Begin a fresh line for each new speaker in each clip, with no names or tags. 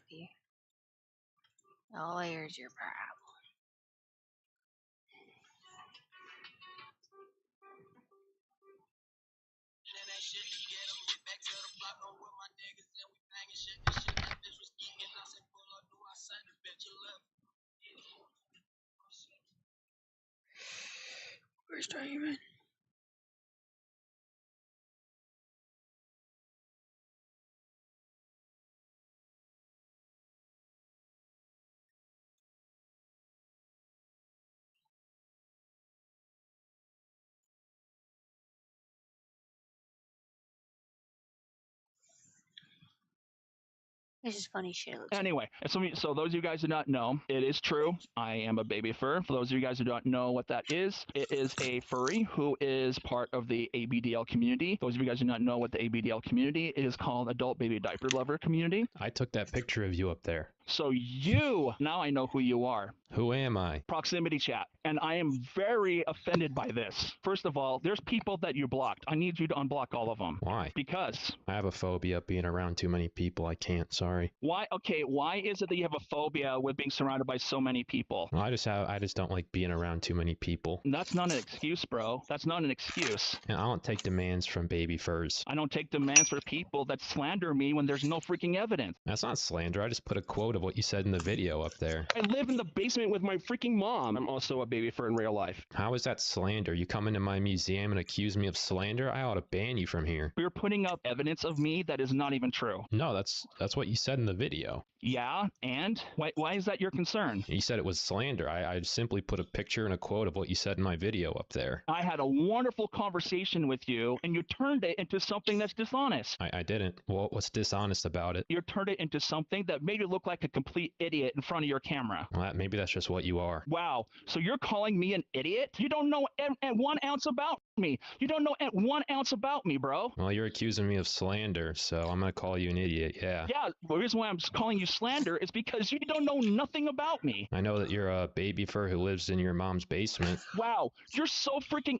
happy. Oh, here's your problem. Where's Diamond? This is funny shit.
Anyway, so those of you guys who do not know, it is true. I am a baby fur. For those of you guys who don't know what that is, it is a furry who is part of the ABDL community. Those of you guys who do not know what the ABDL community is called, Adult Baby Diaper Lover Community.
I took that picture of you up there.
So now I know who you are.
Who am I?
Proximity chat. And I am very offended by this. First of all, there's people that you blocked. I need you to unblock all of them.
Why?
Because
I have a phobia of being around too many people. I can't, sorry.
why? Okay, why is it that you have a phobia with being surrounded by so many people?
Well, I just don't like being around too many people.
That's not an excuse, bro. That's not an excuse.
And I don't take demands from baby furs.
I don't take demands for people that slander me when there's no freaking evidence.
That's not slander. I just put a quote of what you said in the video up there.
I live in the basement with my freaking mom. I'm also a baby fur in real life.
How is that slander? You come into my museum and accuse me of slander? I ought to ban you from here.
You're putting up evidence of me that is not even true.
No, that's what you said in the video.
Yeah, and why is that your concern?
You said it was slander. I simply put a picture and a quote of what you said in my video up there.
I had a wonderful conversation with you, and you turned it into something that's dishonest.
I didn't. What's dishonest about it?
You turned it into something that made you look like a complete idiot in front of your camera.
Well, maybe that's just what you are.
Wow, so you're calling me an idiot? You don't know at 1 ounce about me. You don't know at 1 ounce about me, bro.
Well, you're accusing me of slander, so I'm gonna call you an idiot, yeah.
Yeah, the reason why I'm calling you slander is because you don't know nothing about me.
I know that you're a baby fur who lives in your mom's basement.
Wow, you're so freaking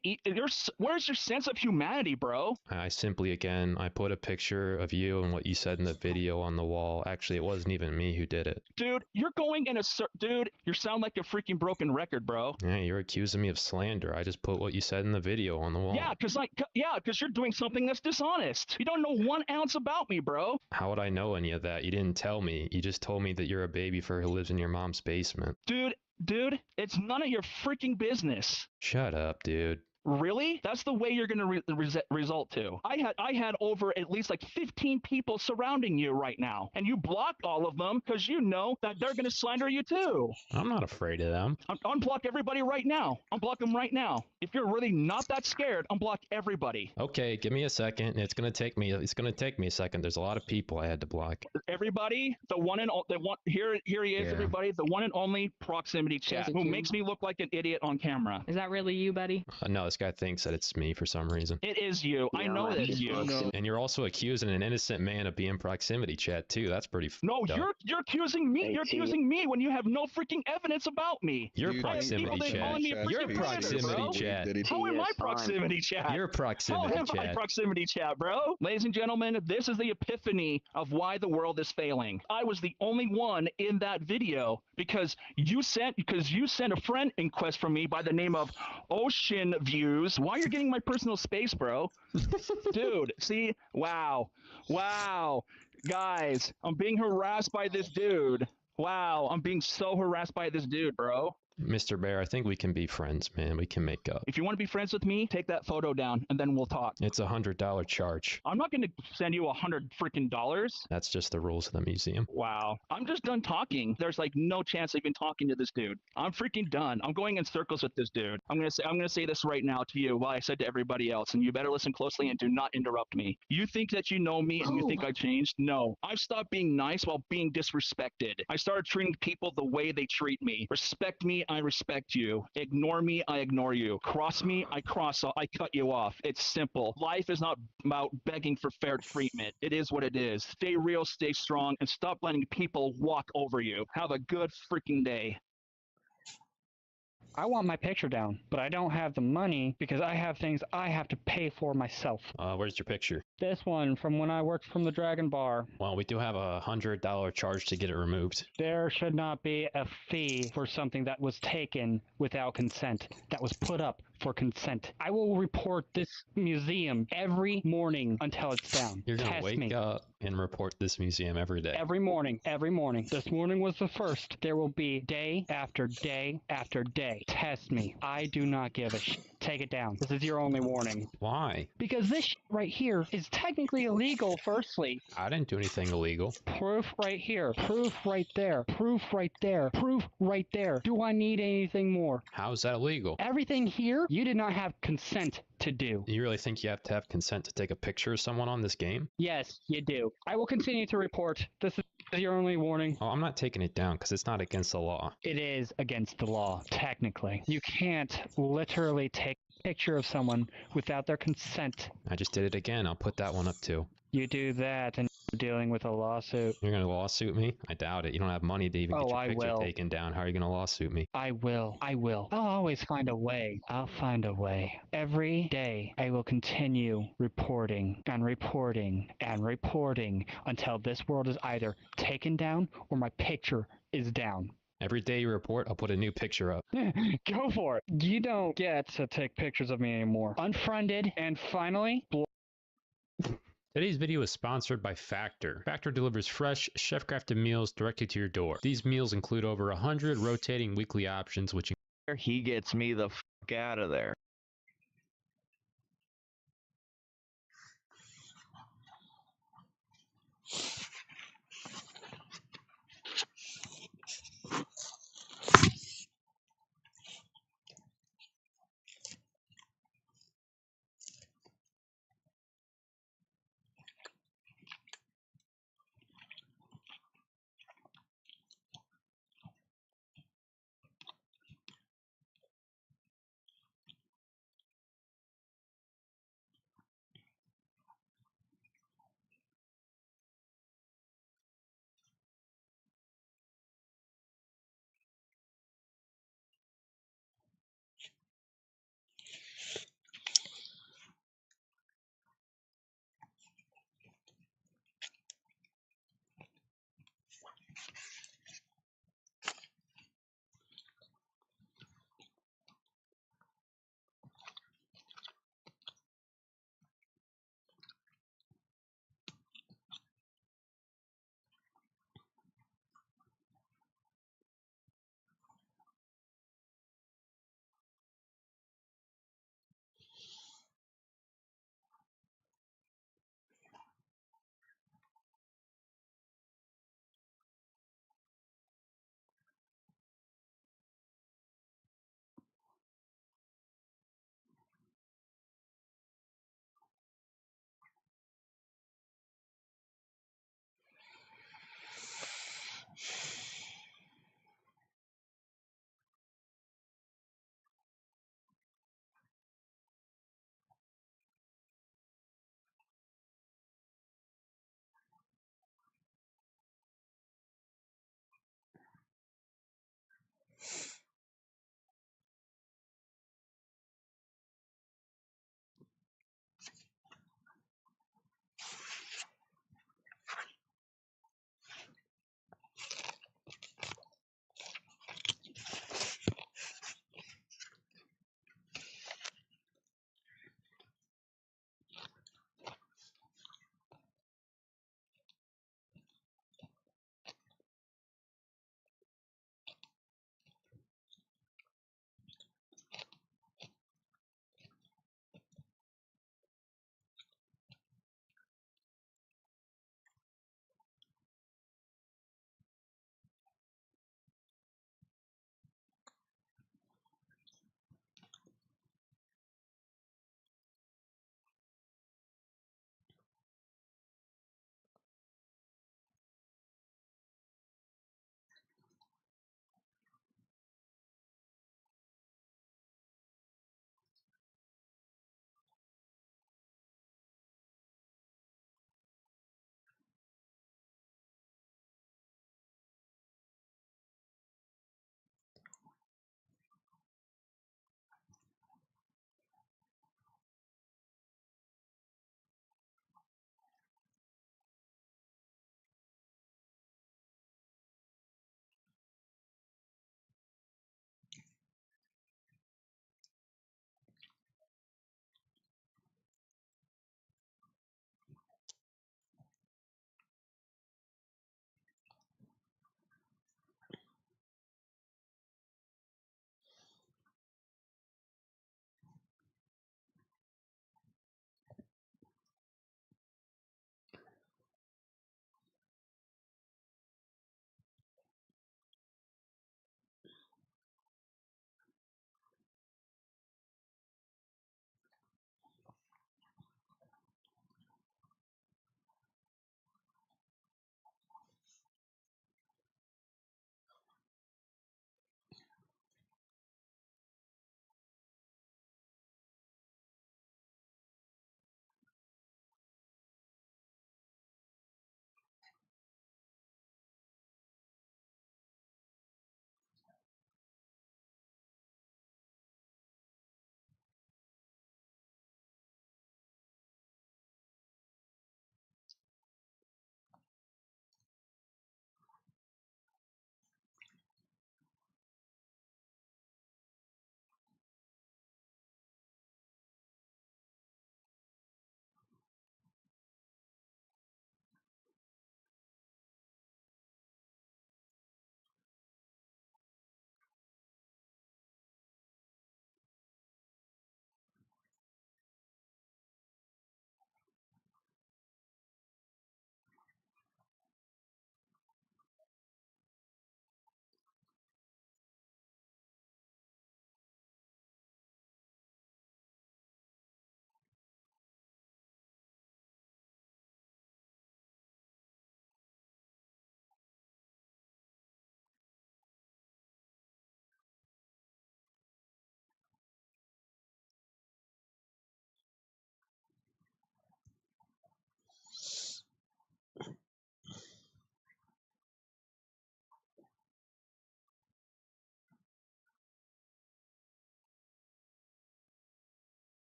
where's your sense of humanity, bro?
I put a picture of you and what you said in the video on the wall. Actually, it wasn't even me who did it.
Dude, you're going in dude, you sound like a freaking broken record, bro.
Yeah, you're accusing me of slander. I just put what you said in the video on the wall.
Yeah, because you're doing something that's dishonest. You don't know 1 ounce about me, bro.
How would I know any of that? You didn't tell me. You just told me that you're a baby fur who lives in your mom's basement.
Dude, it's none of your freaking business.
Shut up, dude.
Really? That's the way you're going to result to. I had over at least like 15 people surrounding you right now, and you blocked all of them because you know that they're going to slander you too.
I'm not afraid of them.
Unblock everybody right now. Unblock them right now. If you're really not that scared, unblock everybody.
Okay, give me a second. It's gonna take me a second. There's a lot of people I had to block.
Everybody, here he is. Yeah. Everybody, the one and only proximity chat who makes me look like an idiot on camera.
Is that really you, buddy?
No, this guy thinks that it's me for some reason.
It is you. I know it is you.
And you're also accusing an innocent man of being proximity chat too. That's pretty.
No, you're accusing me. You're accusing me when you have no freaking evidence about me.
You're proximity chat. You're proximity chat.
How am I proximity chat?
You're proximity chat.
How am I proximity chat, bro? Ladies and gentlemen, this is the epiphany of why the world is failing. I was the only one in that video because you sent a friend request from me by the name of Ocean Views. Why you're getting my personal space, bro? Dude, see? Wow. Guys, I'm being harassed by this dude. Wow, I'm being so harassed by this dude, bro.
Mr. Bear, I think we can be friends, man. We can make up.
If you want to be friends with me, take that photo down, and then we'll talk.
It's $100 charge.
I'm not going to send you $100 freaking dollars.
That's just the rules of the museum.
Wow. I'm just done talking. There's like no chance of even talking to this dude. I'm freaking done. I'm going in circles with this dude. I'm gonna say this right now to you while I said to everybody else, and you better listen closely and do not interrupt me. You think that you know me and you think I changed? No. I've stopped being nice while being disrespected. I started treating people the way they treat me. Respect me, I respect you. Ignore me, I ignore you. Cross me, I cut you off. It's simple. Life is not about begging for fair treatment. It is what it is. Stay real, stay strong, and stop letting people walk over you. Have a good freaking day.
I want my picture down, but I don't have the money because I have things I have to pay for myself.
Where's your picture?
This one from when I worked from the Dragon Bar.
Well, we do have a $100 charge to get it removed.
There should not be a fee for something that was taken without consent, that was put up for consent. I will report this museum every morning until it's down.
You're gonna
Test
wake
me.
up and report this museum every day.
Every morning, every morning. This morning was the first. There will be day after day after day. Test me. I do not give a shit. Take it down. This is your only warning.
Why?
Because this right here is technically illegal, firstly.
I didn't do anything illegal.
Proof right here. Proof right there. Proof right there. Proof right there. Do I need anything more?
How is that illegal?
Everything here, you did not have consent to do.
You really think you have to have consent to take a picture of someone on this game?
Yes, you do. I will continue to report. This is your only warning.
Oh, I'm not taking it down because it's not against the law.
It is against the law, technically. You can't literally take a picture of someone without their consent.
I just did it again. I'll put that one up too.
You do that and you're dealing with a lawsuit.
You're gonna lawsuit me? I doubt it. You don't have money to even get your
I
picture
will.
taken down. How are you gonna lawsuit me?
I will. I'll always find a way. I'll find a way. Every day I will continue reporting and reporting and reporting until this world is either taken down or my picture is down.
Every day you report, I'll put a new picture up.
Go for it. You don't get to take pictures of me anymore. Unfriended, and finally,
Today's video is sponsored by Factor. Factor delivers fresh, chef-crafted meals directly to your door. These meals include over 100 rotating weekly options, which
He gets me the fuck out of there.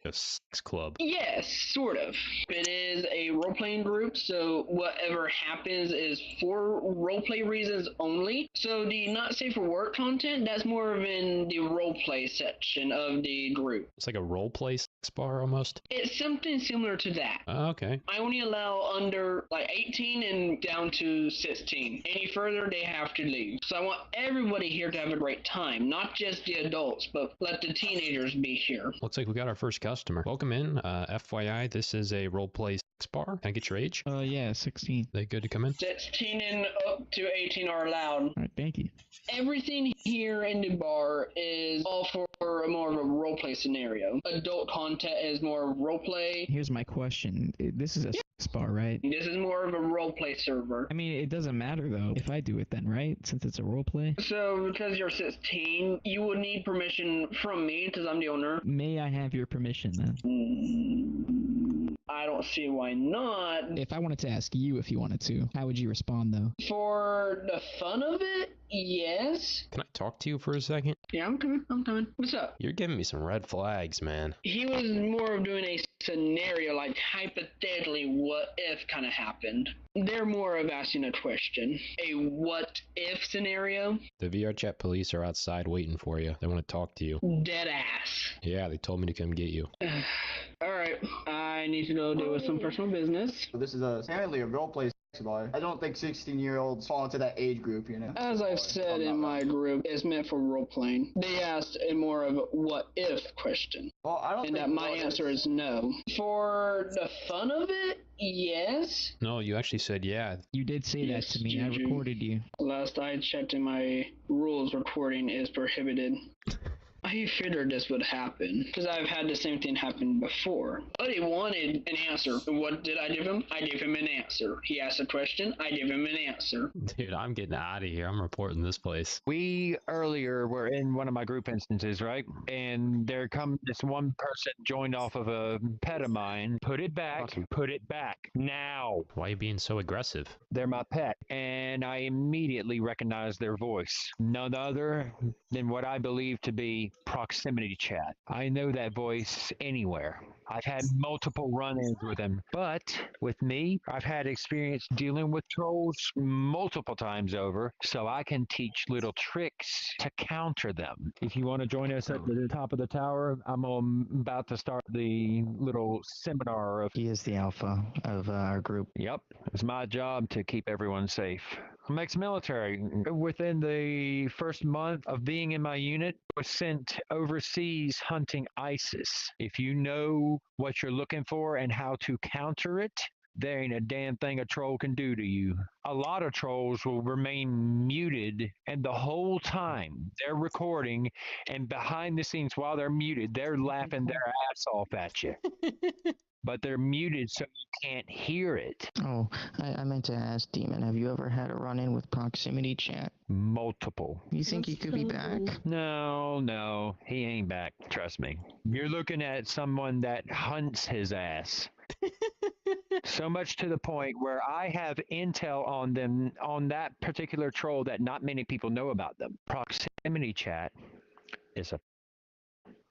a sex club.
Yes, sort of. It is a role-playing group, so whatever happens is for role-play reasons only. So the not safe for work content, that's more of in the role-play section of the group.
It's like a role play sex bar almost.
It's something similar to that.
Okay.
I only allow under like 18 and down to 16. Any further, they have to leave. So I want everybody here to have a great time, not just the adults, but let the teenagers be here.
Looks like we got our first customer. Welcome in. FYI, this is a role play sex bar. Can I get your age?
Yeah, 16.
They good to come in?
16 and up to 18 are allowed.
All right, thank you.
Everything here in the bar is all for more of a roleplay scenario. Adult content is more roleplay.
Here's my question. This is a sex bar, right?
This is more of a roleplay server.
I mean, it doesn't matter, though, if I do it then, right? Since it's a roleplay?
So, because you're 16, you would need permission from me, because I'm the owner.
May I have your permission, then?
I don't see why not.
If I wanted to ask you if you wanted to, how would you respond, though?
For the fun of it, yes.
Can I talk to you for a second?
Yeah, I'm coming. What's up?
You're giving me some red flags, man.
He was more of doing a scenario, like hypothetically, what if kind of happened. They're more of asking a question. A what if scenario.
The VR chat police are outside waiting for you. They want to talk to you.
Dead ass.
Yeah, they told me to come get you.
Alright, I need to go deal with some personal business.
This is apparently a roleplay sex bar. I don't think 16-year-olds fall into that age group, you know?
As I've said in my group, it's meant for role-playing. They asked a more of a what-if question.
Well, I don't
and
think
that my answer is no. For the fun of it, yes.
No, you actually said yeah.
You did say that to me. I
Juju.
recorded you.
Last I checked in my rules, recording is prohibited. I figured this would happen, because I've had the same thing happen before. But he wanted an answer. What did I give him? I gave him an answer. He asked a question, I gave him an answer.
Dude, I'm getting out of here. I'm reporting this place.
We earlier were in one of my group instances, right? And there come this one person joined off of a pet of mine. Put it back. Put it back. Now.
Why are you being so aggressive?
They're my pet. And I immediately recognized their voice. None other than what I believe to be proximity chat. I know that voice anywhere. I've had multiple run-ins with him, but with me, I've had experience dealing with trolls multiple times over, so I can teach little tricks to counter them. If you want to join us at the top of the tower, I'm about to start the little seminar of...
He is the alpha of our group.
Yep, it's my job to keep everyone safe. I'm ex-military. Within the first month of being in my unit, I was sent overseas hunting ISIS. If you know what you're looking for and how to counter it, there ain't a damn thing a troll can do to you. A lot of trolls will remain muted, and the whole time they're recording, and behind the scenes while they're muted, they're laughing their ass off at you. But they're muted so you can't hear it.
Oh, I meant to ask Demon, have you ever had a run-in with proximity chat?
Multiple.
You think he could be back?
No, he ain't back. Trust me. You're looking at someone that hunts his ass. So much to the point where I have intel on them, on that particular troll, that not many people know about them. Proximity chat is a...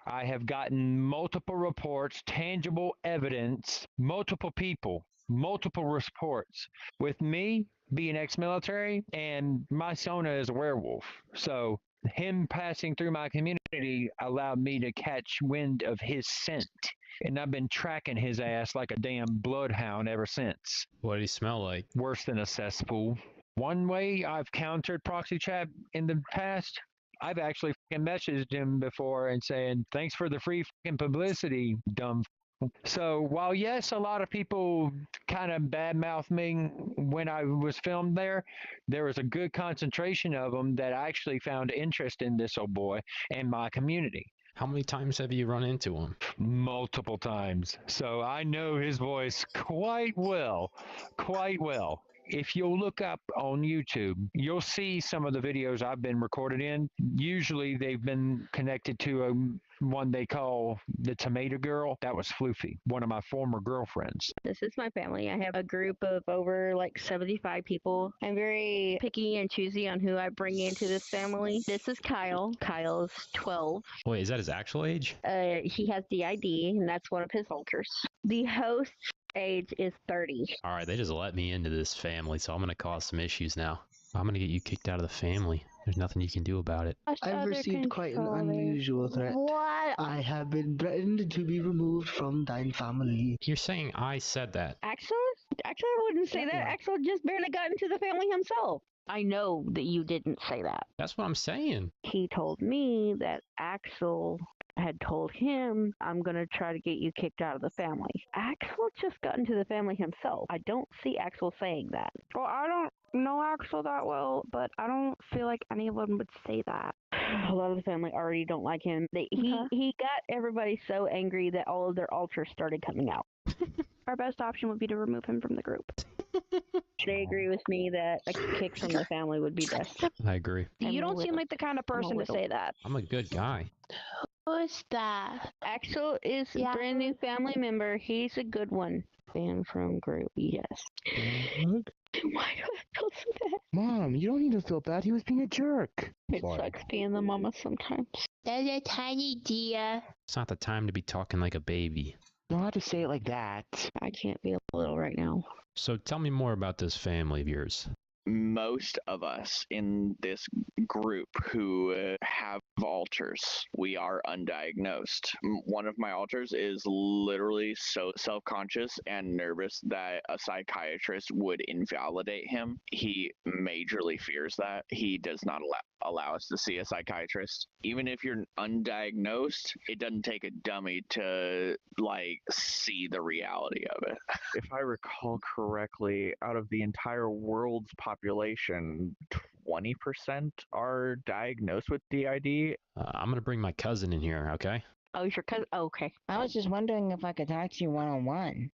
I have gotten multiple reports, tangible evidence, multiple people, multiple reports. With me being ex-military, and my Sona is a werewolf. So him passing through my community allowed me to catch wind of his scent. And I've been tracking his ass like a damn bloodhound ever since.
What did he smell like?
Worse than a cesspool. One way I've countered proxy chat in the past, I've actually fucking messaged him before and saying, thanks for the free fucking publicity, dumb. So while yes, a lot of people kind of badmouth me when I was filmed there was a good concentration of them that actually found interest in this old boy and my community.
How many times have you run into him?
Multiple times. So I know his voice quite well. if you'll look up on YouTube, you'll see some of the videos I've been recorded in. Usually they've been connected to one they call the Tomato Girl. That was Floofy, one of my former girlfriends.
This is my family. I have a group of over like 75 people. I'm very picky and choosy on who I bring into this family. This is Kyle. Kyle's 12.
Wait, is that his actual age?
He has DID, and that's one of his alters. The host's age is 30.
All right, they just let me into this family, so I'm going to cause some issues now. I'm going to get you kicked out of the family. There's nothing you can do about it.
I've received quite an unusual threat.
What?
I have been threatened to be removed from thine family.
You're saying I said that.
Axel? Axel wouldn't say that. Axel just barely got into the family himself. I know that you didn't say that.
That's what I'm saying.
He told me that Axel had told him, I'm going to try to get you kicked out of the family. Axel just got into the family himself. I don't see Axel saying that. Well, I don't know Axel that well, but I don't feel like anyone would say that. A lot of the family already don't like him. He got everybody so angry that all of their altars started coming out. Our best option would be to remove him from the group. They agree with me that a kick from the family would be best.
I agree.
You don't seem like the kind of person to say that.
I'm a good guy.
Who's that?
Axel is a brand new family member. He's a good one. Fan from group, yes. Why do I feel so bad?
Mom, you don't need to feel bad. He was being a jerk.
It sucks being the mama sometimes.
There's a tiny deer.
It's not the time to be talking like a baby.
You don't have to say it like that.
I can't be a little right now.
So tell me more about this family of yours.
Most of us in this group who have alters, we are undiagnosed. One of my alters is literally so self-conscious and nervous that a psychiatrist would invalidate him. He majorly fears that. He does not allow us to see a psychiatrist. Even if you're undiagnosed, it doesn't take a dummy to see the reality of it.
If I recall correctly, out of the entire world's population, 20% are diagnosed with DID.
I'm going to bring my cousin in here, okay?
Oh, your cousin? Oh, okay.
I was just wondering if I could talk to you one-on-one.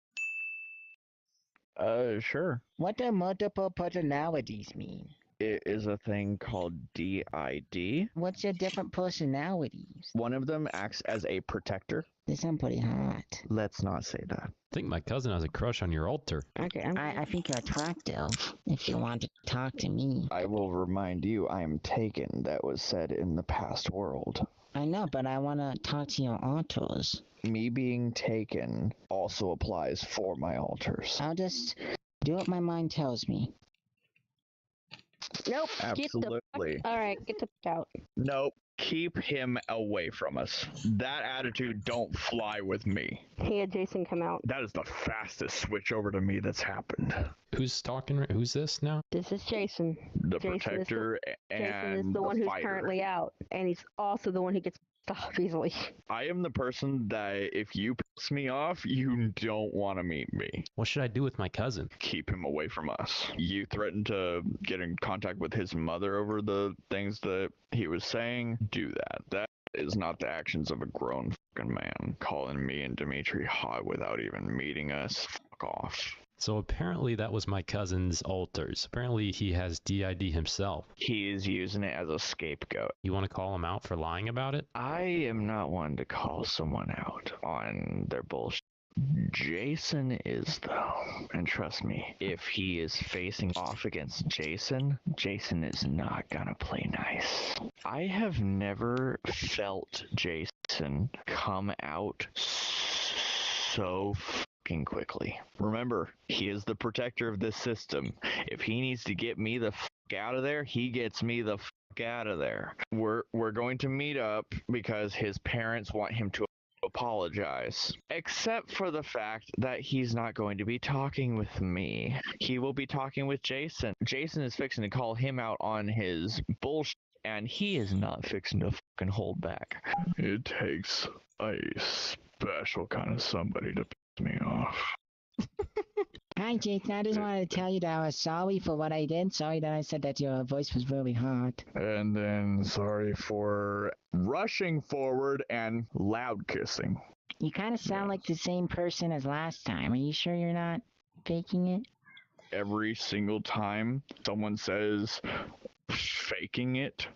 Sure.
What do multiple personalities mean?
It is a thing called DID.
What's your different personalities?
One of them acts as a protector.
They sound pretty hot.
Let's not say that.
I think my cousin has a crush on your altar.
Okay.
I think you're attractive, if you want to talk to me.
I will remind you, I am taken. That was said in the past world.
I know, but I want to talk to your altars.
Me being taken also applies for my altars.
I'll just do what my mind tells me.
Nope.
Absolutely.
All right, get the fuck out.
Nope. Keep him away from us. That attitude don't fly with me.
He had Jason come out.
That is the fastest switch over to me that's happened.
Who's talking? Who's this now?
This is Jason.
The
Jason
protector
Jason is
and
the one who's
fighter.
currently out, and he's also the one who gets off easily.
I am the person that if you piss me off, you don't want to meet me.
What should I do with my cousin?
Keep him away from us. You threatened to get in contact with his mother over the things that he was saying. Do that. That is not the actions of a grown fucking man. Calling me and Dimitri hot without even meeting us. Fuck off.
So apparently that was my cousin's altars. Apparently he has DID himself.
He is using it as a scapegoat.
You want to call him out for lying about it?
I am not one to call someone out on their bullshit. Jason is, though. And trust me, if he is facing off against Jason, Jason is not gonna play nice. I have never felt Jason come out so fucking quickly. Remember, he is the protector of this system. If he needs to get me the fuck out of there, he gets me the fuck out of there. We're going to meet up because his parents want him to apologize, except for the fact that he's not going to be talking with me. He will be talking with Jason. Jason is fixing to call him out on his bullshit, and he is not fixing to fucking hold back.
It takes a special kind of somebody to piss me off.
Hi, Jason. I just wanted to tell you that I was sorry for what I did. Sorry that I said that your voice was really hot.
And then sorry for rushing forward and loud kissing.
You kind of sound like the same person as last time. Are you sure you're not faking it?
every single time someone says faking it,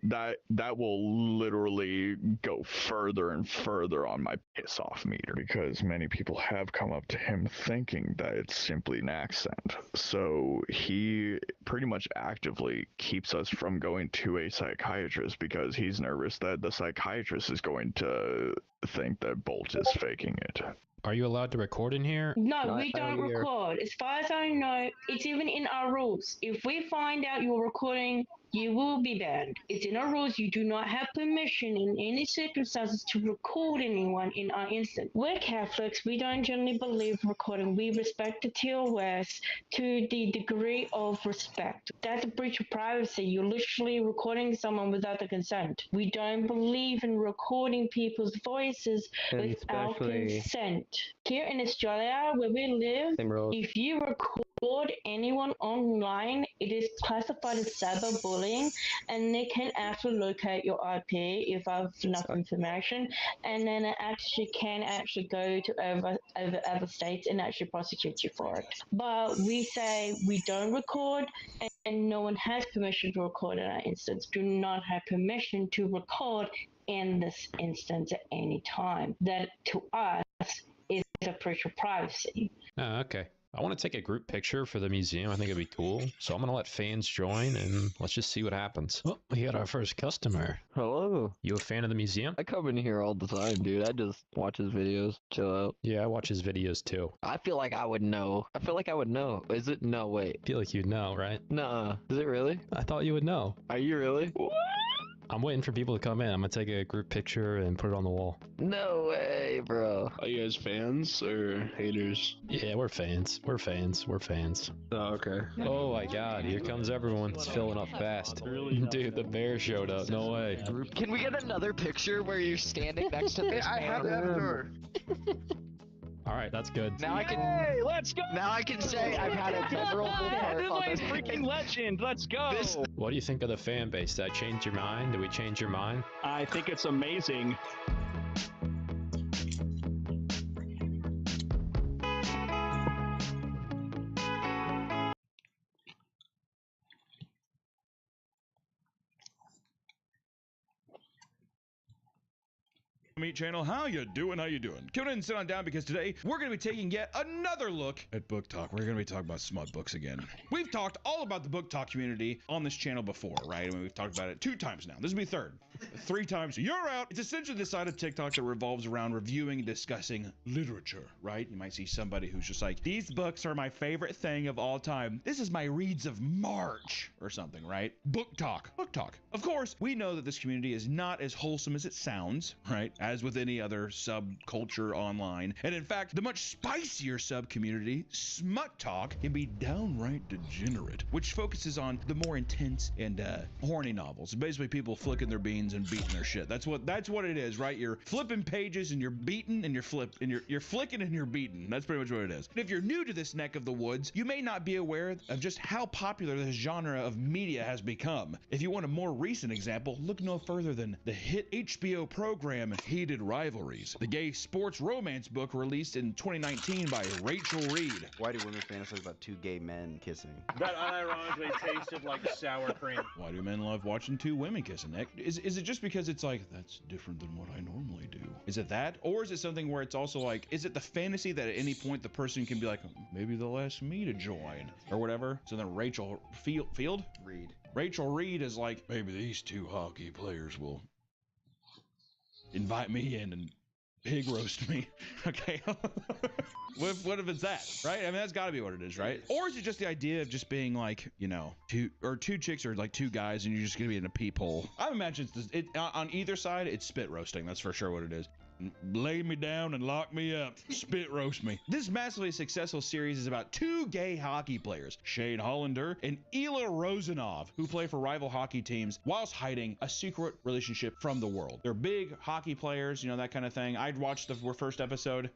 that will literally go further and further on my piss off meter, because many people have come up to him thinking that it's simply an accent. So he pretty much actively keeps us from going to a psychiatrist because he's nervous that the psychiatrist is going to think that Bolt is faking it.
Are you allowed to record in here?
No, we don't record. As far as I know, it's even in our rules. If we find out you're recording, you will be banned. It's in our rules. You do not have permission in any circumstances to record anyone in our instance. We're Catholics. We don't generally believe recording. We respect the TOS to the degree of respect. That's a breach of privacy. You're literally recording someone without the consent. We don't believe in recording people's voices without consent. Here in Australia, where we live, if you record anyone online, it is classified as cyberbullying, and they can actually locate your IP if I have enough information, and then it actually can go to other states and actually prosecute you for it. But we say we don't record, and no one has permission to record in our instance. Do not have permission to record in this instance at any time. That to us is a breach of privacy.
Oh, okay. I want to take a group picture for the museum. I think it'd be cool. So I'm going to let fans join and let's just see what happens. Oh, we got our first customer.
Hello.
You a fan of the museum?
I come in here all the time, dude. I just watch his videos, chill out.
Yeah, I watch his videos too.
I feel like I would know. Is it? No, wait.
I feel like you'd know, right?
Nuh-uh. Is it really?
I thought you would know.
Are you really?
What? I'm waiting for people to come in. I'm going to take a group picture and put it on the wall.
No way, bro.
Are you guys fans or haters?
Yeah, we're fans. We're fans.
Oh, okay.
Oh my god, here comes everyone. It's filling up fast. Dude, the bear showed up. No way.
Can we get another picture where you're standing next to this
I have that door.
All right, that's good.
Now I can. Let's go.
Now I can say I've had a memorable part on
This
this.
freaking legend. Let's go.
What do you think of the fan base? Did I change your mind? Did we change your mind?
I think it's amazing.
Meat channel, how you doing? Come in and sit on down because today we're going to be taking yet another look at book talk. We're going to be talking about smut books again. We've talked all about the book talk community on this channel before, right? I mean, we've talked about it 2 times now. This will be third. 3 times, you're out. It's essentially the side of TikTok that revolves around reviewing and discussing literature, right? You might see somebody who's just like, these books are my favorite thing of all time. This is my reads of March or something, right? Book talk. Of course, we know that this community is not as wholesome as it sounds, right? As with any other subculture online. And in fact, the much spicier sub-community, Smut Talk, can be downright degenerate, which focuses on the more intense and horny novels. Basically, people flicking their beans and beating their shit. That's what it is, right? You're flipping pages and you're beating and you're flicking and you're beating. That's pretty much what it is. And if you're new to this neck of the woods, you may not be aware of just how popular this genre of media has become. If you want a more recent example, look no further than the hit HBO program Heated Rivalries, the gay sports romance book released in 2019 by Rachel Reed.
Why do women fantasize about 2 gay men kissing?
That unironically tasted like sour cream.
Why do men love watching 2 women kissing? Is it just because it's like, that's different than what I normally do? Is it that? Or is it something where it's also like, is it the fantasy that at any point the person can be like, maybe they'll ask me to join or whatever? So then Rachel Rachel Reed is like, maybe these 2 hockey players will invite me in and pig roast me. Okay. What if it's that, right? I mean, that's gotta be what it is, right? Or is it just the idea of just being like, you know, 2 chicks or like 2 guys and you're just gonna be in a peephole? I imagine on either side, it's spit roasting. That's for sure what it is. Lay me down and lock me up. Spit roast me. This massively successful series is about 2 gay hockey players, Shane Hollander and Ila Rosanov, who play for rival hockey teams whilst hiding a secret relationship from the world. They're big hockey players, you know, that kind of thing. I'd watched the first episode.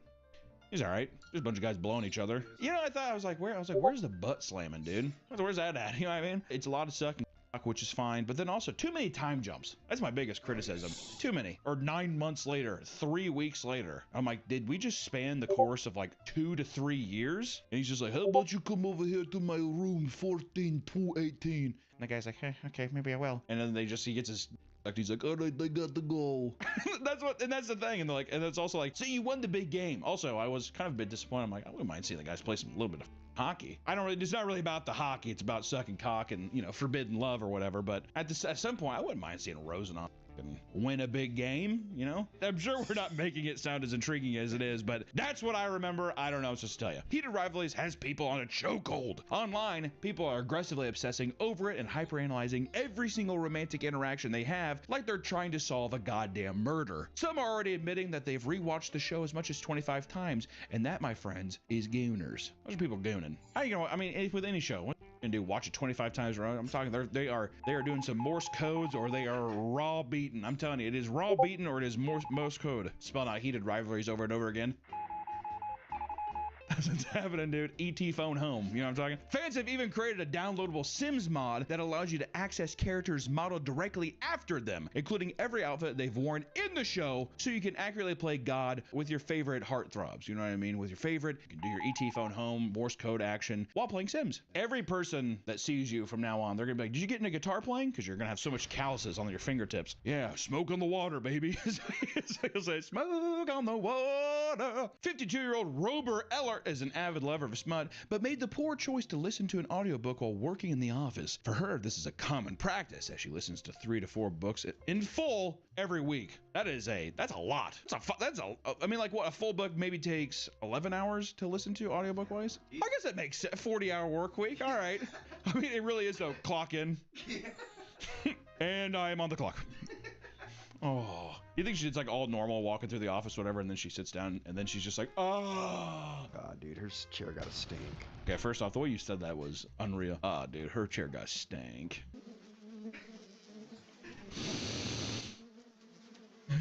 He's all right. There's a bunch of guys blowing each other. You know, I was like, where's the butt slamming, dude? Where's that at? You know what I mean? It's a lot of sucking which is fine, but then also too many time jumps. That's my biggest criticism. Too many. Or 9 months later, 3 weeks later. I'm like, did we just span the course of like 2 to 3 years? And he's just like, how about you come over here to my room 14218? And the guy's like, hey, okay, maybe I will. And then he gets his like, he's like, all right, I got the goal. That's the thing. And they're like, and it's also like, so you won the big game. Also, I was kind of a bit disappointed. I'm like, I wouldn't mind seeing the guys play a little bit of hockey. It's not really about the hockey. It's about sucking cock and, you know, forbidden love or whatever. But at some point, I wouldn't mind seeing Rosen and win a big game, you know? I'm sure we're not making it sound as intriguing as it is, but that's what I remember. I don't know what to tell you. Heated Rivalries has people on a chokehold. Online, people are aggressively obsessing over it and hyperanalyzing every single romantic interaction they have like they're trying to solve a goddamn murder. Some are already admitting that they've rewatched the show as much as 25 times, and that, my friends, is gooners. Those are people gooning. I mean, with any show, what and do watch it 25 times around. I'm talking they are doing some Morse codes, or they are raw beaten. I'm telling you, it is raw beaten or it is Morse code. Spelling out Heated Rivalries over and over again. It's happening, dude. ET phone home. You know what I'm talking? Fans have even created a downloadable Sims mod that allows you to access characters modeled directly after them, including every outfit they've worn in the show, so you can accurately play God with your favorite heartthrobs. You know what I mean? With your favorite, you can do your ET phone home, Morse code action while playing Sims. Every person that sees you from now on, they're gonna be like, did you get into guitar playing? Because you're gonna have so much calluses on your fingertips. Yeah, smoke on the water, baby. He'll say, smoke on the water. 52-year-old Rober Eller is an avid lover of smut, but made the poor choice to listen to an audiobook while working in the office. For her, this is a common practice, as she listens to 3 to 4 books in full every week. That's a lot. I mean, like, what, a full book maybe takes 11 hours to listen to audiobook wise? I guess that makes a 40-hour work week. All right. I mean, it really is a clock in. And I am on the clock. Oh, you think she's like all normal, walking through the office, whatever, and then she sits down, and then she's just like, oh.
God, dude, her chair got a stink.
Okay, first off, the way you said that was unreal. Ah, dude, her chair got stank.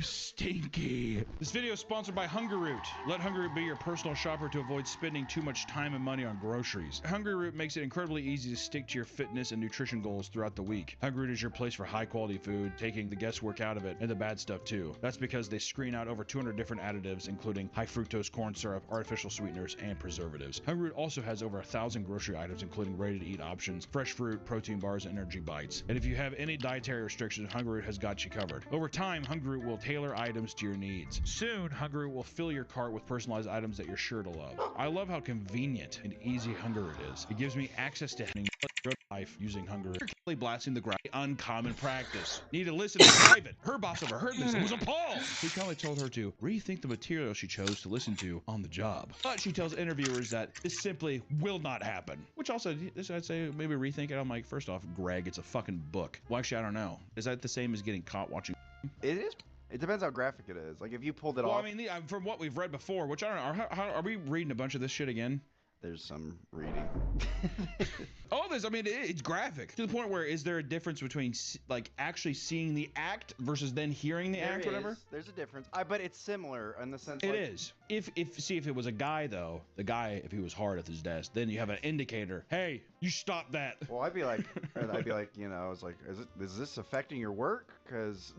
Stinky. This video is sponsored by Hungryroot. Let Hungryroot be your personal shopper to avoid spending too much time and money on groceries. Hungryroot makes it incredibly easy to stick to your fitness and nutrition goals throughout the week. Hungryroot is your place for high quality food, taking the guesswork out of it and the bad stuff too. That's because they screen out over 200 different additives, including high fructose corn syrup, artificial sweeteners, and preservatives. Hungryroot also has over 1,000 grocery items, including ready to eat options, fresh fruit, protein bars, and energy bites. And if you have any dietary restrictions, Hungryroot has got you covered. Over time, Hungryroot will tailor items to your needs. Soon, Hungryroot will fill your cart with personalized items that you're sure to love. I love how convenient and easy Hungryroot is. It gives me access to life using Hungryroot. Blasting the ground, uncommon practice. Need to listen in private. Her boss overheard this and was appalled. He kindly told her to rethink the material she chose to listen to on the job. But she tells interviewers that this simply will not happen. Which also, I'd say maybe rethink it. I'm like, first off, Greg, it's a fucking book. Well, actually, I don't know. Is that the same as getting caught watching?
It is. It depends how graphic it is. Like, if you pulled it off.
Well, I mean, from what we've read before, which I don't know, are we reading a bunch of this shit again?
There's some reading.
All this, I mean, it's graphic to the point where is there a difference between like actually seeing the act versus then hearing the act, whatever?
There's a difference, but it's similar in the sense.
It is. If it was a guy though, the guy, if he was hard at his desk, then you have an indicator. Hey, you stop that.
Well, I'd be like, you know, I was like, is this affecting your work? Because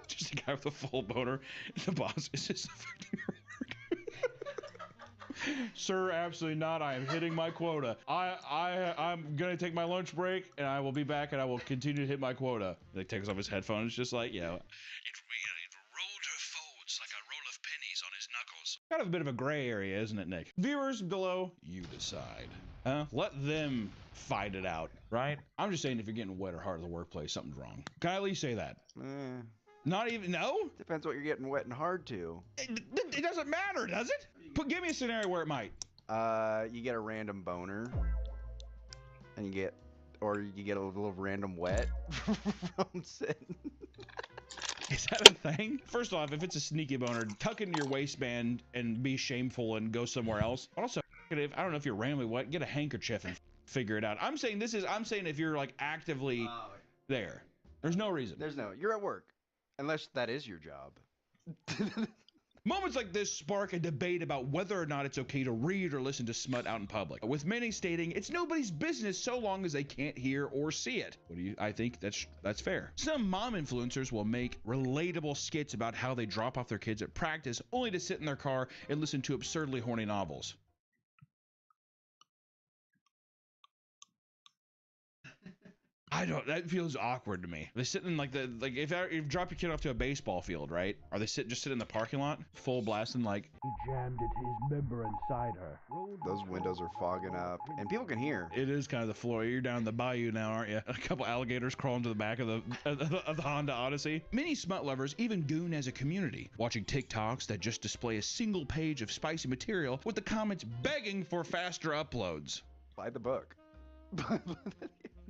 just a guy with a full boner, the boss, is this affecting your work? Sir, absolutely not. I am hitting my quota. I'm gonna take my lunch break, and I will be back, and I will continue to hit my quota. He takes off his headphones, just like, you know, it rolled her folds like a roll of pennies on his knuckles. Kind of a bit of a gray area, isn't it, Nick? Viewers below, you decide. Let them fight it out, right? I'm just saying, if you're getting wet or hard at the workplace, something's wrong. Can I at least say that? Not even, no?
Depends what you're getting wet and hard to.
It doesn't matter, does it? Give me a scenario where it might.
You get a random boner, and you get a little random wet from sitting.
Is that a thing? First off, if it's a sneaky boner, tuck into your waistband and be shameful and go somewhere else. Also, I don't know if you're randomly wet, get a handkerchief and figure it out. I'm saying if you're like actively there. There's no reason.
You're at work. Unless that is your job.
Moments like this spark a debate about whether or not it's okay to read or listen to smut out in public, with many stating it's nobody's business so long as they can't hear or see it. I think that's fair. Some mom influencers will make relatable skits about how they drop off their kids at practice only to sit in their car and listen to absurdly horny novels. That feels awkward to me. They're sitting like if you drop your kid off to a baseball field, right? Are they just sitting in the parking lot, full blasting like,
he jammed his member inside her.
Those windows are fogging up, and people can hear.
It is kind of the floor. You're down the bayou now, aren't you? A couple alligators crawling to the back of the Honda Odyssey. Many smut lovers even goon as a community, watching TikToks that just display a single page of spicy material with the comments begging for faster uploads.
Buy the book.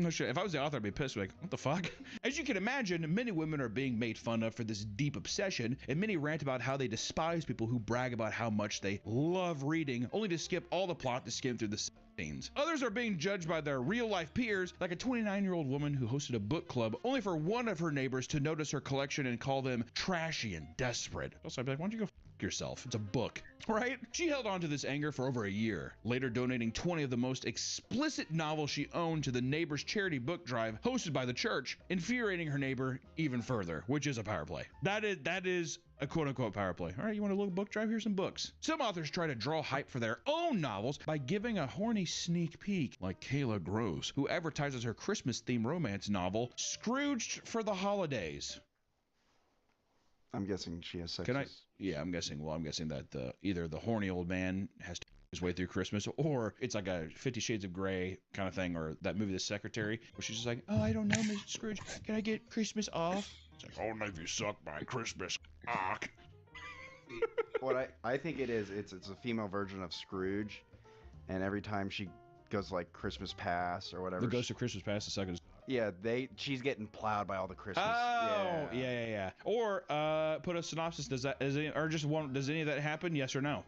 No shit. If I was the author, I'd be pissed. Like, what the fuck? As you can imagine, many women are being made fun of for this deep obsession, and many rant about how they despise people who brag about how much they love reading, only to skip all the plot to skim through the scenes. Others are being judged by their real-life peers, like a 29-year-old woman who hosted a book club only for one of her neighbors to notice her collection and call them trashy and desperate. Also, I'd be like, why don't you go yourself? It's a book, right? She held on to this anger for over a year, later donating 20 of the most explicit novels she owned to the neighbor's charity book drive hosted by the church, infuriating her neighbor even further, which is a power play. That is a quote-unquote power play. All right, you want a little book drive? Here's some books. Some authors try to draw hype for their own novels by giving a horny sneak peek, like Kayla Gross, who advertises her Christmas-themed romance novel, Scrooged for the Holidays.
I'm guessing she has sex.
Yeah, I'm guessing. Well, I'm guessing that either the horny old man has to his way through Christmas, or it's like a 50 Shades of Grey kind of thing, or that movie The Secretary, where she's just like, oh, I don't know, Mr. Scrooge, can I get Christmas off? It's like, only if you suck my Christmas cock.
What I think it is, it's a female version of Scrooge, and every time she goes like Christmas Past or whatever.
The Ghost of Christmas Past, the second.
Yeah, she's getting plowed by all the Christmas.
Oh, yeah. Or put a synopsis. Does any of that happen? Yes or no?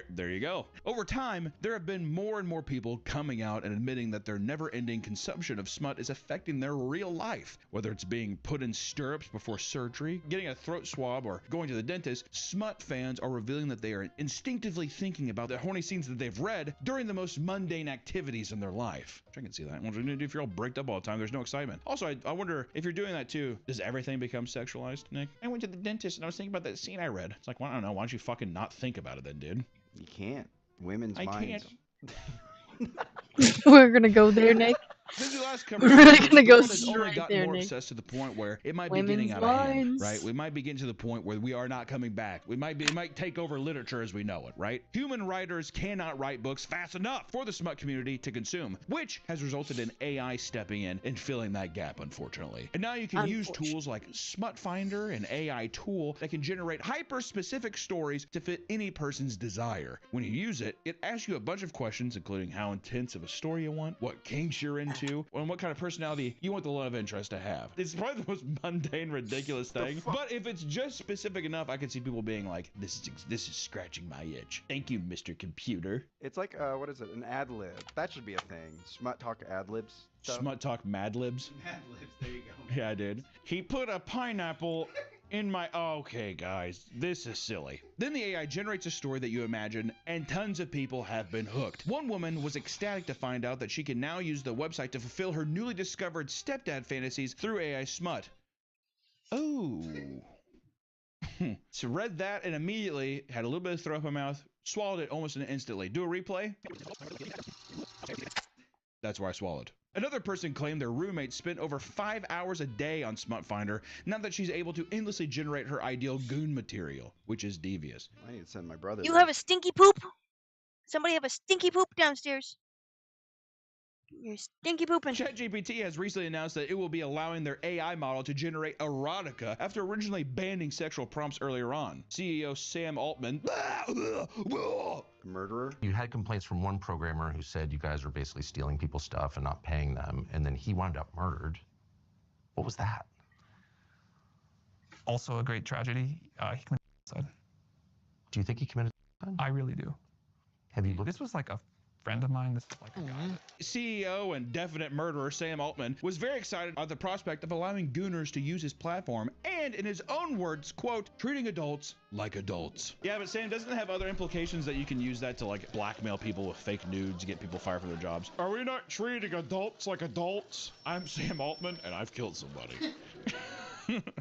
There you go. Over time, there have been more and more people coming out and admitting that their never-ending consumption of smut is affecting their real life. Whether it's being put in stirrups before surgery, getting a throat swab, or going to the dentist, smut fans are revealing that they are instinctively thinking about the horny scenes that they've read during the most mundane activities in their life. I can see that. If you're all bricked up all the time, there's no excitement. Also, I wonder if you're doing that too, does everything become sexualized, Nick? I went to the dentist and I was thinking about that scene I read. It's like, well, I don't know. Why don't you fucking not think about it then, dude?
You can't. Women's minds.
We're gonna go there, Nick.
This is the last
We're really gonna go
has only
straight
gotten
there,
more
Nick.
obsessed to the point where it might be
Women's
getting out of hand,
minds.
right? We might be getting to the point where we are not coming back. It might take over literature as we know it, right? Human writers cannot write books fast enough for the smut community to consume, which has resulted in AI stepping in and filling that gap, unfortunately. And now you can use tools like Smut Finder, an AI tool that can generate hyper-specific stories to fit any person's desire. When you use it, it asks you a bunch of questions, including how intense of a story you want, what kinks you're into, and what kind of personality you want the love interest to have. It's probably the most mundane, ridiculous thing, but if it's just specific enough, I can see people being like, this is scratching my itch. Thank you, Mr. Computer.
It's like, what is it? An ad lib. That should be a thing. Smut talk ad libs.
Smut talk Mad Libs.
Mad libs, there you go.
Yeah, dude. He put a pineapple in my... Okay, guys. This is silly. Then the AI generates a story that you imagine, and tons of people have been hooked. One woman was ecstatic to find out that she can now use the website to fulfill her newly discovered stepdad fantasies through AI smut. Oh. So read that and immediately had a little bit of throw up in my mouth, swallowed it almost instantly. Do a replay. That's where I swallowed. Another person claimed their roommate spent over 5 hours a day on Smut Finder, now that she's able to endlessly generate her ideal goon material, which is devious.
I need to send my brother.
You have a stinky poop? Somebody have a stinky poop downstairs. You're stinky pooping.
ChatGPT has recently announced that it will be allowing their AI model to generate erotica after originally banning sexual prompts earlier on. CEO Sam Altman.
Murderer?
You had complaints from one programmer who said you guys were basically stealing people's stuff and not paying them, and then he wound up murdered. What was that?
Also a great tragedy. He committed suicide.
Do you think he committed suicide?
I really do.
Have you looked?
This was like a friend of mine. This is like a guy.
CEO and definite murderer Sam Altman was very excited at the prospect of allowing gooners to use his platform and, in his own words, quote, treating adults like adults. Yeah, but Sam, doesn't it have other implications that you can use that to like blackmail people with fake nudes, get people fired from their jobs? Are we not treating adults like adults? I'm Sam Altman and I've killed somebody.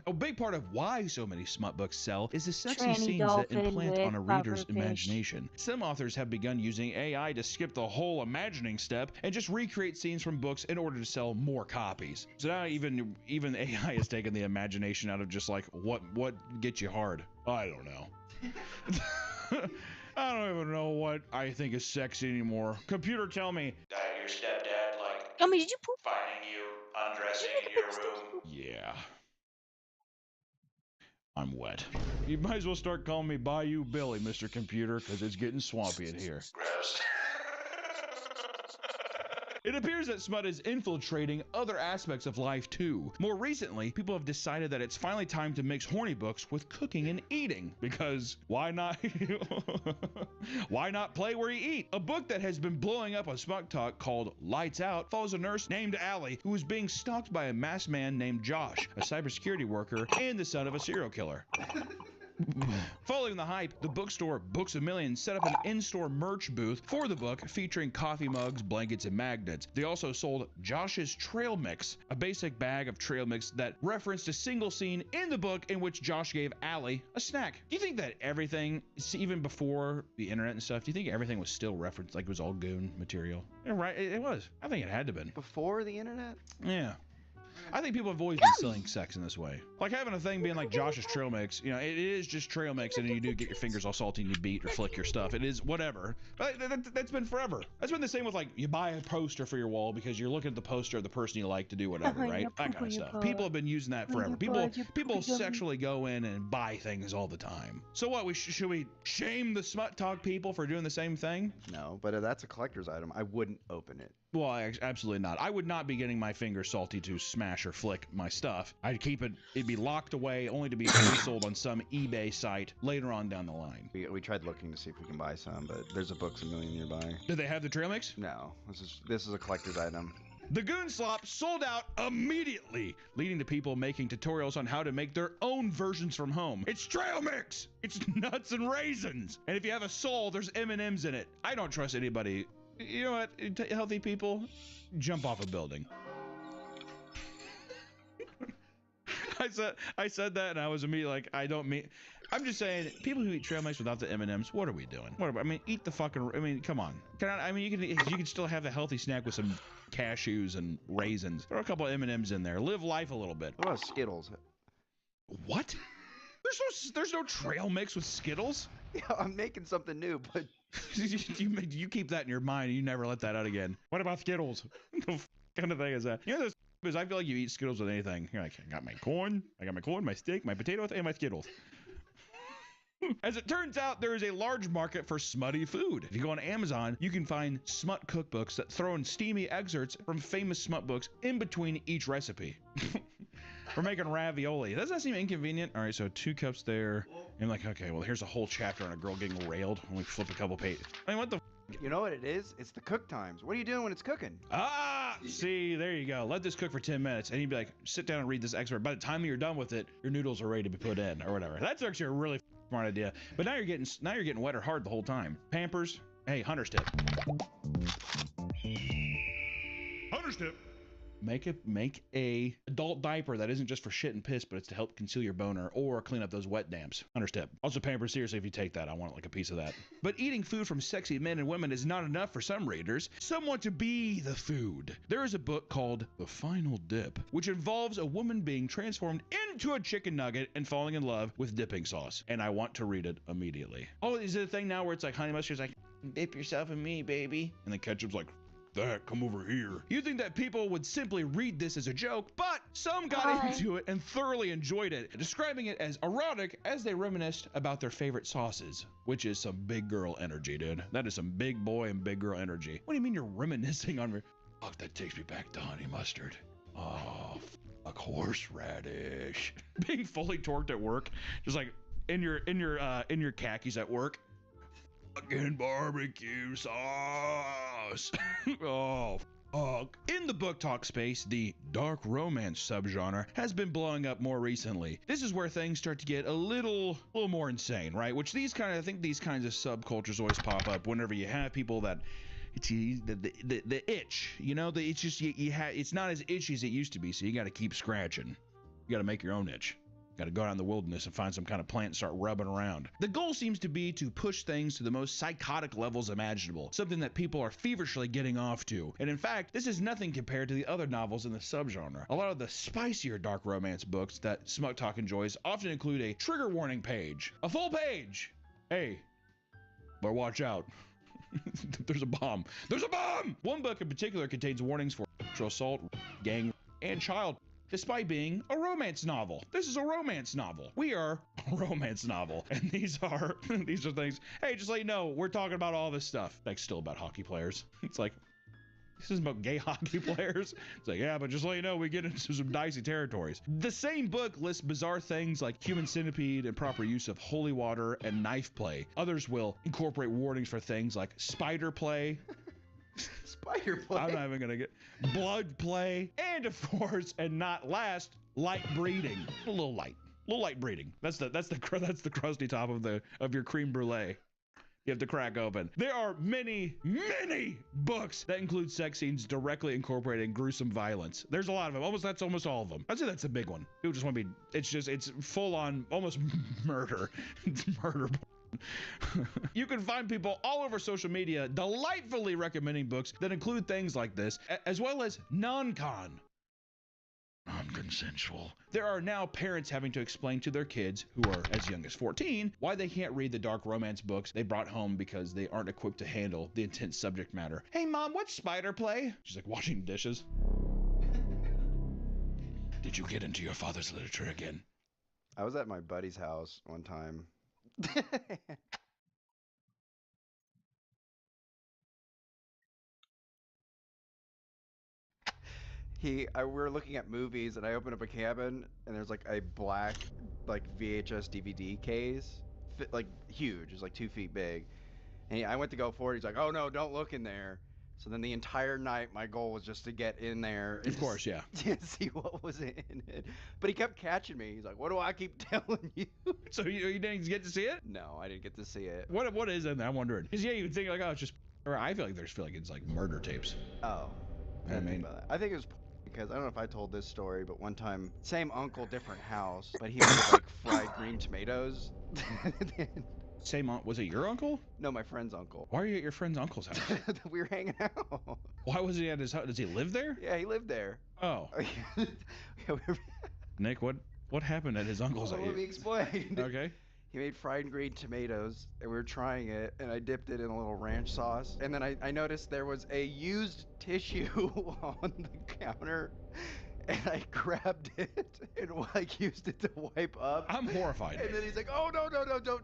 A big part of why so many smut books sell is the sexy
Tranny
scenes that
dolphin
implant on a
with
reader's
pufferfish.
imagination. Some authors have begun using AI to skip the whole imagining step and just recreate scenes from books in order to sell more copies. So now even AI has taken the imagination out of just like what gets you hard. I don't know. I don't even know what I think is sexy anymore. Computer, tell me. Your stepdad like
Tommy, did you poop?
finding you undressing in your room? Yeah. I'm wet. You might as well start calling me Bayou Billy, Mr. Computer, because it's getting swampy in here. Gross. It appears that smut is infiltrating other aspects of life too. More recently, people have decided that it's finally time to mix horny books with cooking and eating, because why not? Why not play where you eat? A book that has been blowing up on Smut Talk called Lights Out follows a nurse named Allie who is being stalked by a masked man named Josh, a cybersecurity worker and the son of a serial killer. Following the hype, the bookstore Books A Million set up an in-store merch booth for the book featuring coffee mugs, blankets, and magnets. They also sold Josh's Trail Mix, a basic bag of trail mix that referenced a single scene in the book in which Josh gave Allie a snack. Do you think that everything, even before the internet and stuff, do you think everything was still referenced, like it was all goon material? Yeah, right, it was. I think it had to been.
Before the internet?
Yeah. I think people have always been selling sex in this way. Like having a thing being like Josh's trail mix, you know, it is just trail mix, and then you do get your fingers all salty and you beat or flick your stuff. It is whatever. But that's been forever. That's been the same with like you buy a poster for your wall because you're looking at the poster of the person you like to do whatever, right? That kind of stuff. People have been using that forever. People sexually go in and buy things all the time. So what? Should we shame the Smut Talk people for doing the same thing?
No, but if that's a collector's item, I wouldn't open it.
Well, absolutely not. I would not be getting my fingers salty to smash or flick my stuff. I'd keep it, it'd be locked away only to be resold on some eBay site later on down the line.
We tried looking to see if we can buy some, but there's a Books A Million nearby.
Do they have the trail mix?
No, this is a collector's item.
The Goon Slop sold out immediately, leading to people making tutorials on how to make their own versions from home. It's trail mix! It's nuts and raisins! And if you have a soul, there's M&Ms in it. I don't trust anybody. You know what, healthy people, jump off a building. I said that and I was immediately like, I'm just saying, people who eat trail mix without the M&Ms, what are we doing? I mean, eat the fucking, I mean, come on. You can still have the healthy snack with some cashews and raisins. Throw a couple of M&Ms in there. Live life a little bit.
What about Skittles?
What? There's no trail mix with Skittles?
Yeah, I'm making something new, but
you keep that in your mind and you never let that out again. What about Skittles? What kind of thing is that? You know, because I feel like you eat Skittles with anything. You're like, I got my corn, my steak, my potatoes, and my Skittles. As it turns out, there is a large market for smutty food. If you go on Amazon, you can find smut cookbooks that throw in steamy excerpts from famous smut books in between each recipe. We're making ravioli. Doesn't that seem inconvenient? All right, so 2 cups there. And I'm like, okay, well, here's a whole chapter on a girl getting railed. When we flip a couple pages. I mean, what the?
You know what it is? It's the cook times. What are you doing when it's cooking?
Ah, see, there you go. Let this cook for 10 minutes. And you'd be like, sit down and read this excerpt. By the time you're done with it, your noodles are ready to be put in or whatever. That's actually a really smart idea. But now you're getting wet or hard the whole time. Pampers. Hey, Hunter's tip. Hunter's tip. Make a adult diaper that isn't just for shit and piss, but it's to help conceal your boner or clean up those wet damps. Hunter's tip. Also, Pampers, seriously, if you take that, I want like a piece of that. But eating food from sexy men and women is not enough for some readers. Some want to be the food. There is a book called The Final Dip, which involves a woman being transformed into a chicken nugget and falling in love with dipping sauce. And I want to read it immediately. Oh, is it a thing now where it's like Honey Mustard's like, dip yourself in me, baby? And then Ketchup's like, that, come over here. You think that people would simply read this as a joke, but some got into it and thoroughly enjoyed it, describing it as erotic as they reminisced about their favorite sauces, which is some big girl energy, dude. That is some big boy and big girl energy. What do you mean you're reminiscing on me? Fuck, that takes me back to Honey Mustard. Oh, fuck, horseradish. Being fully torqued at work, just like in your khakis at work. Fucking barbecue sauce. Oh, fuck. In the book talk space, the dark romance subgenre has been blowing up more recently. This is where things start to get a little more insane, right? Which I think these kinds of subcultures always pop up whenever you have people that it's the itch, you know, it's just it's not as itchy as it used to be, so you got to keep scratching. You got to make your own itch. Got to go out in the wilderness and find some kind of plant and start rubbing around. The goal seems to be to push things to the most psychotic levels imaginable, something that people are feverishly getting off to. And in fact, this is nothing compared to the other novels in the subgenre. A lot of the spicier dark romance books that Smut Talk enjoys often include a trigger warning page. A full page! Hey, but watch out. There's a bomb. There's a bomb! One book in particular contains warnings for sexual assault, gang, and child, despite being a romance novel. This is a romance novel. We are a romance novel. And these are things, hey, just let you know, we're talking about all this stuff. Like, still about hockey players. It's like, this is about gay hockey players. It's like, yeah, but just let you know, we get into some dicey territories. The same book lists bizarre things like human centipede and proper use of holy water and knife play. Others will incorporate warnings for things like spider play.
Spider play?
I'm not even gonna get blood play. And of course, and not last, light breeding. A little light breeding. That's the crusty top of your creme brulee. You have to crack open. There are many books that include sex scenes directly incorporating gruesome violence. There's a lot of them. That's almost all of them. I'd say that's a big one. People just want to be. It's full on almost murder. It's murder. You can find people all over social media delightfully recommending books that include things like this, as well as non-consensual. There are now parents having to explain to their kids, who are as young as 14, why they can't read the dark romance books they brought home because they aren't equipped to handle the intense subject matter. Hey mom, what's spider play? She's like washing dishes. Did you get into your father's literature again?
I was at my buddy's house one time. We were looking at movies, and I opened up a cabin, and there's like a black, like VHS DVD case, like huge. It's like 2 feet big. And I went to go for it. He's like, "Oh no, don't look in there." So then the entire night, my goal was just to get in there.
Of course, yeah.
To see what was in it. But he kept catching me. He's like, "What do I keep telling you?"
So you didn't get to see it?
No, I didn't get to see it.
What is in there? I'm wondering. Because yeah, you would think like, oh, it's just. Or I feel like it's like murder tapes.
Oh. I mean, I think it was because I don't know if I told this story, but one time, same uncle, different house, but he made like fried green tomatoes.
Same aunt? Was it your uncle?
No, my friend's uncle.
Why are you at your friend's uncle's house?
We were hanging out.
Why was he at his house? Does he live there?
Yeah, he lived there.
Oh. Nick, what happened at his uncle's house?
Let me explain.
Okay.
He made fried green tomatoes, and we were trying it, and I dipped it in a little ranch sauce. And then I noticed there was a used tissue on the counter, and I grabbed it and like used it to wipe up.
I'm horrified.
And then he's like, "Oh no,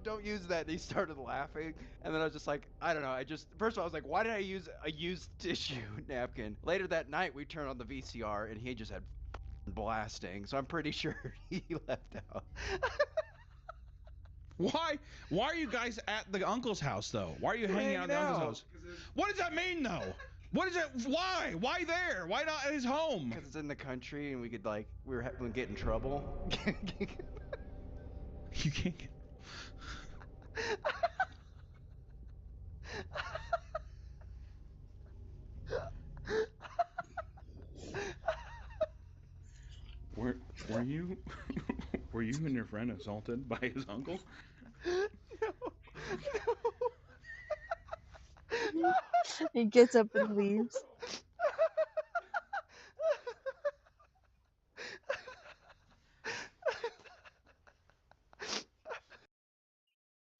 don't use that." And he started laughing, and then I was just like, I don't know. First of all, I was like, why did I use a used tissue napkin? Later that night, we turned on the VCR, and he just had blasting. So I'm pretty sure he left out.
Why are you guys at the uncle's house though? Why are you hanging out at the uncle's house? What does that mean though? What is it? Why? Why there? Why not at his home?
Because it's in the country, and we could we would get in trouble.
You can't get. Were you and your friend assaulted by his uncle?
No. He gets up and leaves.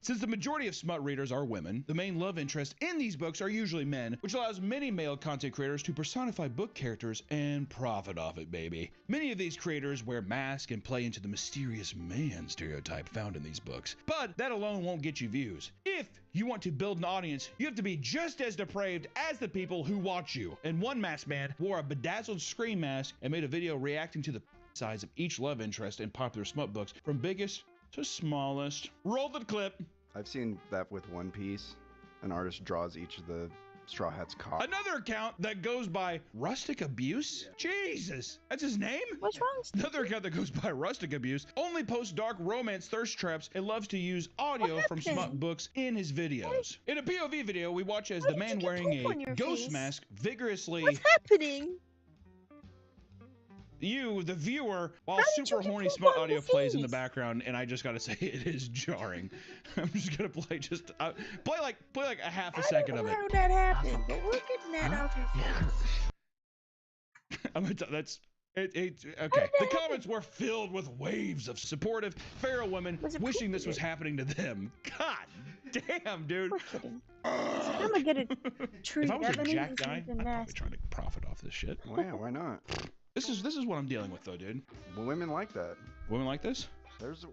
Since the majority of smut readers are women, the main love interest in these books are usually men, which allows many male content creators to personify book characters and profit off it, baby. Many of these creators wear masks and play into the mysterious man stereotype found in these books, but that alone won't get you views. If you want to build an audience, you have to be just as depraved as the people who watch you. And one masked man wore a bedazzled scream mask and made a video reacting to the size of each love interest in popular smut books, from biggest to smallest. Roll the clip.
I've seen that with One Piece. an artist draws each of the Straw Hats cock.
Another account that goes by Rustic Abuse? Jesus, that's his name?
What's wrong?
Another account that goes by Rustic Abuse only posts dark romance thirst traps and loves to use audio from smut books in his videos. In a POV video, we watch as the man wearing a ghost mask vigorously...
What's happening?
You, the viewer, while super horny smut audio plays in the background, and I just gotta say, it is jarring. I'm just gonna play play like a half a second of it.
How that happened? But we're getting that out
I'm gonna tell okay. The comments were filled with waves of supportive feral women wishing this was happening to them. God damn, dude.
I'm gonna get a tree.
If I was a jack guy, I'd probably try to profit off this shit.
Well, yeah, why not?
This is what I'm dealing with, though, dude.
Well, women like that.
Women like this?
There's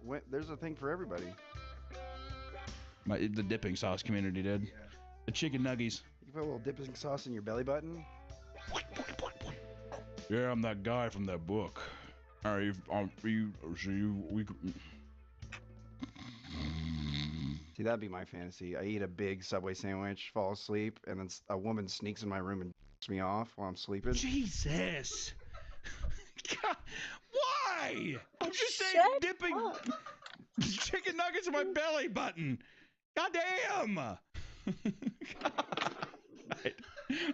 a thing for everybody.
The dipping sauce community did. Yeah. The chicken nuggies.
You can put a little dipping sauce in your belly button.
Yeah, I'm that guy from that book. See,
that'd be my fantasy. I eat a big Subway sandwich, fall asleep, and then a woman sneaks in my room and me off while I'm sleeping.
Jesus. God, why? I'm just saying dipping chicken nuggets in my belly button. God damn.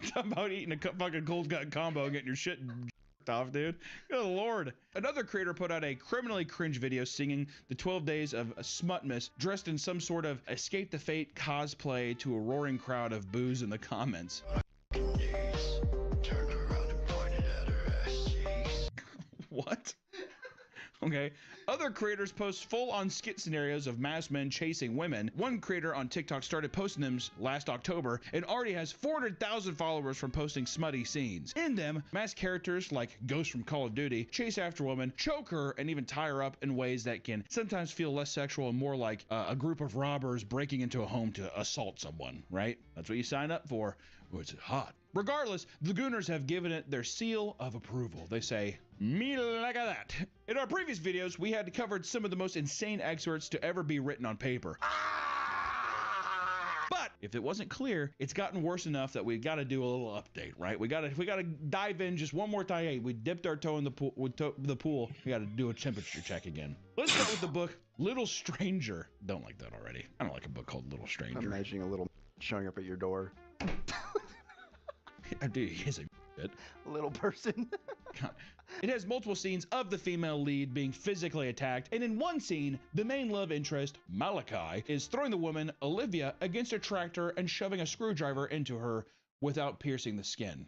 Talking about eating a fucking cold gut combo and getting your shit off, dude. Good lord. Another creator put out a criminally cringe video singing the 12 days of Smutmas dressed in some sort of Escape the Fate cosplay to a roaring crowd of boos in the comments. What? Okay. Other creators post full-on skit scenarios of masked men chasing women. One creator on TikTok started posting them last October and already has 400,000 followers from posting smutty scenes. In them, masked characters like Ghost from Call of Duty chase after women, choke her, and even tie her up in ways that can sometimes feel less sexual and more like a group of robbers breaking into a home to assault someone, right? That's what you sign up for. Oh, it's hot. Regardless, the Gooners have given it their seal of approval. They say, me like that. In our previous videos, we had covered some of the most insane excerpts to ever be written on paper. But if it wasn't clear, it's gotten worse enough that we got to do a little update, right? We got to dive in just one more time. Hey, we dipped our toe in the pool. We got to do a temperature check again. Let's start with the book Little Stranger. Don't like that already. I don't like a book called Little Stranger.
I'm imagining a little showing up at your door.
Dude, he's a bit.
Little person.
It has multiple scenes of the female lead being physically attacked, and in one scene, the main love interest, Malachi, is throwing the woman, Olivia, against a tractor and shoving a screwdriver into her without piercing the skin.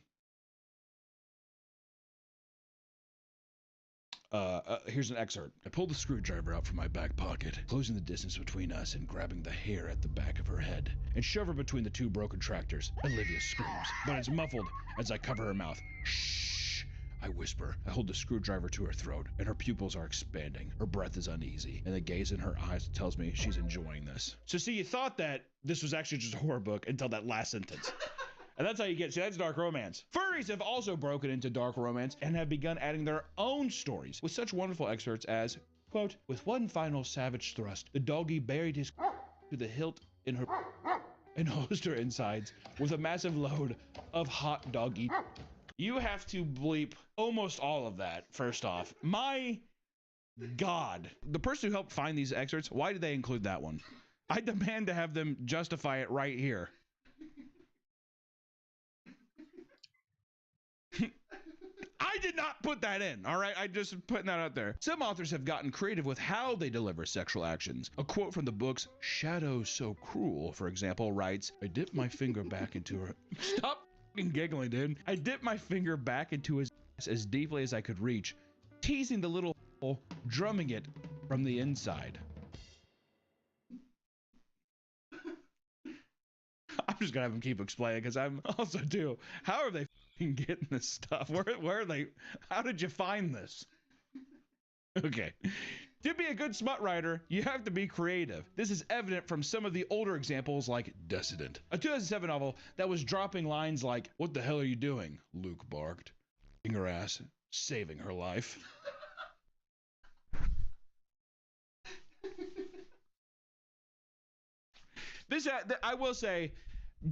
Here's an excerpt. I pulled the screwdriver out from my back pocket, closing the distance between us and grabbing the hair at the back of her head, and shove her between the two broken tractors. Olivia screams, but it's muffled as I cover her mouth. Shh, I whisper. I hold the screwdriver to her throat, and her pupils are expanding. Her breath is uneasy, and the gaze in her eyes tells me she's enjoying this. So see, you thought that this was actually just a horror book until that last sentence. And that's how you get, see, that's dark romance. Furries have also broken into dark romance and have begun adding their own stories with such wonderful excerpts as, quote, with one final savage thrust, the doggy buried his to the hilt in her and hosed her insides with a massive load of hot doggy. You have to bleep almost all of that, first off. My God. The person who helped find these excerpts, why did they include that one? I demand to have them justify it right here. I did not put that in, all right? I just putting that out there. Some authors have gotten creative with how they deliver sexual actions. A quote from the book's Shadow So Cruel, for example, writes, I dipped my finger back into her... Stop fucking giggling, dude. I dipped my finger back into his ass as deeply as I could reach, teasing the little hole, drumming it from the inside. I'm just gonna have him keep explaining because I'm also too. How are they getting this stuff? Where are they? How did you find this? Okay. To be a good smut writer, you have to be creative. This is evident from some of the older examples like Decedent, a 2007 novel that was dropping lines like, what the hell are you doing? Luke barked. Her ass, saving her life. This, I will say,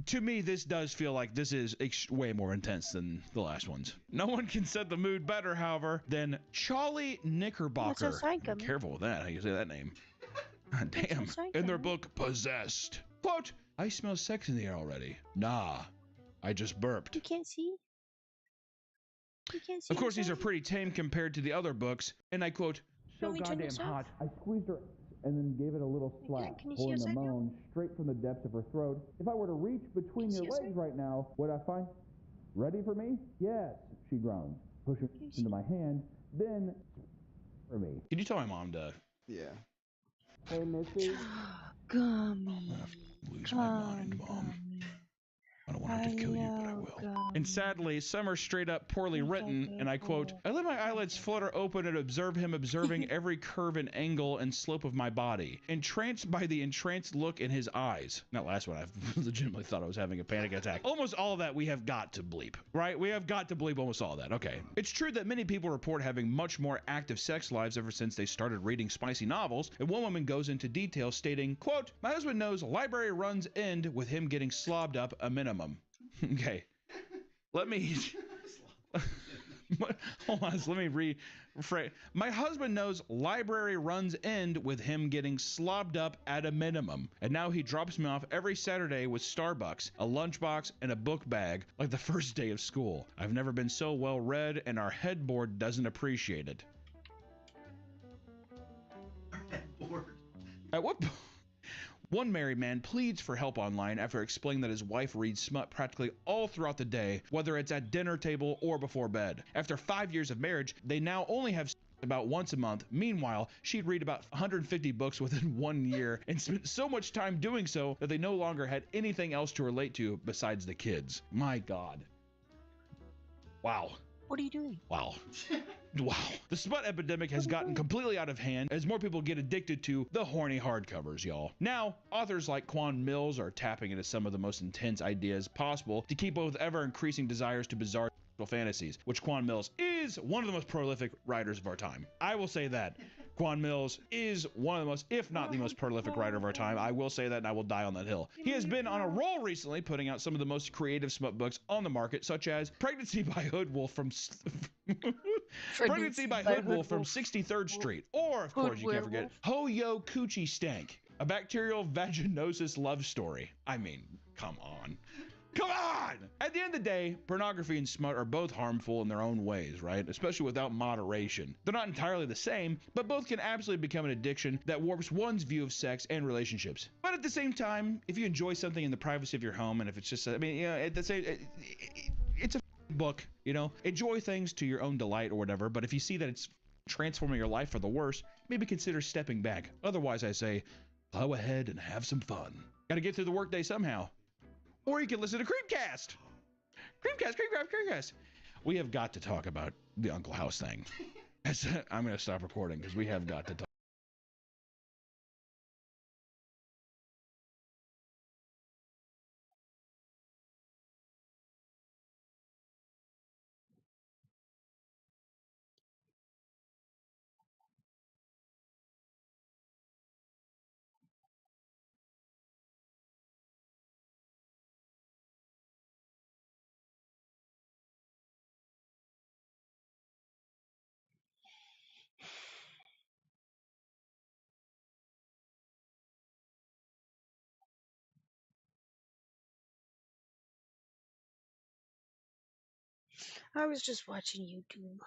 To me, this does feel like this is way more intense than the last ones. No one can set the mood better, however, than Charlie Knickerbocker. Careful with that, how you say that name. Damn. In their book, Possessed. Quote, I smell sex in the air already. Nah, I just burped.
You can't see? You can't see?
Of course, these are pretty tame compared to the other books, and I quote,
So goddamn hot,
I squeezed her and then gave it a little slap,
can you see
pulling a
upside down?
moan straight from the depths of her throat. If I were to reach between your legs right now, would I find... Ready for me? Yes, she groans, pushing into my hand, then for me.
Can you tell my mom to...
Yeah.
Hey, Missy.
Gummy.
Lose my mind, Mom. I don't want to kill you, but I will. And sadly, some are straight up poorly written, and I quote, I let my eyelids flutter open and observe him observing every curve and angle and slope of my body, entranced by the entranced look in his eyes. That last one, I legitimately thought I was having a panic attack. Almost all of that we have got to bleep, right? We have got to bleep almost all of that. Okay. It's true that many people report having much more active sex lives ever since they started reading spicy novels, and one woman goes into detail stating, quote, my husband knows library runs end with him getting slobbed up a minimum. Okay, let me hold on. Let me rephrase. My husband knows library runs end with him getting slobbed up at a minimum, and now he drops me off every Saturday with Starbucks, a lunchbox, and a book bag like the first day of school. I've never been so well read, and our headboard doesn't appreciate it. At what point? One married man pleads for help online after explaining that his wife reads smut practically all throughout the day, whether it's at dinner table or before bed. After 5 years of marriage, they now only have about once a month. Meanwhile, she'd read about 150 books within 1 year and spent so much time doing so that they no longer had anything else to relate to besides the kids. My God. Wow.
What are you doing?
Wow. Wow. The smut epidemic has gotten completely out of hand as more people get addicted to the horny hardcovers, y'all. Now, authors like Quan Mills are tapping into some of the most intense ideas possible to keep up with ever-increasing desires to bizarre fantasies, which Quan Mills is one of the most prolific writers of our time. I will say that. Quan Mills is one of the most, if not the most prolific writer of our time. I will say that, and I will die on that hill. He has been on a roll recently, putting out some of the most creative smut books on the moosuch as Pregnancy by Hood Wolf from Pregnancy by Hood Wolf from 63rd Street, or of course you can't forget Ho Yo Coochie Stank, a bacterial vaginosis love story. I mean, come on. Come on! At the end of the day, pornography and smut are both harmful in their own ways, right? Especially without moderation. They're not entirely the same, but both can absolutely become an addiction that warps one's view of sex and relationships. But at the same time, if you enjoy something in the privacy of your home, and if it's just, I mean, you know, it's a book, you know? Enjoy things to your own delight or whatever, but if you see that it's transforming your life for the worse, maybe consider stepping back. Otherwise, I say, plow ahead and have some fun. Gotta get through the workday somehow. Or you can listen to Creepcast. Creepcast. We have got to talk about the Uncle House thing. I'm going to stop recording because we have got to talk.
I was just watching YouTube.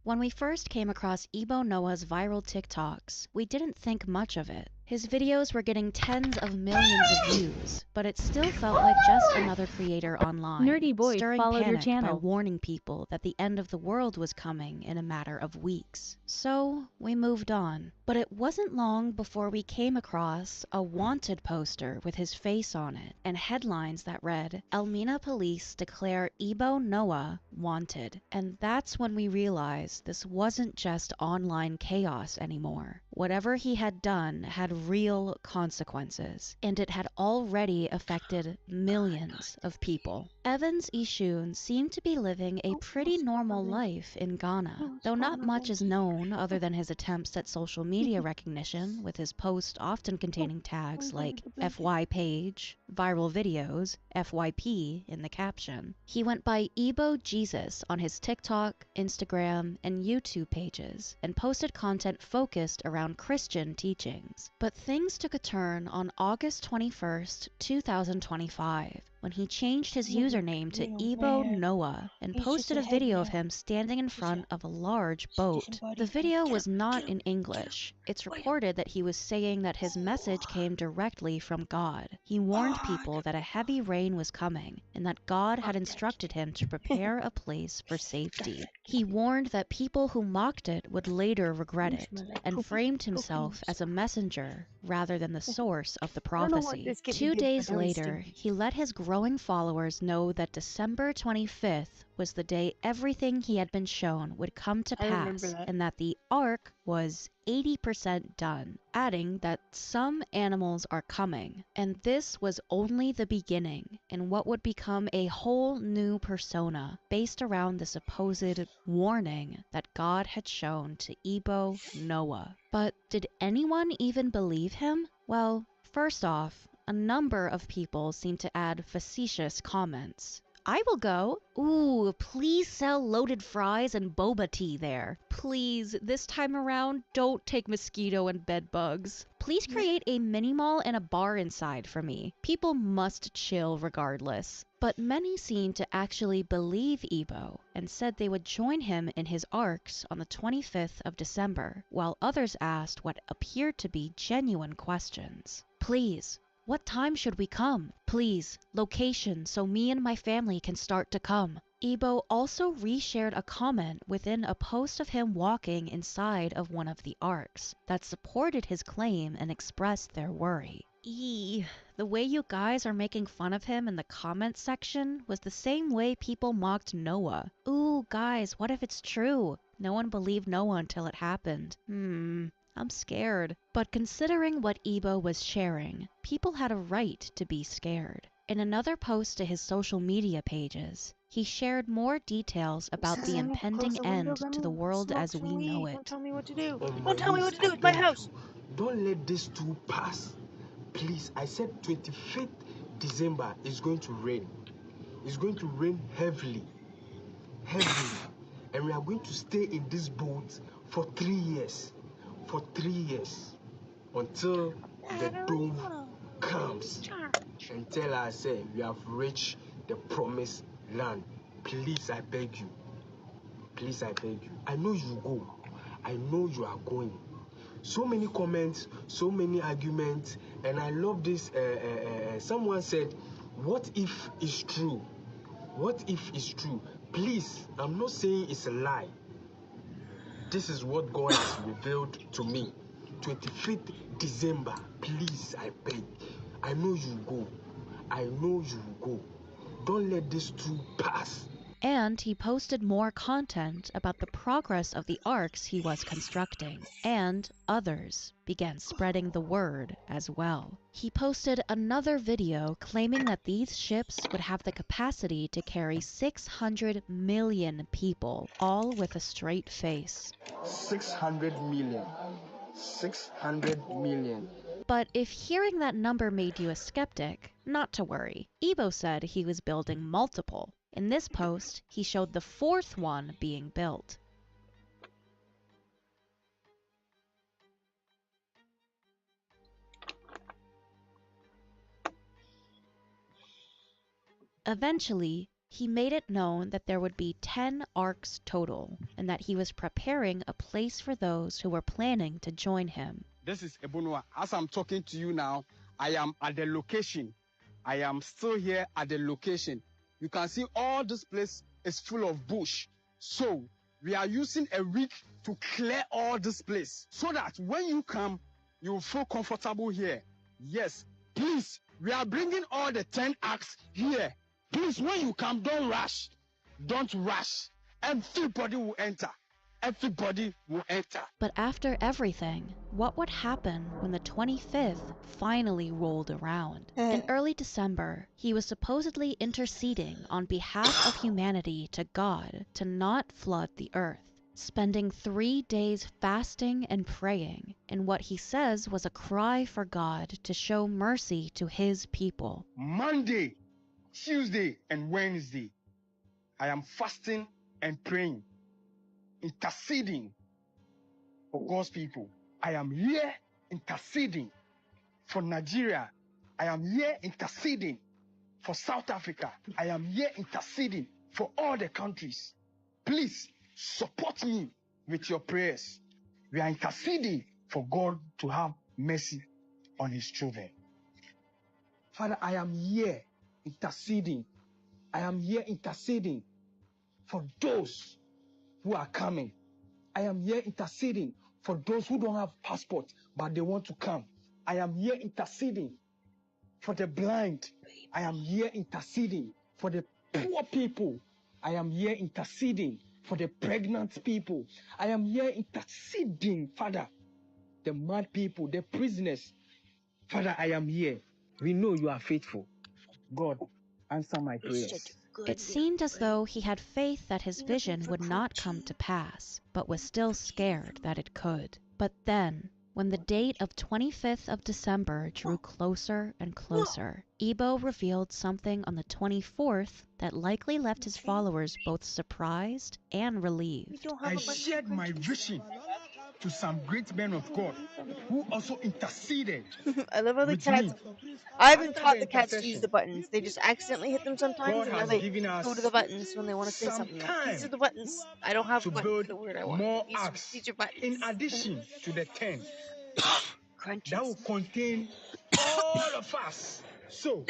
When we first came across Ebo Noah's viral TikToks, we didn't think much of it. His videos were getting tens of millions of views, but it still felt like just another creator online,
Nerdy boys
stirring
followed your
panic by
channel.
warning people that the end of the world was coming in a matter of weeks. So we moved on. But it wasn't long before we came across a wanted poster with his face on it and headlines that read, "Elmina police declare Ebo Noah wanted." And that's when we realized this wasn't just online chaos anymore. whatever he had done had real consequences, and it had already affected millions of people. Evans Ishun seemed to be living a pretty normal life in Ghana, though not much is known other than his attempts at social media recognition, with his posts often containing tags like FY page, viral videos, FYP in the caption. He went by Igbo Jesus on his TikTok, Instagram, and YouTube pages, and posted content focused around Christian teachings. But things took a turn on August 21st, 2025, when he changed his username to Igbo Noah and posted a video of him standing in front of a large boat. The video was not in English. It's reported that he was saying that his message came directly from God. He warned people that a heavy rain was coming and that God had instructed him to prepare a place for safety. He warned that people who mocked it would later regret it, and framed himself as a messenger rather than the source of the prophecy. 2 days later, he let his growing followers know that December 25th was the day everything he had been shown would come to pass, and that the ark was 80% done, adding that some animals are coming. And this was only the beginning in what would become a whole new persona based around the supposed warning that God had shown to Igbo Noah. But did anyone even believe him? Well, first off, a number of people seem to add facetious comments. I will go. Ooh, please sell loaded fries and boba tea there. Please, this time around, don't take mosquito and bed bugs. Please create a mini mall and a bar inside for me. People must chill regardless. But many seemed to actually believe Igbo and said they would join him in his arcs on the 25th of December, while others asked what appeared to be genuine questions. Please, what time should we come? Please, location so me and my family can start to come. Igbo also reshared a comment within a post of him walking inside of one of the arcs that supported his claim and expressed their worry. The way you guys are making fun of him in the comments section was the same way people mocked Noah. Ooh, guys, what if it's true? No one believed Noah until it happened. I'm scared. But considering what Igbo was sharing, people had a right to be scared. In another post to his social media pages, he shared more details about the impending end to the world as we know it.
Don't tell me what to do. Don't tell me what to do. It's my house.
Don't let this too pass. Please, I said 25th December is going to rain. It's going to rain heavily. And we are going to stay in this boat for 3 years. For 3 years. Until the dove comes and tell us we have reached the promised land. Please, I beg you. Please, I beg you. I know you go. I know you are going. So many comments, so many arguments, and I love this. Someone said, what if it's true? What if it's true? Please, I'm not saying it's a lie. This is what God has revealed to me. 25th December, please, I beg. I know you go. I know you go. Don't let this too pass.
And he posted more content about the progress of the arcs he was constructing, and others began spreading the word as well. He posted another video claiming that these ships would have the capacity to carry 600 million people, all with a straight face.
600 million. 600 million.
But if hearing that number made you a skeptic, not to worry. Igbo said he was building multiple. In this post, he showed the 4th one being built. Eventually, he made it known that there would be 10 arcs total, and that he was preparing a place for those who were planning to join him.
This is Ebunwa. As I'm talking to you now, I am at the location. I am still here at the location. You can see all this place is full of bush. So we are using a rig to clear all this place so that when you come, you will feel comfortable here. Yes, please, we are bringing all the 10 arcs here. Please, when you come, don't rush. Don't rush. Everybody will enter. everybody will enter.
But after everything, what would happen when the 25th finally rolled around? In early December, he was supposedly interceding on behalf of humanity to God to not flood the earth, spending 3 days fasting and praying in what he says was a cry for God to show mercy to his people.
Monday, Tuesday, and Wednesday, I am fasting and praying, interceding for God's people. I am here interceding for Nigeria. I am here interceding for South Africa. I am here interceding for all the countries. Please support me with your prayers. We are interceding for God to have mercy on his children. Father, I am here interceding. I am here interceding for those who are coming. I am here interceding for those who don't have passport but they want to come. I am here interceding for the blind. I am here interceding for the poor people. I am here interceding for the pregnant people. I am here interceding, Father, the mad people, the prisoners. Father, I am here. We know you are faithful. God, answer my prayers.
It seemed as though he had faith that his vision would not come to pass, but was still scared that it could. But then, when the date of 25th of December drew closer and closer, Ebo revealed something on the 24th that likely left his followers both surprised and relieved.
I shared my vision to some great men of God who also interceded.
I love how the
with
cats.
me.
I haven't
After
taught
the
the cats to use
intercession,
the buttons. They just accidentally hit them sometimes,
God
and now
has
they
given us
go to the buttons when they want to say
some
something. Like, these
time
are the buttons. I don't have
to
buttons
build
for the word I want.
more
These
arcs
are buttons.
in addition to the 10
Crunches.
that will contain all of us. So,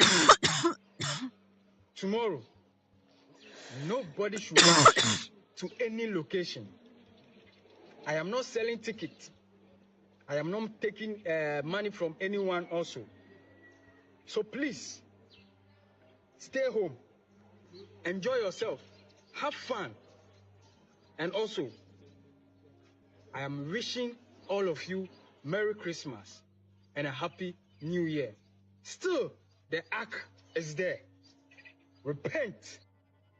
tomorrow, nobody should rush to any location. I am not selling tickets. I am not taking money from anyone also. So please, stay home, enjoy yourself, have fun. And also, I am wishing all of you Merry Christmas and a Happy New Year. Still, the ark is there. Repent.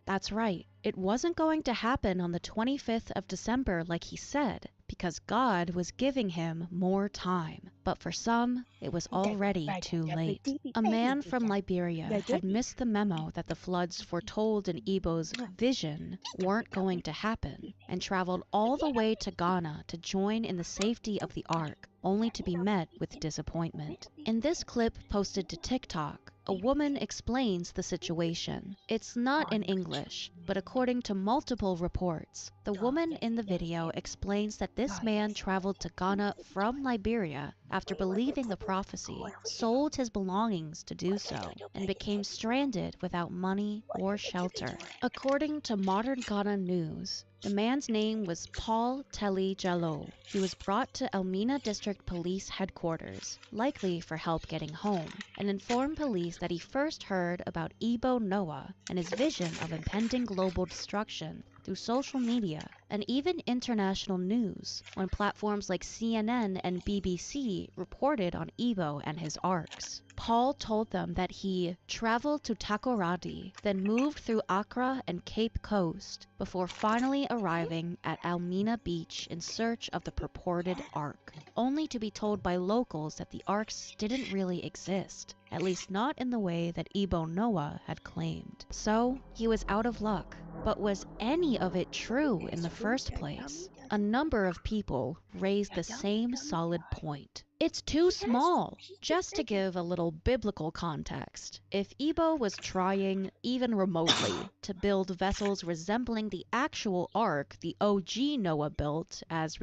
That's right. It wasn't going to happen on the 25th of December like he said, because God was giving him more time. But for some, it was already too late. A man from Liberia had missed the memo that the floods foretold in Ebo's vision weren't going to happen, and traveled all the way to Ghana to join in the safety of the ark, only to be met with disappointment. In this clip posted to TikTok, a woman explains the situation. It's not in English, but according to multiple reports, the woman in the video explains that this man traveled to Ghana from Liberia after believing the prophecy, sold his belongings to do so, and became stranded without money or shelter. According to Modern Ghana News, the man's name was Paul Telly Jallo. He was brought to Elmina District Police Headquarters, likely for help getting home, and informed police that he first heard about Ebo Noah and his vision of impending global destruction through social media and even international news, when platforms like CNN and BBC reported on Ebo and his arcs. Paul told them that he traveled to Takoradi, then moved through Accra and Cape Coast, before finally arriving at Elmina Beach in search of the purported ark, only to be told by locals that the arks didn't really exist, at least not in the way that Ebo Noah had claimed. So, he was out of luck. But was any of it true in the first place? A number of people raised the same solid point. It's too small. Just to give a little biblical context, if Ebo was trying, even remotely, to build vessels resembling the actual ark the OG Noah built, as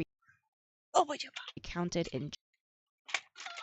recounted in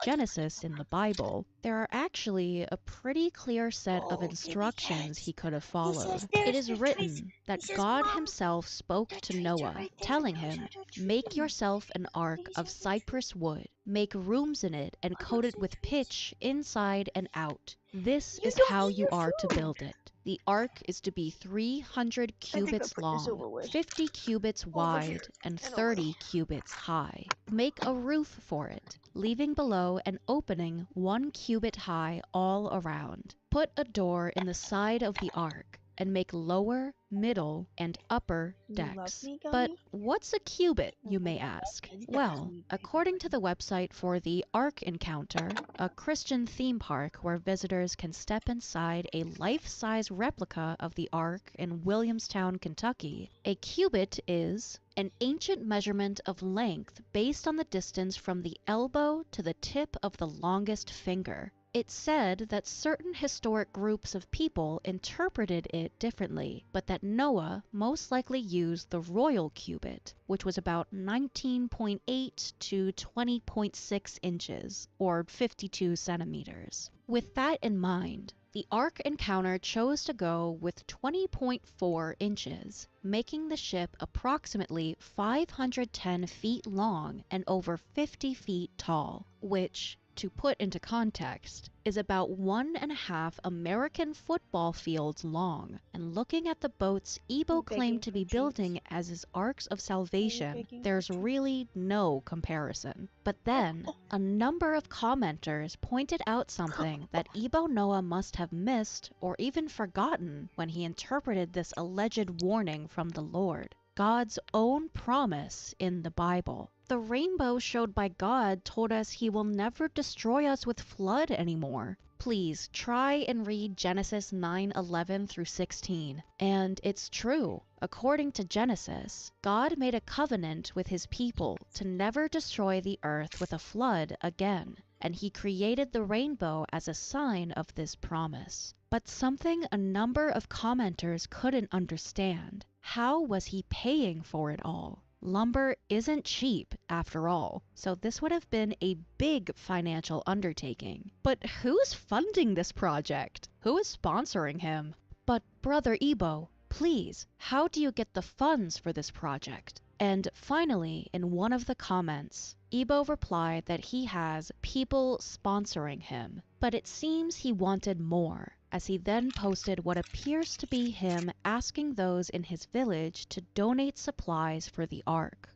Genesis in the Bible, there are actually a pretty clear set of instructions he could have followed. It is written that God himself spoke to Noah, telling him, "Make yourself an ark of cypress wood, make rooms in it, and coat it with pitch inside and out. This is how you are to build it." The ark is to be 300 cubits long, 50 cubits wide, and 30 cubits high. Make a roof for it, leaving below an opening 1 cubit high all around. Put a door in the side of the ark, and make lower, middle, and upper decks. But what's a cubit, you may ask? Well, according to the website for the Ark Encounter, a Christian theme park where visitors can step inside a life-size replica of the Ark in Williamstown, Kentucky, a cubit is an ancient measurement of length based on the distance from the elbow to the tip of the longest finger. It's said that certain historic groups of people interpreted it differently, but that Noah most likely used the royal cubit, which was about 19.8 to 20.6 inches, or 52 centimeters. With that in mind, the Ark Encounter chose to go with 20.4 inches, making the ship approximately 510 feet long and over 50 feet tall, which, to put into context, is about 1.5 American football fields long. And looking at the boats Ebo claimed to be building as his arks of salvation, there's really no comparison. But then, a number of commenters pointed out something that Ebo Noah must have missed or even forgotten when he interpreted this alleged warning from the Lord. God's own promise in the Bible. The rainbow showed by God told us he will never destroy us with flood anymore. Please try and read Genesis 9:11 through 16. And it's true. According to Genesis, God made a covenant with his people to never destroy the earth with a flood again, and he created the rainbow as a sign of this promise. But something a number of commenters couldn't understand. How was he paying for it all? Lumber isn't cheap, after all, so this would have been a big financial undertaking. But who's funding this project? Who is sponsoring him? But Brother Ebo, please, how do you get the funds for this project? And finally, in one of the comments, Ebo replied that he has people sponsoring him, but it seems he wanted more, as he then posted what appears to be him asking those in his village to donate supplies for the ark.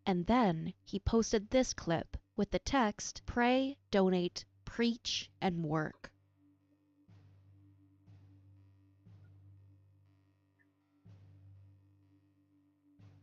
And then he posted this clip with the text, "Pray, donate, preach, and work."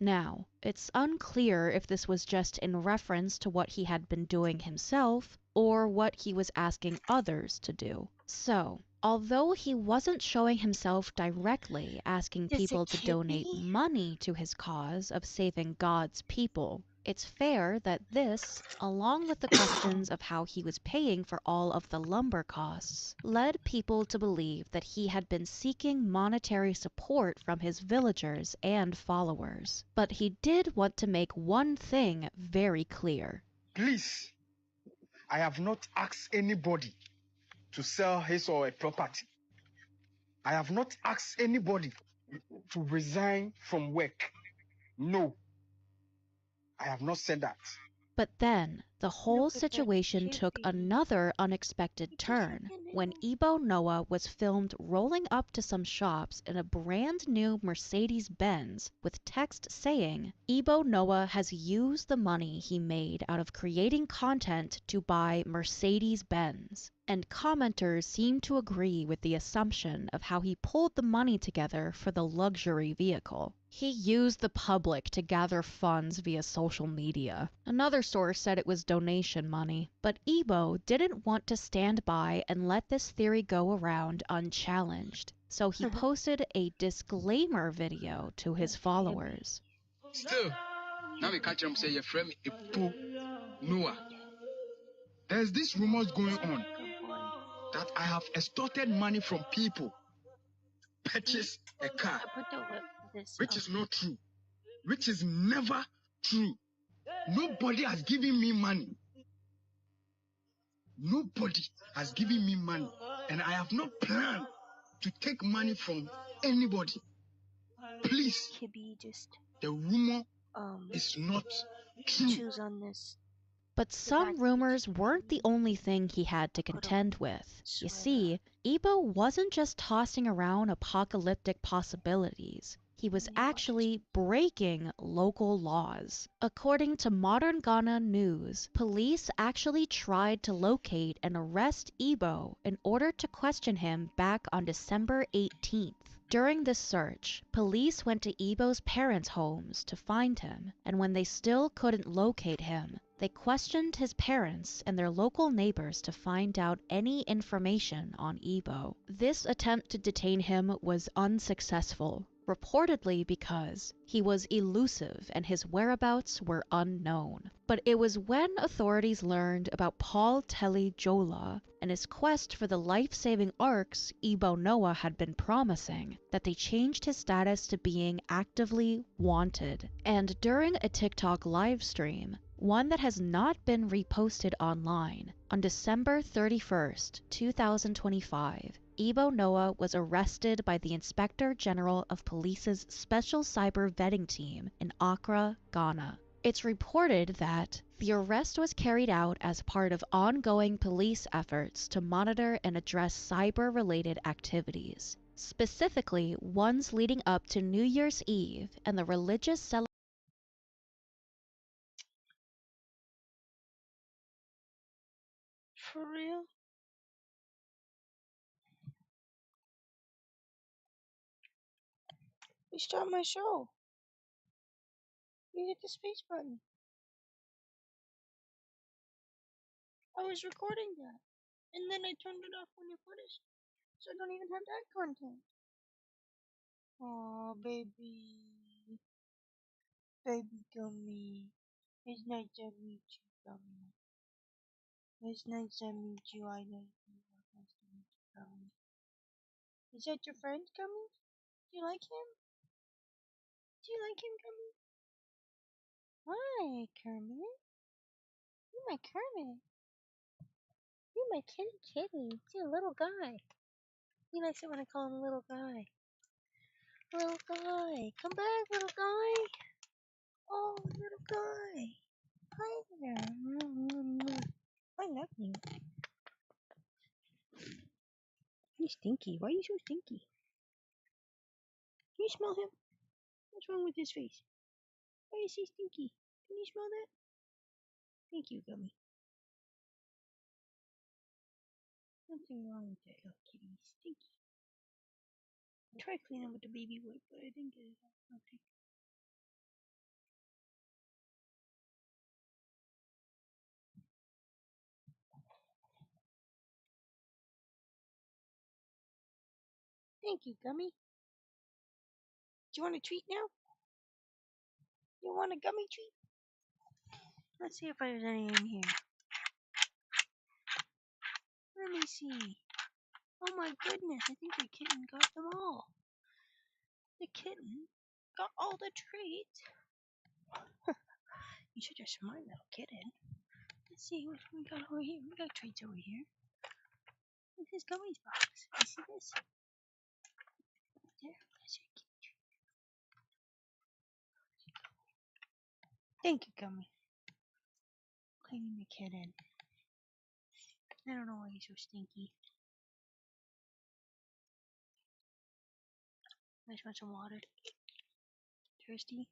Now, it's unclear if this was just in reference to what he had been doing himself, or what he was asking others to do. So, although he wasn't showing himself directly asking people to donate money to his cause of saving God's people, it's fair that this, along with the questions of how he was paying for all of the lumber costs, led people to believe that he had been seeking monetary support from his villagers and followers. But he did want to make one thing very clear.
Please, I have not asked anybody to sell his or her property. I have not asked anybody to resign from work. No, I have not said that.
But then, the whole situation took another unexpected turn when Ebo Noah was filmed rolling up to some shops in a brand new Mercedes-Benz with text saying, "Ebo Noah has used the money he made out of creating content to buy Mercedes-Benz." And commenters seem to agree with the assumption of how he pulled the money together for the luxury vehicle. He used the public to gather funds via social media. Another source said it was donation money, but Ebo didn't want to stand by and let this theory go around unchallenged, so he posted a disclaimer video to his followers.
Still, now we catch him say your friend Epo Noah. There's this rumors going on that I have extorted money from people to purchase a car, which is not true, which is never true. Nobody has given me money. Nobody has given me money, and I have no plan to take money from anybody. Please, the rumor is not true.
But But some rumors weren't the only thing he had to contend with. You see, Ebo wasn't just tossing around apocalyptic possibilities. He was actually breaking local laws. According to Modern Ghana News, police actually tried to locate and arrest Ebo in order to question him back on December 18th. During this search, police went to Ebo's parents' homes to find him, and when they still couldn't locate him, they questioned his parents and their local neighbors to find out any information on Ebo. This attempt to detain him was unsuccessful, reportedly because he was elusive and his whereabouts were unknown. But it was when authorities learned about Paul Telly Jola and his quest for the life-saving arcs Ebo Noah had been promising that they changed his status to being actively wanted. And during a TikTok live stream, one that has not been reposted online, on December 31st, 2025, Ebo Noah was arrested by the Inspector General of Police's Special Cyber Vetting Team in Accra, Ghana. It's reported that the arrest was carried out as part of ongoing police efforts to monitor and address cyber-related activities, specifically ones leading up to New Year's Eve and the religious celebration.
For real? You start my show. You hit the space button. I was recording that. And then I turned it off when you finished. So I don't even have that content. Oh, baby. Baby Gummy. It's nice to meet you, Gummy. It's nice to meet you. I like you. It's nice to meet you, Gummy. Is that your friend, Gummy? Do you like him? Do you like him, Gummy? Hi, Kermit. You're my Kermit. You're my kitty. You're a little guy. He likes it when I call him a little guy. Little guy. Come back, little guy. Oh, little guy. Hi there. I love you. He's stinky. Why are you so stinky? Can you smell him? What's wrong with his face? Why is he stinky? Can you smell that? Thank you, Gummy. Nothing wrong with that little kitty. He's stinky. I tried cleaning him with the baby wipe, but I didn't get it out. Okay. Thank you, Gummy. Do you want a treat now? You want a gummy treat? Let's see if there's any in here. Let me see. Oh my goodness, I think the kitten got them all. The kitten got all the treats. You're such a smart little kitten. Let's see what we got over here. We got treats over here. What's this gummies box? You see this? There, that's your kitty treat. Thank you, Gummy. Cleaning the kitten. I don't know why he's so stinky. I just want some water. Thirsty?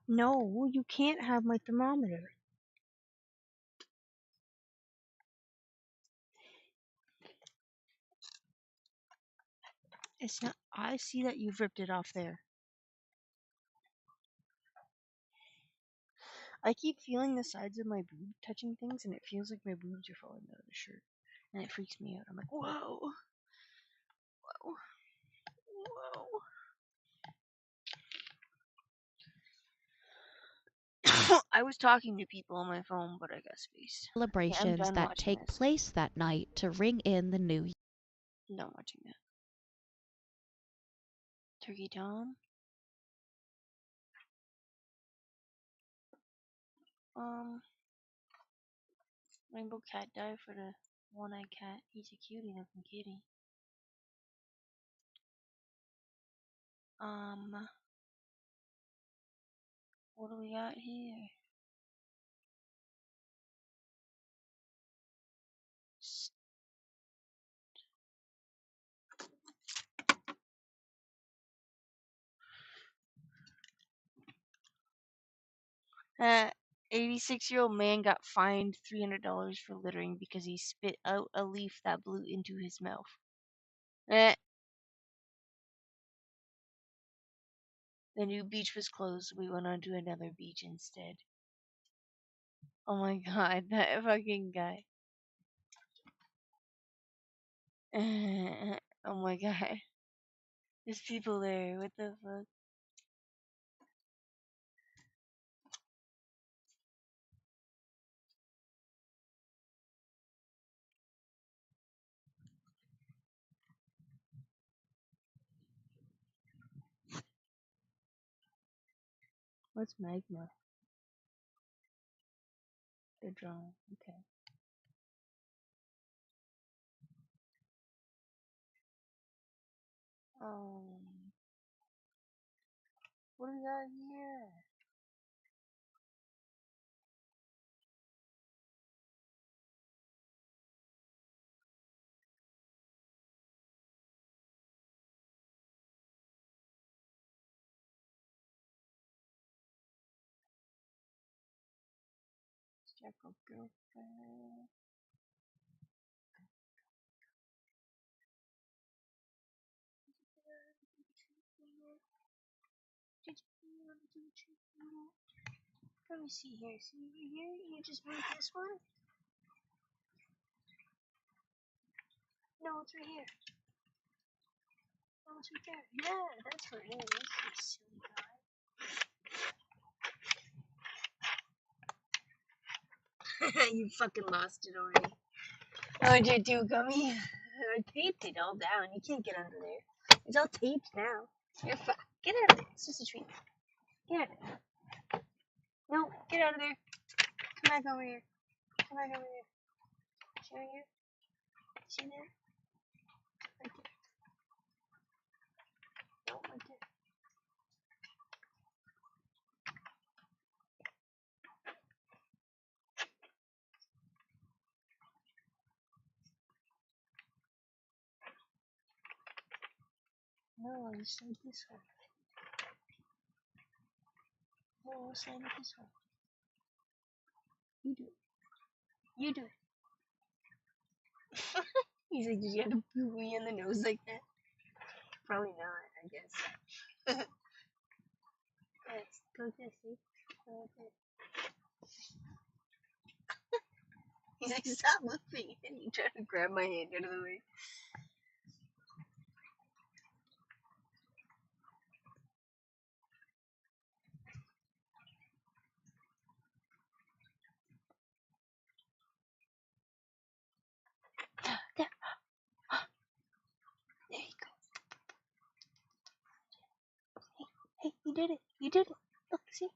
No, you can't have my thermometer. It's not. I see that you've ripped it off there. I keep feeling the sides of my boob touching things, and it feels like my boobs are falling out of the shirt. And it freaks me out. I'm like, whoa. Whoa. Whoa. I was talking to people on my phone, but I got space.
Celebrations
Yeah, I'm done
that
watching
take
this.
place that night to ring in the new year.
I'm done watching that. Turkey Tom. Rainbow cat died for the one-eyed cat. He's a cutie looking kitty. What do we got here? Uh, 86-year-old man got fined $300 for littering because he spit out a leaf that blew into his mouth. The new beach was closed. We went on to another beach instead. Oh my god, that fucking guy. Oh my god. There's people there. What the fuck? What's magma? Bedrot. Okay. What do we got here? Jackal girlfriend. Let me see here. See over here? You just move this one? No, it's right here. No, it's right there. Yeah, that's what it is. You silly guy. You fucking lost it already. What'd you do, Gummy? I taped it all down. You can't get under there. It's all taped now. You're get out of there. It's just a treat. Get out of there. No, get out of there. Come back over here. Come back over here. See right here? See there? Right there. No, right there. No, you slide this way. No, slide it this way. You do it. You do it. He's like, did you have to poo me in the nose like that? Probably not, I guess. Let's go this, see? Go this. He's like, stop moving. And he tried to grab my hand out of the way. There. There you go. Hey, you did it. You did it. Look, see?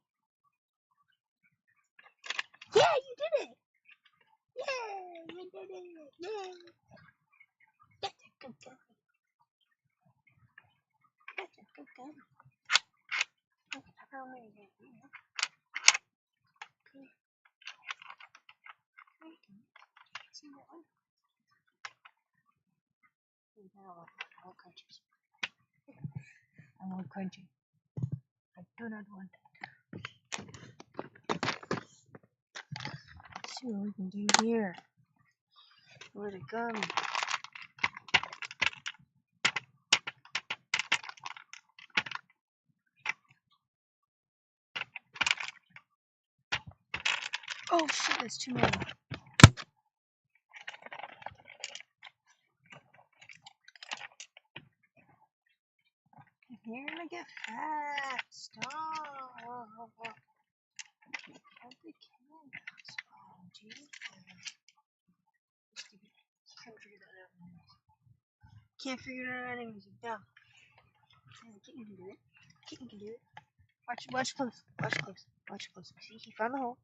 Yeah, you did it. Yeah, you did it. Yeah. That's a good guy. That's a good guy. Okay, I found where you did it. Come here. Come here. See that one? I won't crunch you. I won't crunch you. I do not want that. Let's see what we can do here. Where'd it go? Oh shit, that's too many. You're gonna get fat. Stop. Have the candles. Oh, Jesus. Can't figure that out. Can't figure that out anyways. You're dumb. Kitten can do it. Kitten can do it. Watch close. Watch close. Watch close. See, he found the hole.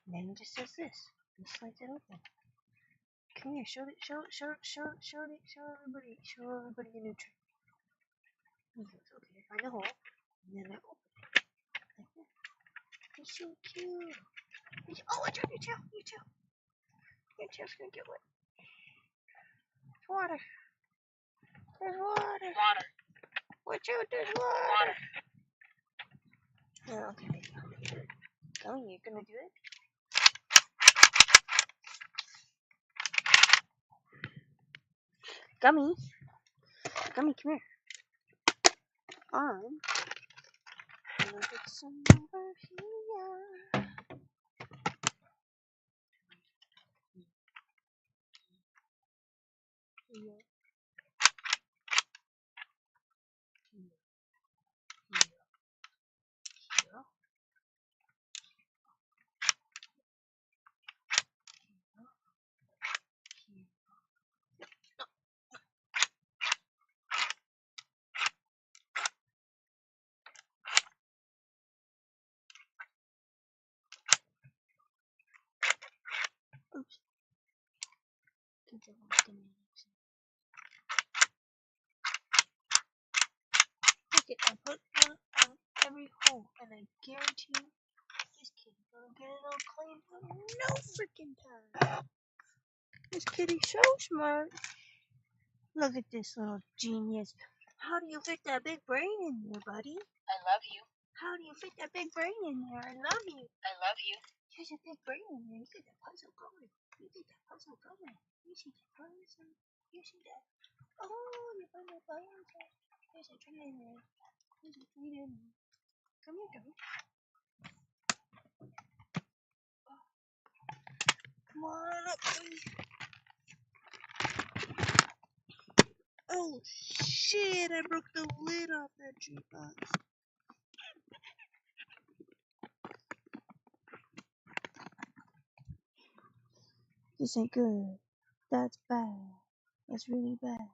And then he just does this. He slides it open. Come here. Show everybody. Show everybody a new trick. Okay, find a hole. And then I open it. Like that. He's so cute. Oh, it's on your tail. Your tail. Your tail's gonna get wet. There's water. There's water. Water. Watch out, there's water. Oh, okay. Gummy, you're gonna do it? Gummy. Gummy, come here. Gonna get some over here. Here. Oops. Look it, I put one on every hole, and I guarantee you, this kitty's gonna get it all cleaned up. No freaking time. This kitty's so smart. Look at this little genius. How do you fit that big brain in there, buddy? I love you. How do you fit that big brain in there? I love you. I love you. There's a big brain in there. You get that puzzle going. You get that puzzle going. You see that puzzle? You see that? Oh, you find that puzzle. There's a tree in there. There's a tree in there. Come here, Gummy. Come on up, Gummy. Oh, shit. I broke the lid off that tree box. This ain't good. That's bad. That's really bad.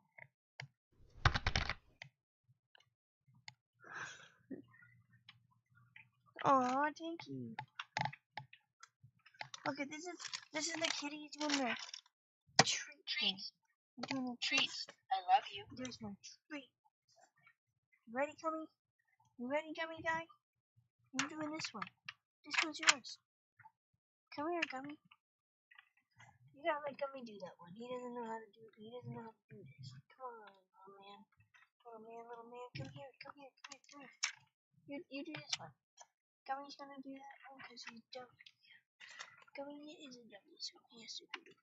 Oh, thank you. Okay, this is the kitty doing the treat. Doing a treat. I love you. There's my treat. Ready, Gummy? You ready, Gummy guy? I'm doing this one. This one's yours. Come here, Gummy. You gotta let Gummy do that one. He doesn't know how to do it. He doesn't know how to do this. Come on, little man. Little man. Come here. You do this one. Gummy's gonna do that one because he's dumb. Gummy isn't dumb, so he has to do it.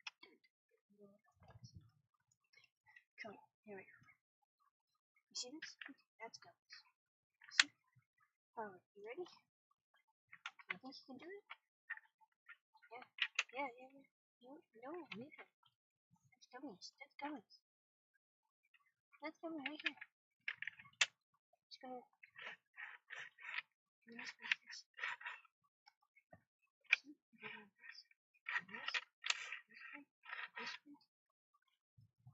Come on, here we go. You see this? Okay, that's Gummy. See? Alright, you ready? You think you can do it? Yeah. No, yeah. That's Gummy's. That's Gummy right here. Just gonna do this like this. See? Go like this. This way.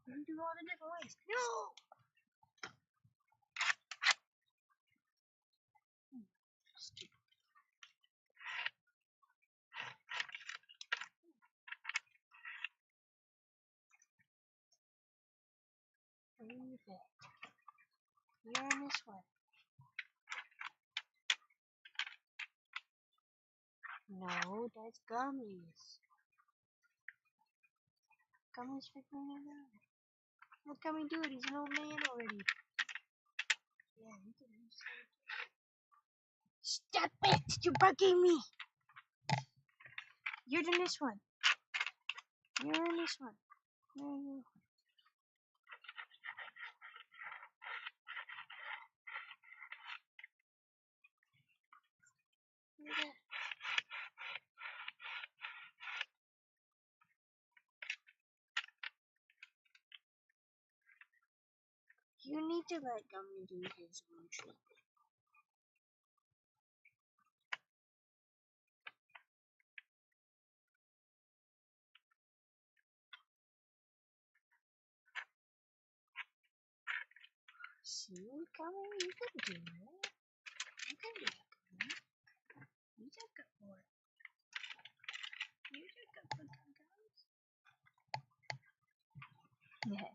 You can do all the different ways. No! Stupid. Perfect. You're in this one. No, that's Gummy's. Gummy's figuring it out. Let Gummy do it. He's an old man already. Yeah, you can do it. Stop it! You're bugging me! You're in this one. You're in this one. No. You need to let Gummy do his own treat. See, Gummy, you can do it. You can do it, Gummy. You just got for it. You just got for it, guys. Yeah.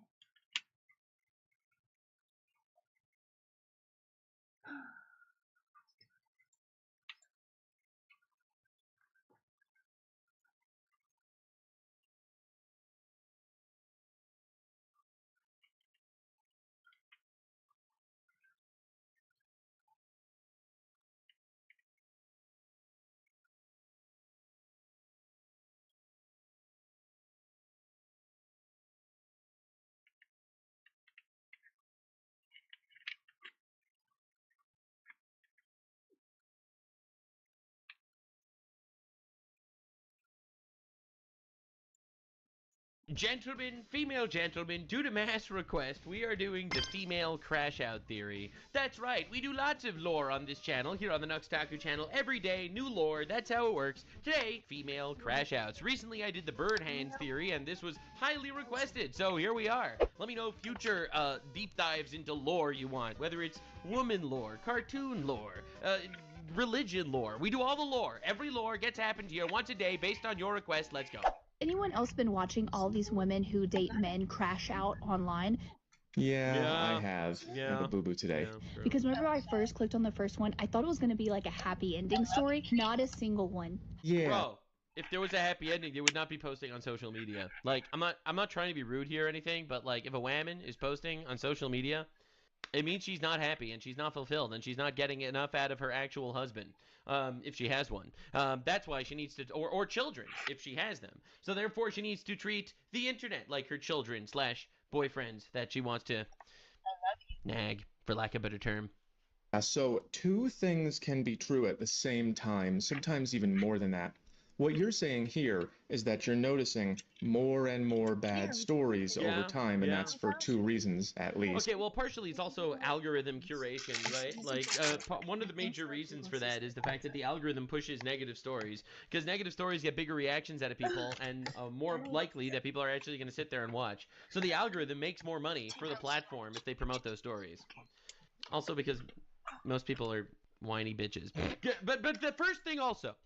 Gentlemen, female gentlemen, due to mass request, we are doing the female crash out theory. That's right, we do lots of lore on this channel, here on the Nuxtaku channel, every day, new lore, that's how it works. Today, female crash outs. Recently I did the bird hands theory, and this was highly requested, so here we are. Let me know future deep dives into lore you want, whether it's woman lore, cartoon lore, religion lore. We do all the lore. Every lore gets happened here once a day based on your request. Let's go.
Anyone else been watching all these women who date men crash out online?
Yeah, I have. I have a boo-boo today.
Because whenever I first clicked on the first one, I thought it was going to be like a happy ending story. Not a single one.
Yeah.
Bro, if there was a happy ending, they would not be posting on social media. Like, I'm not trying to be rude here or anything, but like, if a woman is posting on social media, it means she's not happy and she's not fulfilled and she's not getting enough out of her actual husband, if she has one. That's why she needs to, or children, if she has them. So therefore, she needs to treat the internet like her children / boyfriends that she wants to nag, for lack of a better term.
So two things can be true at the same time, sometimes even more than that. What you're saying here is that you're noticing more and more bad stories over time, and that's for two reasons, at least.
Okay, well, partially it's also algorithm curation, right? Like, one of the major reasons for that is the fact that the algorithm pushes negative stories, because negative stories get bigger reactions out of people, and more likely that people are actually going to sit there and watch. So the algorithm makes more money for the platform if they promote those stories. Also because most people are whiny bitches. But the first thing also...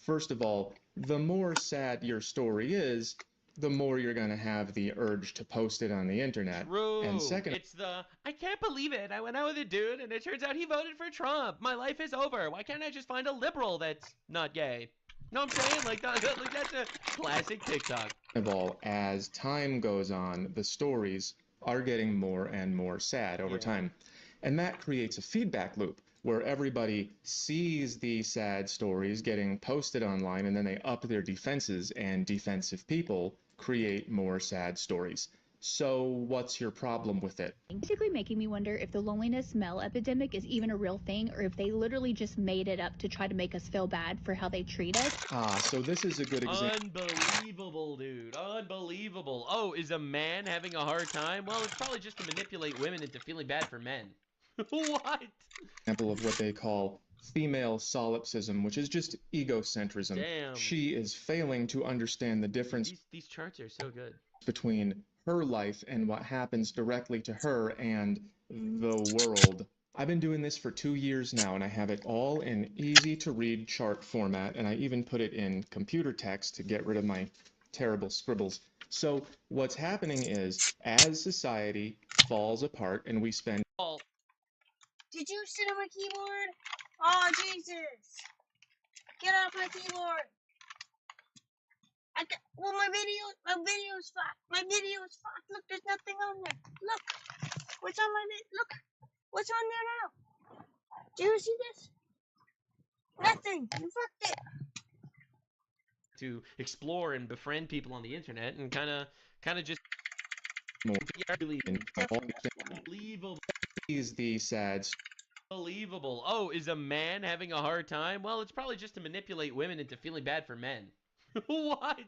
First of all, the more sad your story is, the more you're going to have the urge to post it on the internet.
True.
And second,
it's the, I can't believe it. I went out with a dude and it turns out he voted for Trump. My life is over. Why can't I just find a liberal that's not gay? Know what I'm saying? Like that's a classic TikTok.
of all, as time goes on, the stories are getting more and more sad over time. And that creates a feedback loop where everybody sees these sad stories getting posted online and then they up their defenses, and defensive people create more sad stories. So what's your problem with it?
Basically making me wonder if the loneliness smell epidemic is even a real thing, or if they literally just made it up to try to make us feel bad for how they treat us.
So this is a good example.
Unbelievable, dude. Unbelievable. Oh, is a man having a hard time? Well, it's probably just to manipulate women into feeling bad for men. What?
Example of what they call female solipsism, which is just egocentrism.
Damn.
She is failing to understand the difference
These charts are so good.
between her life and what happens directly to her and the world. I've been doing this for 2 years now, and I have it all in easy-to-read chart format, and I even put it in computer text to get rid of my terrible scribbles. So what's happening is, as society falls apart and we spend...
Did you sit on my keyboard? Oh, Jesus! Get off my keyboard! Well, my video's fucked. My video's fucked. Look, there's nothing on there. Look, what's on my look, what's on there now? Do you see this? Nothing. You fucked it.
To explore and befriend people on the internet and kind of just
more
unbelievable.
Is the sad.
Unbelievable. Oh, is a man having a hard time? Well, it's probably just to manipulate women into feeling bad for men. What?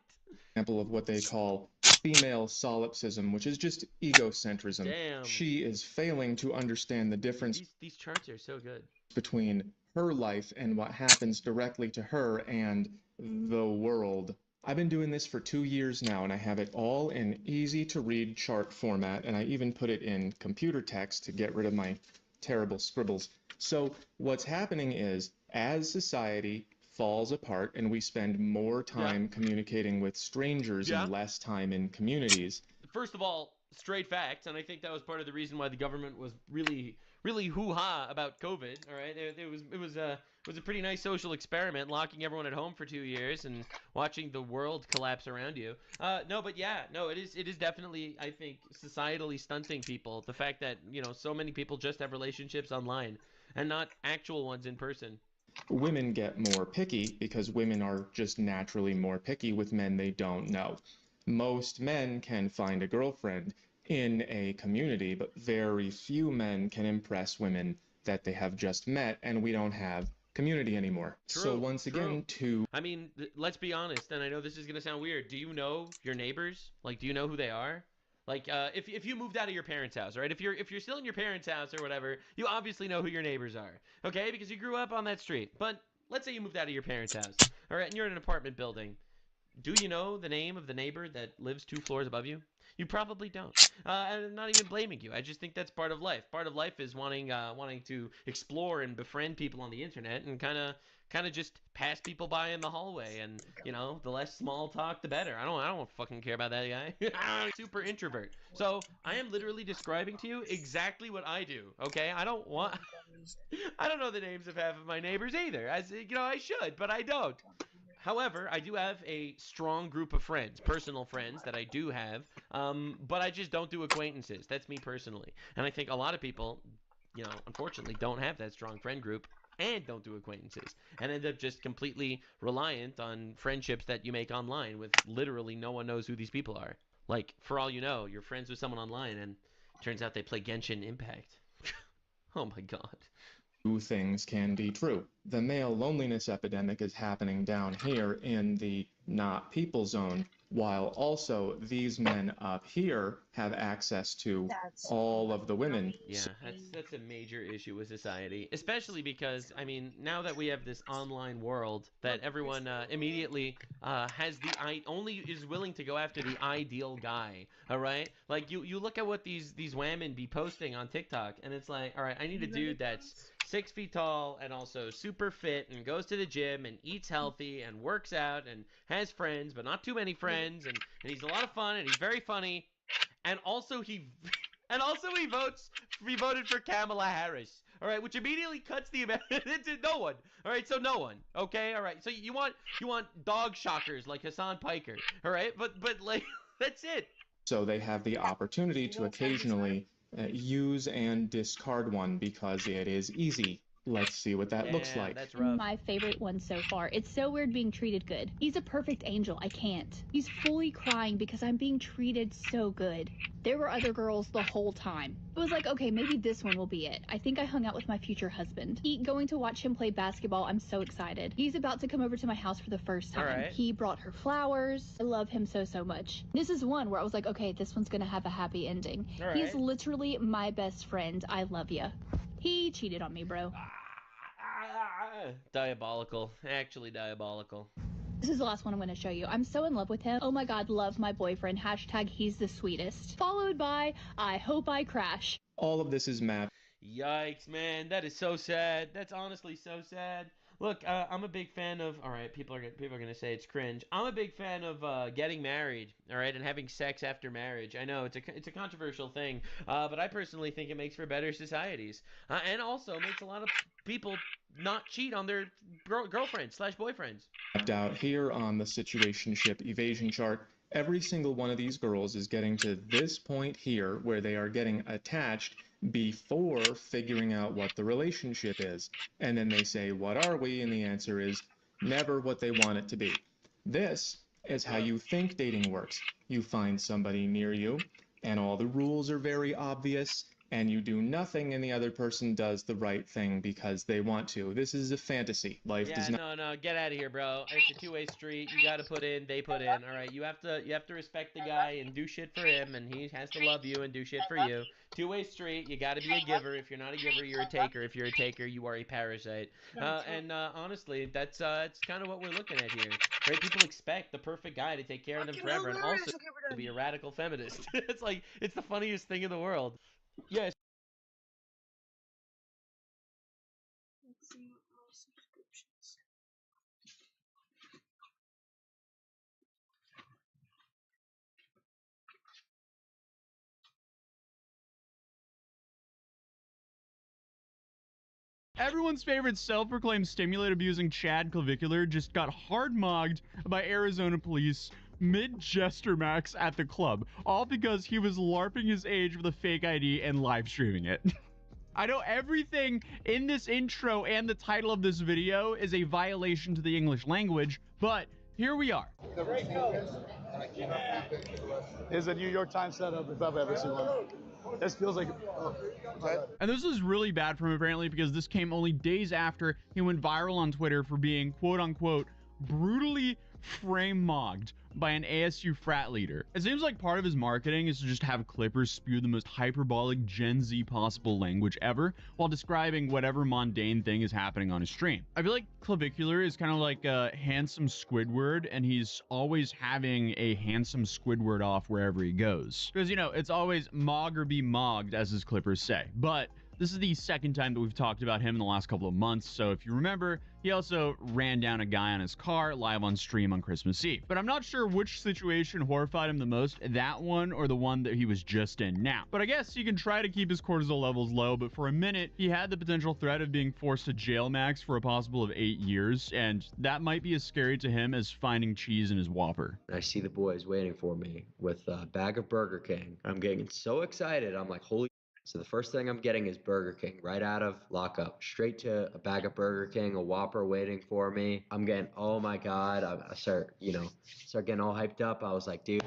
Example of what they call female solipsism, which is just egocentrism.
Damn.
She is failing to understand the difference
These charts are so good.
between her life and what happens directly to her and the world. I've been doing this for 2 years now, and I have it all in easy-to-read chart format, and I even put it in computer text to get rid of my terrible scribbles. So what's happening is, as society falls apart and we spend more time communicating with strangers and less time in communities.
First of all, straight facts, and I think that was part of the reason why the government was really hoo-ha about COVID. All right, it was a pretty nice social experiment, locking everyone at home for 2 years and watching the world collapse around you. It is definitely, I think, societally stunting people. The fact that so many people just have relationships online and not actual ones in person.
Women get more picky because women are just naturally more picky with men they don't know. Most men can find a girlfriend in a community, but very few men can impress women that they have just met, and we don't have community anymore. So once again,
I mean, let's be honest, and I know this is gonna sound weird. Do you know your neighbors? Like, do you know who they are? Like, if you moved out of your parents' house, right? If you're still in your parents' house or whatever, you obviously know who your neighbors are, okay? Because you grew up on that street. But let's say you moved out of your parents' house, all right, and you're in an apartment building. Do you know the name of the neighbor that lives 2 floors above you? You probably don't. I'm not even blaming you. I just think that's part of life. Part of life is wanting to explore and befriend people on the internet and kind of just pass people by in the hallway. And you know, the less small talk, the better. I don't fucking care about that guy. I'm super introvert. So I am literally describing to you exactly what I do. Okay, I don't know the names of half of my neighbors either. As you know, I should, but I don't. However, I do have a strong group of friends, personal friends that I do have, but I just don't do acquaintances. That's me personally. And I think a lot of people, you know, unfortunately don't have that strong friend group and don't do acquaintances and end up just completely reliant on friendships that you make online with literally no one knows who these people are. Like, for all you know, you're friends with someone online and it turns out they play Genshin Impact. Oh my god.
Things can be true. The male loneliness epidemic is happening down here in the not people zone, while also these men up here have access to all of the women.
Yeah, that's a major issue with society, especially because, I mean, now that we have this online world that everyone immediately has only is willing to go after the ideal guy, all right? Like, you look at what these women be posting on TikTok, and it's like, all right, I need a dude that's 6 feet tall and also super fit and goes to the gym and eats healthy and works out and has friends, but not too many friends, and he's a lot of fun and he's very funny, and also he voted for Kamala Harris, all right, which immediately cuts the amount into no one, all right, so no one, okay, all right, so you want dog shockers like Hassan Piker, all right, but like that's it.
So they have the opportunity to occasionally use and discard one because it is easy. Let's see what that looks like.
That's rough.
My favorite one so far. It's so weird being treated good. He's a perfect angel. I can't. He's fully crying because I'm being treated so good. There were other girls the whole time. It was like, okay, maybe this one will be it. I think I hung out with my future husband. Going to watch him play basketball. I'm so excited. He's about to come over to my house for the first time.
All right.
He brought her flowers. I love him so much. This is one where I was like, okay, this one's gonna have a happy ending.
All right.
He's literally my best friend. I love ya. He cheated on me, bro.
Diabolical. Actually diabolical.
This is the last one I'm going to show you. I'm so in love with him. Oh my god, love my boyfriend. Hashtag he's the sweetest. Followed by, I hope I crash.
All of this is math.
Yikes, man. That is so sad. That's honestly so sad. Look, I'm a big fan of, all right, people are going to say it's cringe. I'm a big fan of getting married, all right, and having sex after marriage. I know it's a controversial thing, but I personally think it makes for better societies. And also makes a lot of people not cheat on their girlfriends / boyfriends.
Out here on the situationship evasion chart, every single one of these girls is getting to this point here where they are getting attached before figuring out what the relationship is. And then they say, what are we? And the answer is never what they want it to be. This is how you think dating works. You find somebody near you, and all the rules are very obvious, and you do nothing and the other person does the right thing because they want to. This is a fantasy. Life does not...
No, get out of here, bro. It's a two-way street. You gotta put in, they put in, all right? You have to respect the guy and do shit for him, and he has to love you and do shit for you. Two-way street. You gotta be a giver. If you're not a giver, you're a taker. If you're a taker, you are a parasite. Honestly, that's kind of what we're looking at here. Right? People expect the perfect guy to take care of them forever, and also to be a radical feminist. It's the funniest thing in the world. Yes.
Let's see my subscriptions.
Everyone's favorite self-proclaimed stimulant-abusing Chad Clavicular just got hard-mogged by Arizona police mid-Jester Max at the club, all because he was LARPing his age with a fake ID and live streaming it. I know everything in this intro and the title of this video is a violation to the English language, but here we are.
It's a New York Times setup if I've ever seen one. This feels like...
And this is really bad for him, apparently, because this came only days after he went viral on Twitter for being, quote-unquote, brutally frame-mogged by an ASU frat leader. It seems like part of his marketing is to just have Clippers spew the most hyperbolic Gen Z possible language ever while describing whatever mundane thing is happening on his stream. I feel like Clavicular is kind of like a handsome Squidward, and he's always having a handsome Squidward off wherever he goes. Because, you know, it's always mog or be mogged, as his Clippers say. But this is the second time that we've talked about him in the last couple of months, so if you remember, he also ran down a guy on his car live on stream on Christmas Eve. But I'm not sure which situation horrified him the most, that one or the one that he was just in now. But I guess he can try to keep his cortisol levels low, but for a minute, he had the potential threat of being forced to jail max for a possible of 8 years, and that might be as scary to him as finding cheese in his Whopper.
I see the boys waiting for me with a bag of Burger King. I'm getting so excited. I'm like, holy. So the first thing I'm getting is Burger King right out of lockup, straight to a bag of Burger King, a Whopper waiting for me. I'm getting, oh my God, I start getting all hyped up. I was like, dude,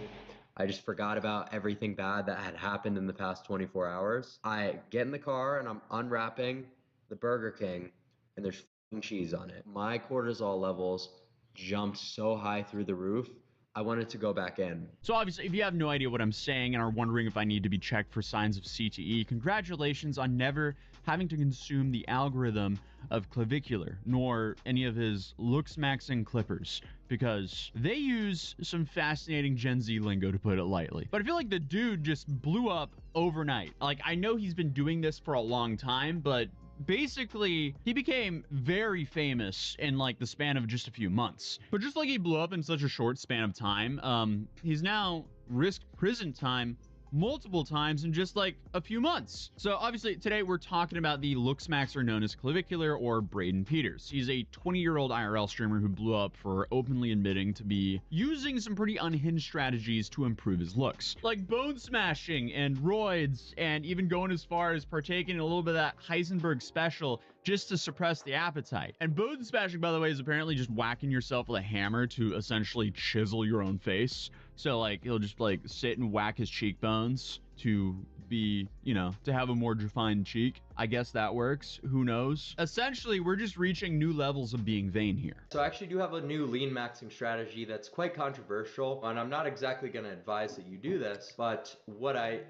I just forgot about everything bad that had happened in the past 24 hours. I get in the car and I'm unwrapping the Burger King and there's cheese on it. My cortisol levels jumped so high through the roof. I wanted to go back in.
So obviously, if you have no idea what I'm saying and are wondering if I need to be checked for signs of CTE, congratulations on never having to consume the algorithm of Clavicular, nor any of his looks-maxing Clippers, because they use some fascinating Gen Z lingo, to put it lightly. But I feel like the dude just blew up overnight. Like, I know he's been doing this for a long time, but basically, he became very famous in like the span of just a few months. But just like he blew up in such a short span of time, he's now risked prison time multiple times in just like a few months. So obviously today we're talking about the looks maxer known as Clavicular, or Braden Peters. He's a 20-year-old IRL streamer who blew up for openly admitting to be using some pretty unhinged strategies to improve his looks, like bone smashing and roids, and even going as far as partaking in a little bit of that Heisenberg special just to suppress the appetite. And bone smashing, by the way, is apparently just whacking yourself with a hammer to essentially chisel your own face. So like he'll just like sit and whack his cheekbones to be, you know, to have a more defined cheek. I guess that works. Who knows? Essentially, we're just reaching new levels of being vain here.
So I actually do have a new lean maxing strategy that's quite controversial, and I'm not exactly going to advise that you do this, but what I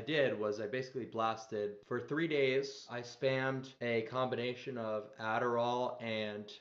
did was I basically blasted for 3 days. I spammed a combination of Adderall and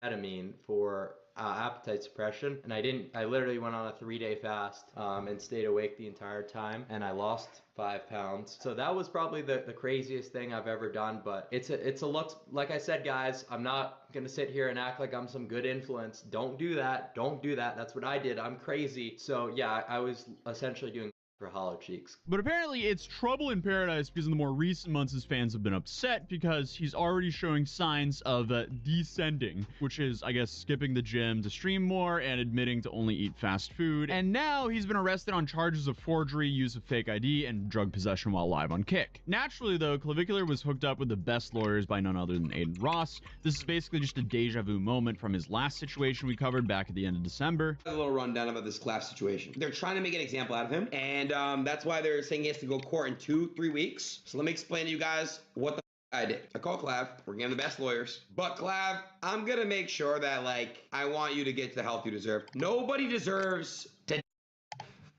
ketamine for appetite suppression, and I literally went on a 3-day fast and stayed awake the entire time, and I lost 5 pounds. So that was probably the craziest thing I've ever done, but it's a look. Like I said, guys, I'm not gonna sit here and act like I'm some good influence. Don't do that. That's what I did. I'm crazy. So yeah, I was essentially doing for hollow cheeks.
But apparently it's trouble in paradise, because in the more recent months his fans have been upset because he's already showing signs of descending, which is, I guess, skipping the gym to stream more and admitting to only eat fast food. And now he's been arrested on charges of forgery, use of fake ID, and drug possession while live on Kick. Naturally though, Clavicular was hooked up with the best lawyers by none other than Aiden Ross. This is basically just a deja vu moment from his last situation we covered back at the end of December.
A little rundown about this Clav situation. They're trying to make an example out of him, and that's why they're saying he has to go to court in 2-3 weeks. So let me explain to you guys what the I did. I called Clav. We're getting the best lawyers. But Clav, I'm gonna make sure that, like, I want you to get the health you deserve. Nobody deserves to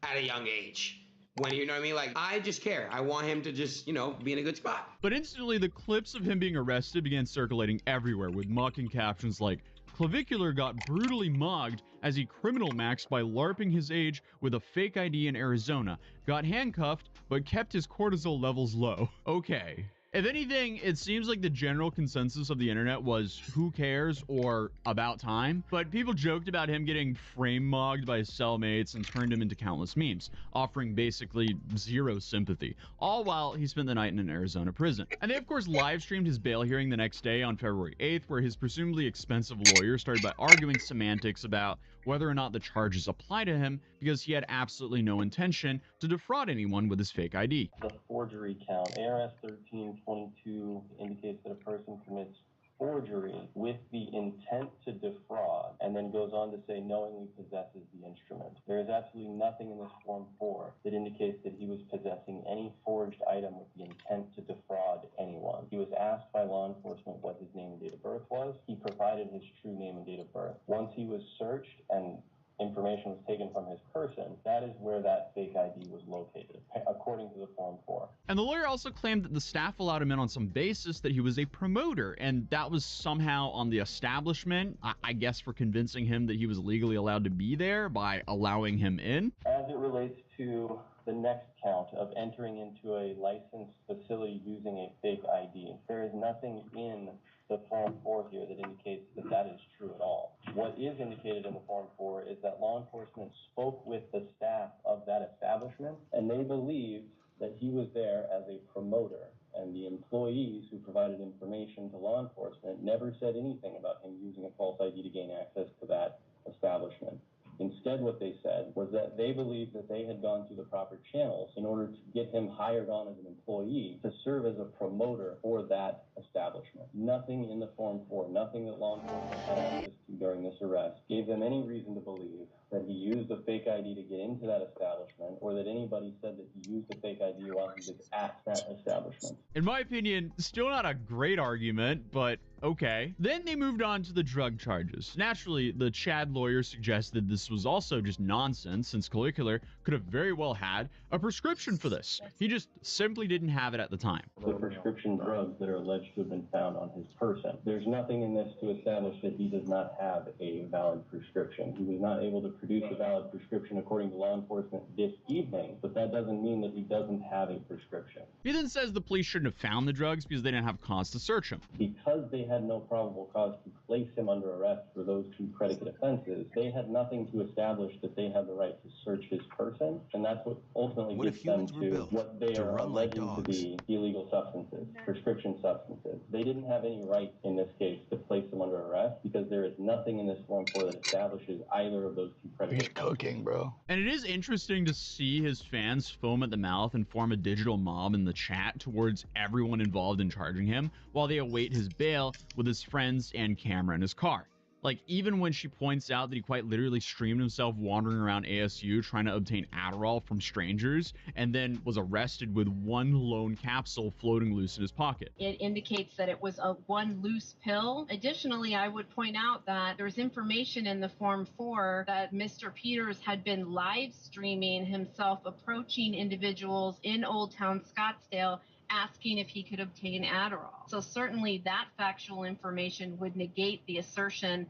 at a young age. When, you know what I mean? Like, I just care. I want him to just, you know, be in a good spot.
But instantly, the clips of him being arrested began circulating everywhere with mocking captions like, Clavicular got brutally mogged as he criminal maxed by LARPing his age with a fake ID in Arizona, got handcuffed, but kept his cortisol levels low. Okay. If anything, it seems like the general consensus of the internet was who cares or about time, but people joked about him getting frame mogged by his cellmates and turned him into countless memes, offering basically zero sympathy, all while he spent the night in an Arizona prison. And they of course live streamed his bail hearing the next day on February 8th, where his presumably expensive lawyer started by arguing semantics about whether or not the charges apply to him, because he had absolutely no intention to defraud anyone with his fake ID.
The forgery count, ARS 1322 indicates that a person commits forgery with the intent to defraud, and then goes on to to say knowingly possesses the instrument. There is absolutely nothing in this Form 4 that indicates that he was possessing any forged item with the intent to defraud anyone. He was asked by law enforcement what his name and date of birth was. He provided his true name and date of birth. Once he was searched and information was taken from his person, that is where that fake ID was located, according to the Form 4.
And the lawyer also claimed that the staff allowed him in on some basis that he was a promoter, and that was somehow on the establishment, I guess for convincing him that he was legally allowed to be there by allowing him in.
As it relates to the next count of entering into a licensed facility using a fake ID, there is nothing in the Form 4 here that indicates that that is true at all. What is indicated in the Form 4 is that law enforcement spoke with the staff of that establishment, and they believed that he was there as a promoter, and the employees who provided information to law enforcement never said anything about him using a false ID to gain access to that establishment. Instead, what they said was that they believed that they had gone through the proper channels in order to get him hired on as an employee to serve as a promoter for that establishment. Nothing in the Form 4, nothing that law enforcement had access to during this arrest gave them any reason to believe that he used a fake ID to get into that establishment, or that anybody said that he used a fake ID while he was at that establishment.
In my opinion, still not a great argument, but okay. Then they moved on to the drug charges. Naturally, the Chad lawyer suggested this was also just nonsense, since Caligula could have very well had a prescription for this. He just simply didn't have it at the time.
The prescription drugs that are alleged to have been found on his person. There's nothing in this to establish that he does not have a valid prescription. He was not able to produce a valid prescription according to law enforcement this evening, but that doesn't mean that he doesn't have a prescription.
He then says the police shouldn't have found the drugs because they didn't have cause to search him.
Because they had no probable cause to place him under arrest for those two predicate offenses, they had nothing to establish that they had the right to search his person, and that's what ultimately gets them to what they are alleging to be illegal substances, prescription substances. They didn't have any right in this case to place him under arrest because there is nothing in this Form 4 that establishes either of those two predicates.
He's cooking, bro.
And it is interesting to see his fans foam at the mouth and form a digital mob in the chat towards everyone involved in charging him while they await his bail with his friends and camera in his car. Like, even when she points out that he quite literally streamed himself wandering around ASU trying to obtain Adderall from strangers and then was arrested with one lone capsule floating loose in his pocket.
It indicates that it was a one loose pill. Additionally, I would point out that there's information in the Form 4 that Mr. Peters had been live streaming himself approaching individuals in Old Town Scottsdale asking if he could obtain Adderall. So certainly that factual information would negate the assertion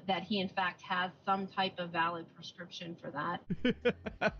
that he in fact has some type of valid prescription for that.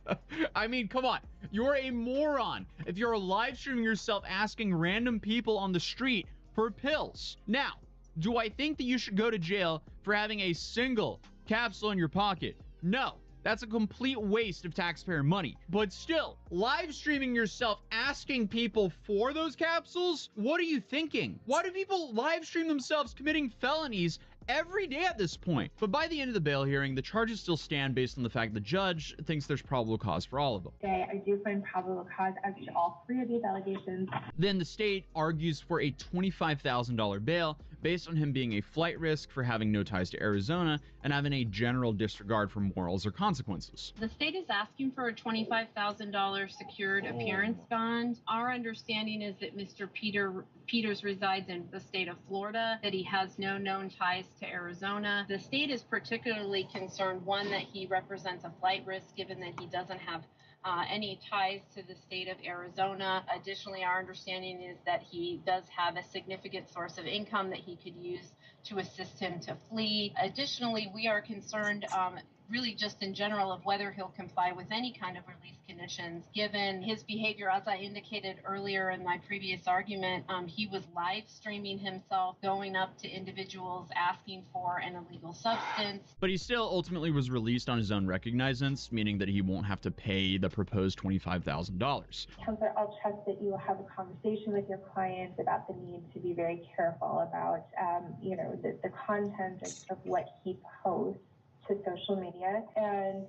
I mean, come on. You're a moron if you're live streaming yourself asking random people on the street for pills. Now, do I think that you should go to jail for having a single capsule in your pocket? No. That's a complete waste of taxpayer money. But still, live streaming yourself asking people for those capsules? What are you thinking? Why do people live stream themselves committing felonies every day at this point? But by the end of the bail hearing, the charges still stand based on the fact the judge thinks there's probable cause for all of them.
I do find probable cause as to all three of these allegations.
Then the state argues for a $25,000 bail based on him being a flight risk for having no ties to Arizona and having a general disregard for morals or consequences.
The state is asking for a $25,000 secured appearance bond. Our understanding is that Mr. Peters resides in the state of Florida, that he has no known ties to Arizona. The state is particularly concerned, one, that he represents a flight risk given that he doesn't have any ties to the state of Arizona. Additionally, our understanding is that he does have a significant source of income that he could use to assist him to flee. Additionally, we are concerned really just in general of whether he'll comply with any kind of release conditions given his behavior. As I indicated earlier in my previous argument, he was live streaming himself going up to individuals asking for an illegal substance.
But he still ultimately was released on his own recognizance, meaning that he won't have to pay the proposed $25,000.
Counselor, I'll trust that you will have a conversation with your client about the need to be very careful about, the content of what he posts to social media, and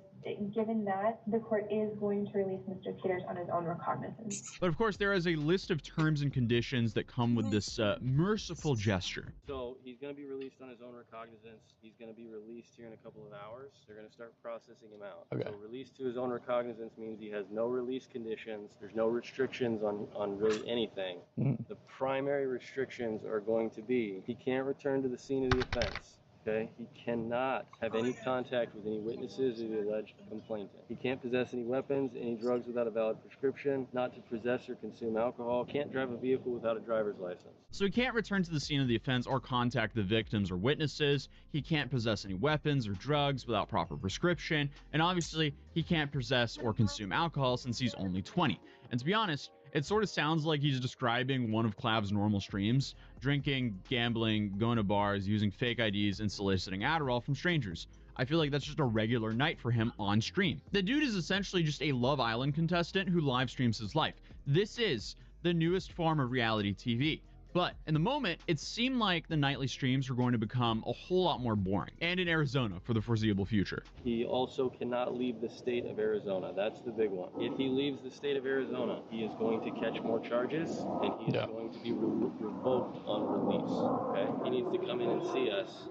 given that, the court is going to release Mr. Peters on his own recognizance.
But of course, there is a list of terms and conditions that come with this merciful gesture.
So he's going
going to be released on his own recognizance. He's going to be released here in a couple of hours. They're going to start processing him out.
Okay.
So released to his own recognizance means he has no release conditions. There's no restrictions on really anything. The primary restrictions are going to be he can't return to the scene of the offense. Okay? He cannot have any contact with any witnesses or the alleged complainant. He can't possess any weapons, any drugs without a valid prescription, not to possess or consume alcohol, can't drive a vehicle without a driver's license.
So he can't return to the scene of the offense or contact the victims or witnesses. He can't possess any weapons or drugs without proper prescription. And obviously, he can't possess or consume alcohol since he's only 20. And to be honest, it sort of sounds like he's describing one of Clav's normal streams: drinking, gambling, going to bars, using fake IDs, and soliciting Adderall from strangers. I feel like that's just a regular night for him on stream. The dude is essentially just a Love Island contestant who live streams his life. This is the newest form of reality TV. But in the moment, it seemed like the nightly streams were going to become a whole lot more boring, and in Arizona for the foreseeable future.
He also cannot leave the state of Arizona. That's the big one. If he leaves the state of Arizona, he is going to catch more charges, and he is going to be revoked on release. Okay? He needs to come in and see us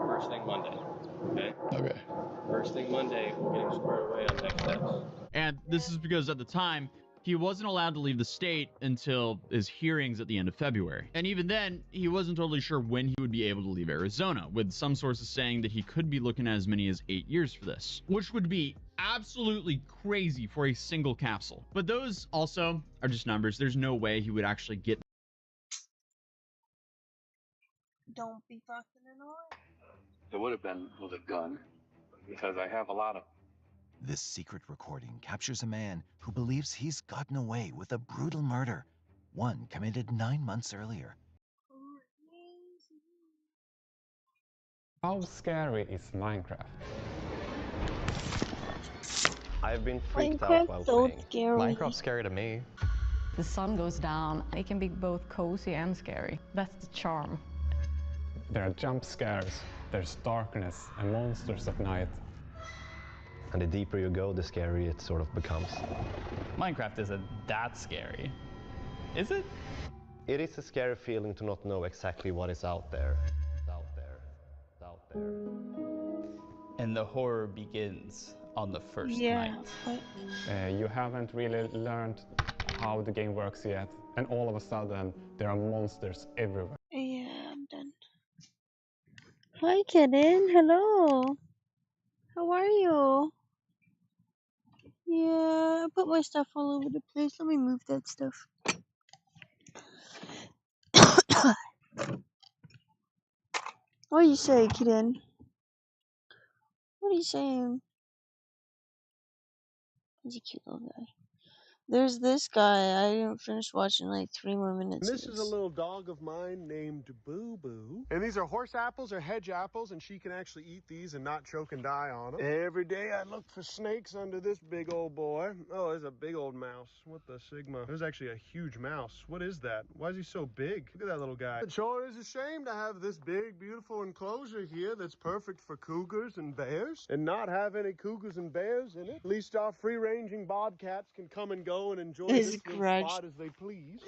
first thing Monday. Okay?
Okay.
First thing Monday, we'll get him squared away on next steps.
And this is because at the time, he wasn't allowed to leave the state until his hearings at the end of February. And even then, he wasn't totally sure when he would be able to leave Arizona, with some sources saying that he could be looking at as many as 8 years for this, which would be absolutely crazy for a single capsule. But those also are just numbers. There's no way he would actually get.
Don't be fucking annoying.
It would have been with a gun, because I have a lot of.
This secret recording captures a man who believes he's gotten away with a brutal murder, one committed 9 months earlier.
How scary is Minecraft?
I've been freaked out while playing. Minecraft's scary to me.
The sun goes down. It can be both cozy and scary. That's the charm.
There are jump scares, there's darkness and monsters at night.
And the deeper you go, the scarier it sort of becomes.
Minecraft isn't that scary. Is it?
It is a scary feeling to not know exactly what is out there.
And the horror begins on the first
Yeah,
night.
You haven't really learned how the game works yet, and all of a sudden there are monsters everywhere.
Yeah, I'm done. Hi, kitten. Hello. How are you? Yeah, I put my stuff all over the place. Let me move that stuff. What do you say, kitten? What are you saying? He's a cute little guy. There's this guy. I didn't finish watching like 3 more minutes.
This is a little dog of mine named Boo Boo. And these are horse apples or hedge apples, and she can actually eat these and not choke and die on them. Every day I look for snakes under this big old boy. Oh, there's a big old mouse. What the Sigma? There's actually a huge mouse. What is that? Why is he so big? Look at that little guy. It sure is a shame to have this big, beautiful enclosure here that's perfect for cougars and bears and not have any cougars and bears in it. At least our free-ranging bobcats can come and go and enjoy
His
this little
grudge.
spot as they please.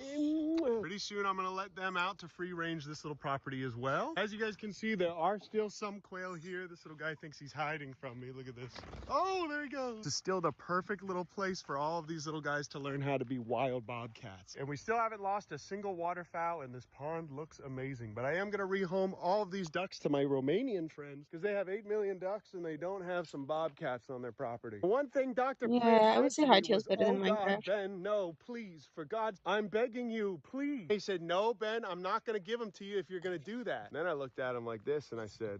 Pretty soon I'm gonna let them out to free range this little property as well. As you guys can see, there are still some quail here. This little guy thinks he's hiding from me. Look at this. Oh, there he goes. This is still the perfect little place for all of these little guys to learn how to be wild bobcats. And we still haven't lost a single waterfowl, and this pond looks amazing. But I am gonna rehome all of these ducks to my Romanian friends because they have 8 million ducks and they don't have some bobcats on their property. One thing Dr.
Yeah,
Plant
I would
said
say
to me
Hightail's
was,
better than
"Oh, God,
Minecraft."
Ben, no, please, for God's, I'm begging you, please. He said, no, Ben, I'm not going to give them to you if you're going to do that. And then I looked at him like this and I said,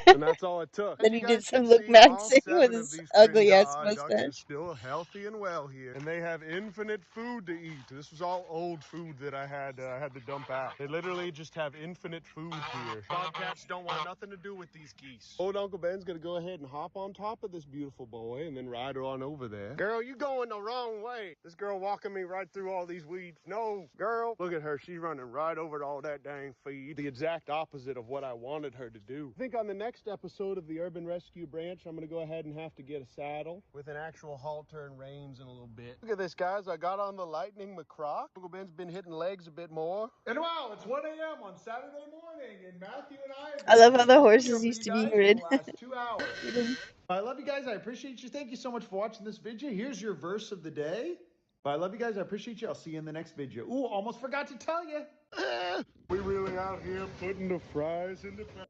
and that's all it took.
Then
As
he
you
did
guys
some
can
look
see,
Maxing
all
with
7 of
his
these
ugly ass
Trinidad ducks are
mustache.
still healthy and well here, and they have infinite food to eat. This was all old food that I had to dump out. They literally just have infinite food here. Bobcats don't want nothing to do with these geese. Old Uncle Ben's gonna go ahead and hop on top of this beautiful boy and then ride her on over there. Girl, you going the wrong way. This girl walking me right through all these weeds. No, girl, look at her. She's running right over to all that dang feed. The exact opposite of what I wanted her to do. I think on the next episode of the Urban Rescue Branch, I'm going to go ahead and have to get a saddle with an actual halter and reins in a little bit. Look at this, guys. I got on the Lightning McCrock. Uncle Ben's been hitting legs a bit more. And wow, it's 1 a.m. on Saturday morning, and Matthew and I have
I love how the
been
horses
here for
used
you
to be
guys
rid.
for the last 2 hours. I love you guys. I appreciate you. Thank you so much for watching this video. Here's your verse of the day. I love you guys. I appreciate you. I'll see you in the next video. Ooh, almost forgot to tell you. We really out here putting the fries in the pan.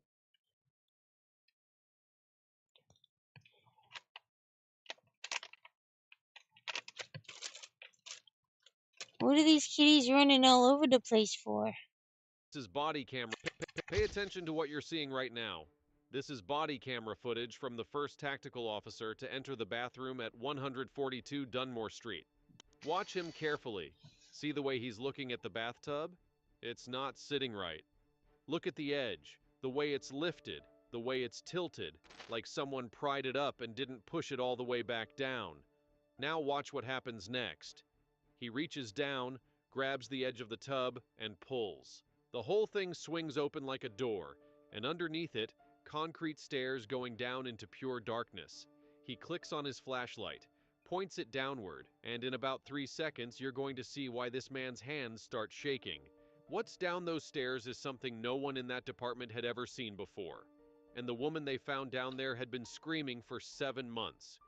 What are these kitties running all over the place for?
This is body camera. Pay attention to what you're seeing right now. This is body camera footage from the first tactical officer to enter the bathroom at 142 Dunmore Street. Watch him carefully. See the way he's looking at the bathtub? It's not sitting right. Look at the edge, the way it's lifted, the way it's tilted, like someone pried it up and didn't push it all the way back down. Now watch what happens next. He reaches down, grabs the edge of the tub, and pulls. The whole thing swings open like a door, and underneath it, concrete stairs going down into pure darkness. He clicks on his flashlight, points it downward, and in about 3 seconds, you're going to see why this man's hands start shaking. What's down those stairs is something no one in that department had ever seen before. And the woman they found down there had been screaming for 7 months.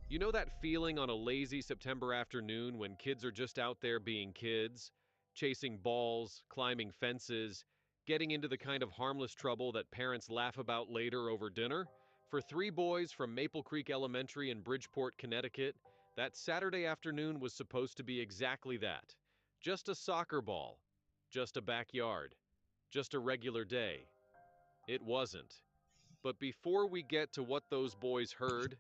You know that feeling on a lazy September afternoon when kids are just out there being kids? Chasing balls, climbing fences, getting into the kind of harmless trouble that parents laugh about later over dinner? For 3 boys from Maple Creek Elementary in Bridgeport, Connecticut, that Saturday afternoon was supposed to be exactly that. Just a soccer ball. Just a backyard. Just a regular day. It wasn't. But before we get to what those boys heard,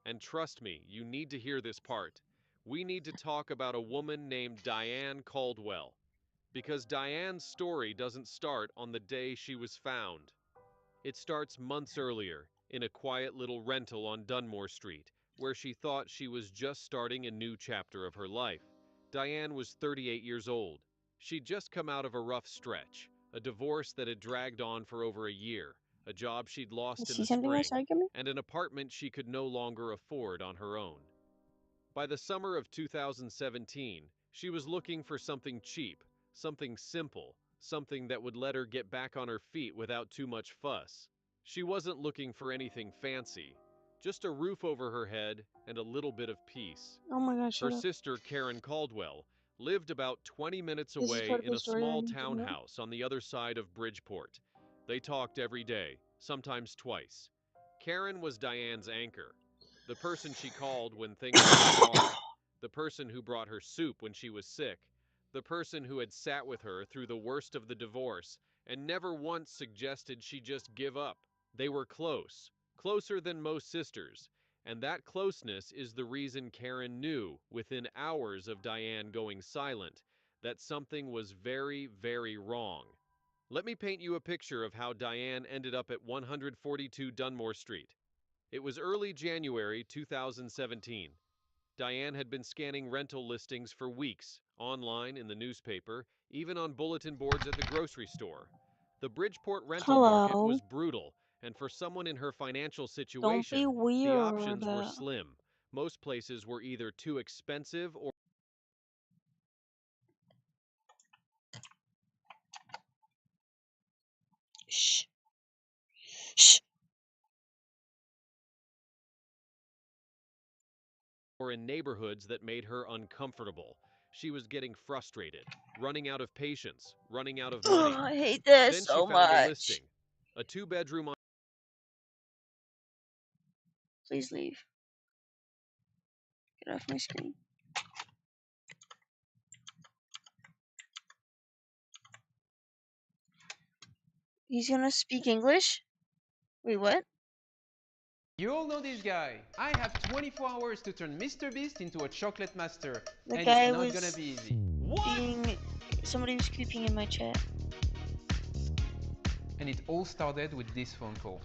and trust me, you need to hear this part, we need to talk about a woman named Diane Caldwell. Because Diane's story doesn't start on the day she was found. It starts months earlier, in a quiet little rental on Dunmore Street, where she thought she was just starting a new chapter of her life. Diane was 38 years old. She'd just come out of a rough stretch, a divorce that had dragged on for over a year, a job she'd lost in the spring, and an apartment she could no longer afford on her own. By the summer of 2017, she was looking for something cheap, something simple, something that would let her get back on her feet without too much fuss. She wasn't looking for anything fancy, just a roof over her head and a little bit of peace.
Oh my gosh.
Her sister, Karen Caldwell, lived about 20 minutes away in a small townhouse on the other side of Bridgeport. They talked every day, sometimes twice. Karen was Diane's anchor, the person she called when things were hard, the person who brought her soup when she was sick, the person who had sat with her through the worst of the divorce and never once suggested she just give up. They were close, closer than most sisters, and that closeness is the reason Karen knew, within hours of Diane going silent, that something was very, very wrong. Let me paint you a picture of how Diane ended up at 142 Dunmore Street. It was early January 2017. Diane had been scanning rental listings for weeks, online, in the newspaper, even on bulletin boards at the grocery store. The Bridgeport rental market was brutal, and for someone in her financial situation, the options were slim. Most places were either too expensive or
Shh. Shh.
or in neighborhoods that made her uncomfortable. She was getting frustrated, running out of patience, running out of money.
I hate this
Then
so
she found a
much.
listing, a 2-bedroom on
Please leave. Get off my screen. He's gonna speak English? Wait, what?
You all know this guy. I have 24 hours to turn Mr. Beast into a chocolate master.
The
and
guy
it's not
was
gonna be easy.
being... Somebody was creeping in my chat.
And it all started with this phone call.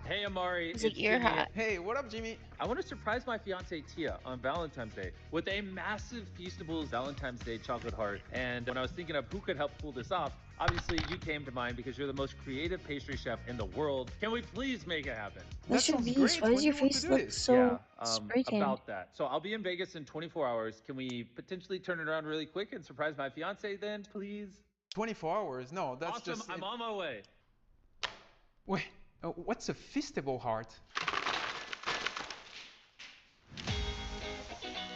Hey Amari,
He's like,
it's
"You're
Jimmy.
hot."
Hey, what up, Jimmy?
I want to surprise my fiance Tia on Valentine's Day with a massive Feastables Valentine's Day chocolate heart. And when I was thinking of who could help pull this off, obviously you came to mind because you're the most creative pastry chef in the world. Can we please make it happen?
Mr. Beast, why does your face look so spray tan?
About that. So I'll be in Vegas in 24 hours. Can we potentially turn it around really quick and surprise my fiance then, please?
24 hours? No, that's
Awesome,
just...
I'm on my way.
Wait, what's a Feastable heart?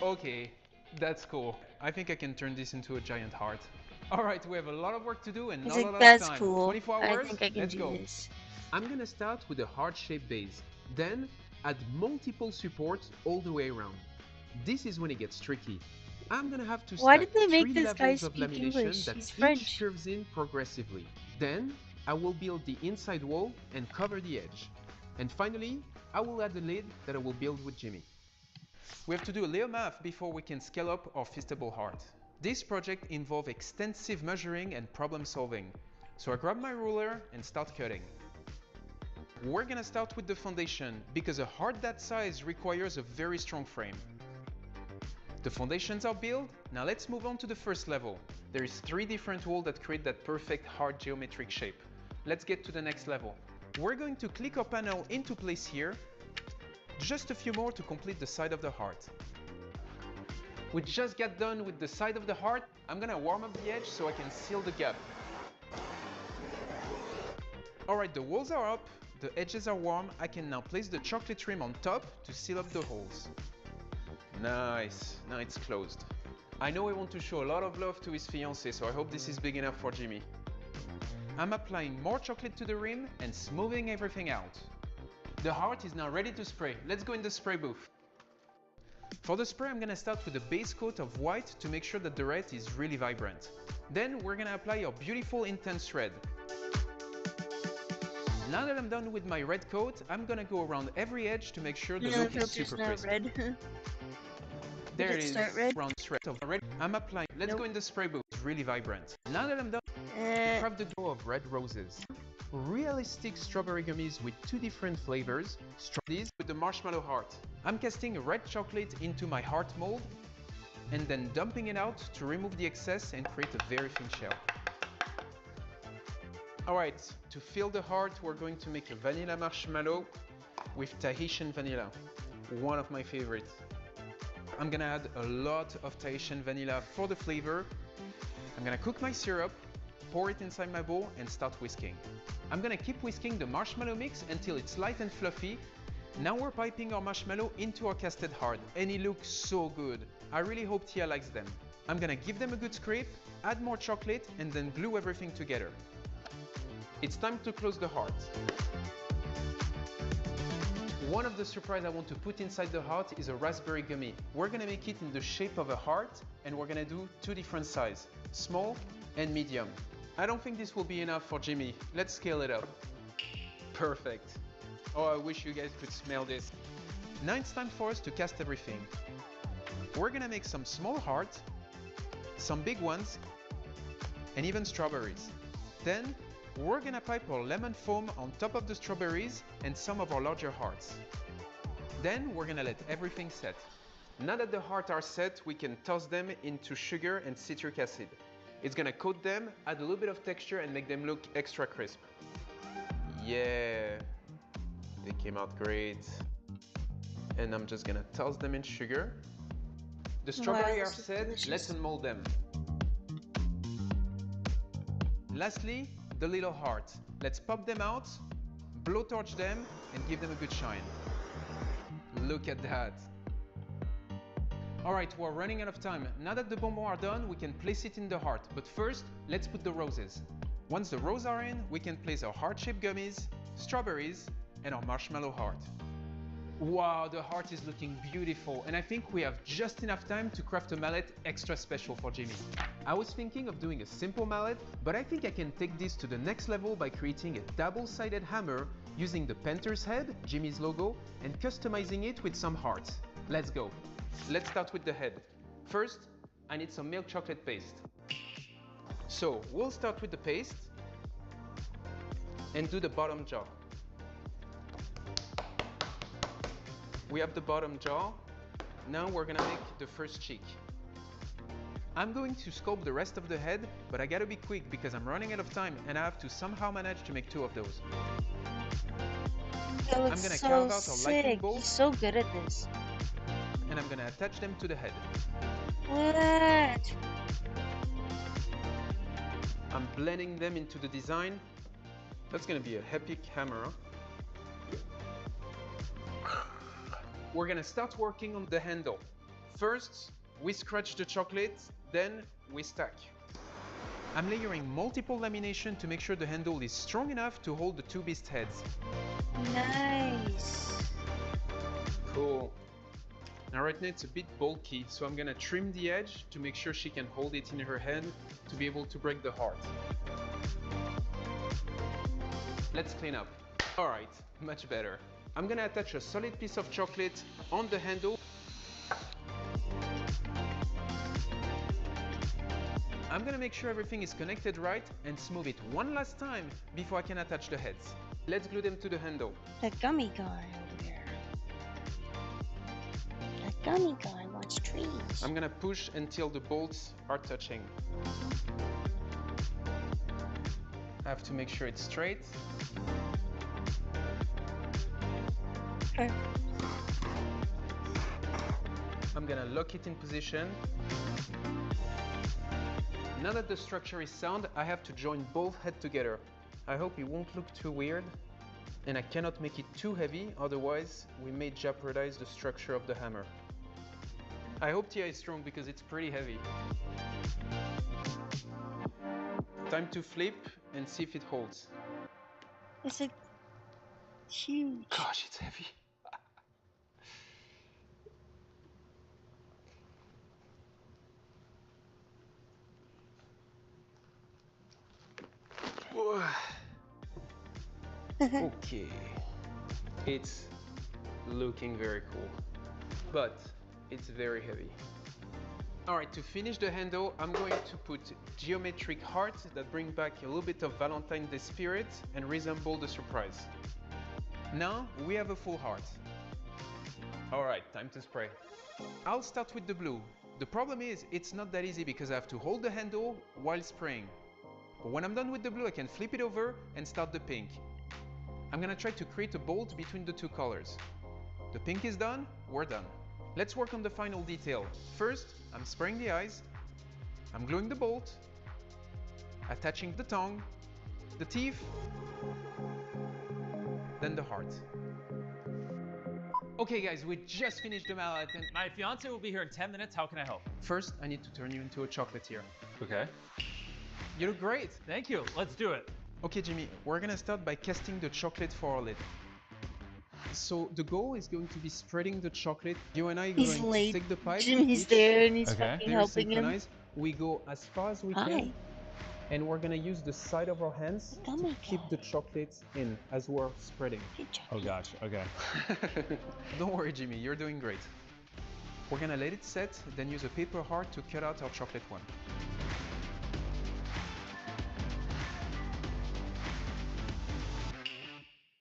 Okay, that's cool. I think I can turn this into a giant heart. Alright, we have a lot of work to do and
He's
not a
like,
lot
"That's
of time.
cool.
24
I
hours?
think I can
Let's
do
go.
this."
I'm gonna start with a heart-shaped base. Then, add multiple supports all the way around. This is when it gets tricky. I'm gonna have to
Why
stack
did they make
3
this guy
levels of
speak
lamination
English?
that
He's
each
French.
curves in progressively. Then, I will build the inside wall and cover the edge. And finally, I will add the lid that I will build with Jimmy. We have to do a little math before we can scale up our Feastable heart. This project involves extensive measuring and problem solving. So I grab my ruler and start cutting. We're gonna start with the foundation because a heart that size requires a very strong frame. The foundations are built, now let's move on to the first level. There is 3 different walls that create that perfect heart geometric shape. Let's get to the next level. We're going to click our panel into place here. Just a few more to complete the side of the heart. We just got done with the side of the heart. I'm gonna warm up the edge so I can seal the gap. Alright, the walls are up, the edges are warm. I can now place the chocolate trim on top to seal up the holes. Nice, now it's closed. I know I want to show a lot of love to his fiancée, so I hope this is big enough for Jimmy. I'm applying more chocolate to the rim and smoothing everything out. The heart is now ready to spray. Let's go in the spray booth. For the spray, I'm gonna start with a base coat of white to make sure that the red is really vibrant. Then we're gonna apply our beautiful intense red. Now that I'm done with my red coat, I'm gonna go around every edge to make sure the look is super crisp.
Red.
There it is,
Start red?
round thread of red. I'm applying. Let's go in the spray booth. It's really vibrant. Now that I'm done, craft the glow of red roses. Realistic strawberry gummies with 2 different flavors. These with the marshmallow heart. I'm casting red chocolate into my heart mold and then dumping it out to remove the excess and create a very thin shell. Alright, to fill the heart, we're going to make a vanilla marshmallow with Tahitian vanilla. One of my favorites. I'm gonna add a lot of Tahitian vanilla for the flavor. I'm gonna cook my syrup, pour it inside my bowl and start whisking. I'm gonna keep whisking the marshmallow mix until it's light and fluffy. Now we're piping our marshmallow into our casted heart and it looks so good. I really hope Tia likes them. I'm gonna give them a good scrape, add more chocolate and then glue everything together. It's time to close the heart. One of the surprises I want to put inside the heart is a raspberry gummy. We're gonna make it in the shape of a heart and we're gonna do 2 different sizes, small and medium. I don't think this will be enough for Jimmy. Let's scale it up. Perfect. Oh, I wish you guys could smell this. Now it's time for us to cast everything. We're gonna make some small hearts, some big ones, and even strawberries. Then we're gonna pipe our lemon foam on top of the strawberries and some of our larger hearts. Then we're gonna let everything set. Now that the hearts are set, we can toss them into sugar and citric acid. It's gonna coat them, add a little bit of texture and make them look extra crisp. Yeah, they came out great. And I'm just gonna toss them in sugar. The strawberries are set, let's unmold them. Lastly, the little heart. Let's pop them out, blowtorch them, and give them a good shine. Look at that. Alright, we're running out of time. Now that the bonbons are done, we can place it in the heart. But first, let's put the roses. Once the roses are in, we can place our heart-shaped gummies, strawberries, and our marshmallow heart. Wow, the heart is looking beautiful, and I think we have just enough time to craft a mallet extra special for Jimmy. I was thinking of doing a simple mallet, but I think I can take this to the next level by creating a double-sided hammer using the Panther's head, Jimmy's logo, and customizing it with some hearts. Let's go. Let's start with the head. First, I need some milk chocolate paste. So we'll start with the paste and do the bottom jaw. We have the bottom jaw. Now we're gonna make the first cheek. I'm going to sculpt the rest of the head, but I gotta be quick because I'm running out of time and I have to somehow manage to make 2 of those.
That
I'm
looks
gonna
so
carve out our lightning
sick. He's
bolts
so good at this.
and I'm gonna attach them to the head.
What?
I'm blending them into the design. That's gonna be a epic hammer. We're gonna start working on the handle. First, we scratch the chocolate, then we stack. I'm layering multiple lamination to make sure the handle is strong enough to hold the 2 beast heads.
Nice.
Cool. Now right now it's a bit bulky, so I'm gonna trim the edge to make sure she can hold it in her hand to be able to break the heart. Let's clean up. Alright, much better. I'm gonna attach a solid piece of chocolate on the handle. I'm gonna make sure everything is connected right and smooth it one last time before I can attach the heads. Let's glue them to the handle.
That gummy guy over there. That gummy guy wants trees.
I'm gonna push until the bolts are touching. I have to make sure it's straight. I'm gonna lock it in position. Now that the structure is sound, I have to join both heads together. I hope it won't look too weird, and I cannot make it too heavy, otherwise we may jeopardize the structure of the hammer. I hope Tia is strong because it's pretty heavy. Time to flip and see if it holds.
It's like huge.
Gosh, it's heavy. Okay, it's looking very cool, but it's very heavy. Alright, to finish the handle, I'm going to put geometric hearts that bring back a little bit of Valentine's Day spirit and resemble the surprise. Now we have a full heart. Alright, time to spray. I'll start with the blue. The problem is, it's not that easy because I have to hold the handle while spraying. But when I'm done with the blue, I can flip it over and start the pink. I'm gonna try to create a bolt between the 2 colors. The pink is done, we're done. Let's work on the final detail. First, I'm spraying the eyes, I'm gluing the bolt, attaching the tongue, the teeth, then the heart. Okay guys, we just finished the mallet and
My fiance will be here in 10 minutes. How can I help?
first I need to turn you into a chocolatier.
Okay.
You look great.
Thank you. Let's do it.
Okay Jimmy, we're gonna start by casting the chocolate for our lid. So the goal is going to be spreading the chocolate. You and I are
He's
going
late.
to take the pipe.
Jimmy's
each
there and he's
Okay.
fucking
layer
helping him.
synchronized. We go as far as we
Hi.
can. And we're gonna use the side of our hands to
Gummy
keep the chocolate in as we're spreading.
Oh gosh. Okay.
Don't worry Jimmy, you're doing great. We're gonna let it set, then use a paper heart to cut out our chocolate one.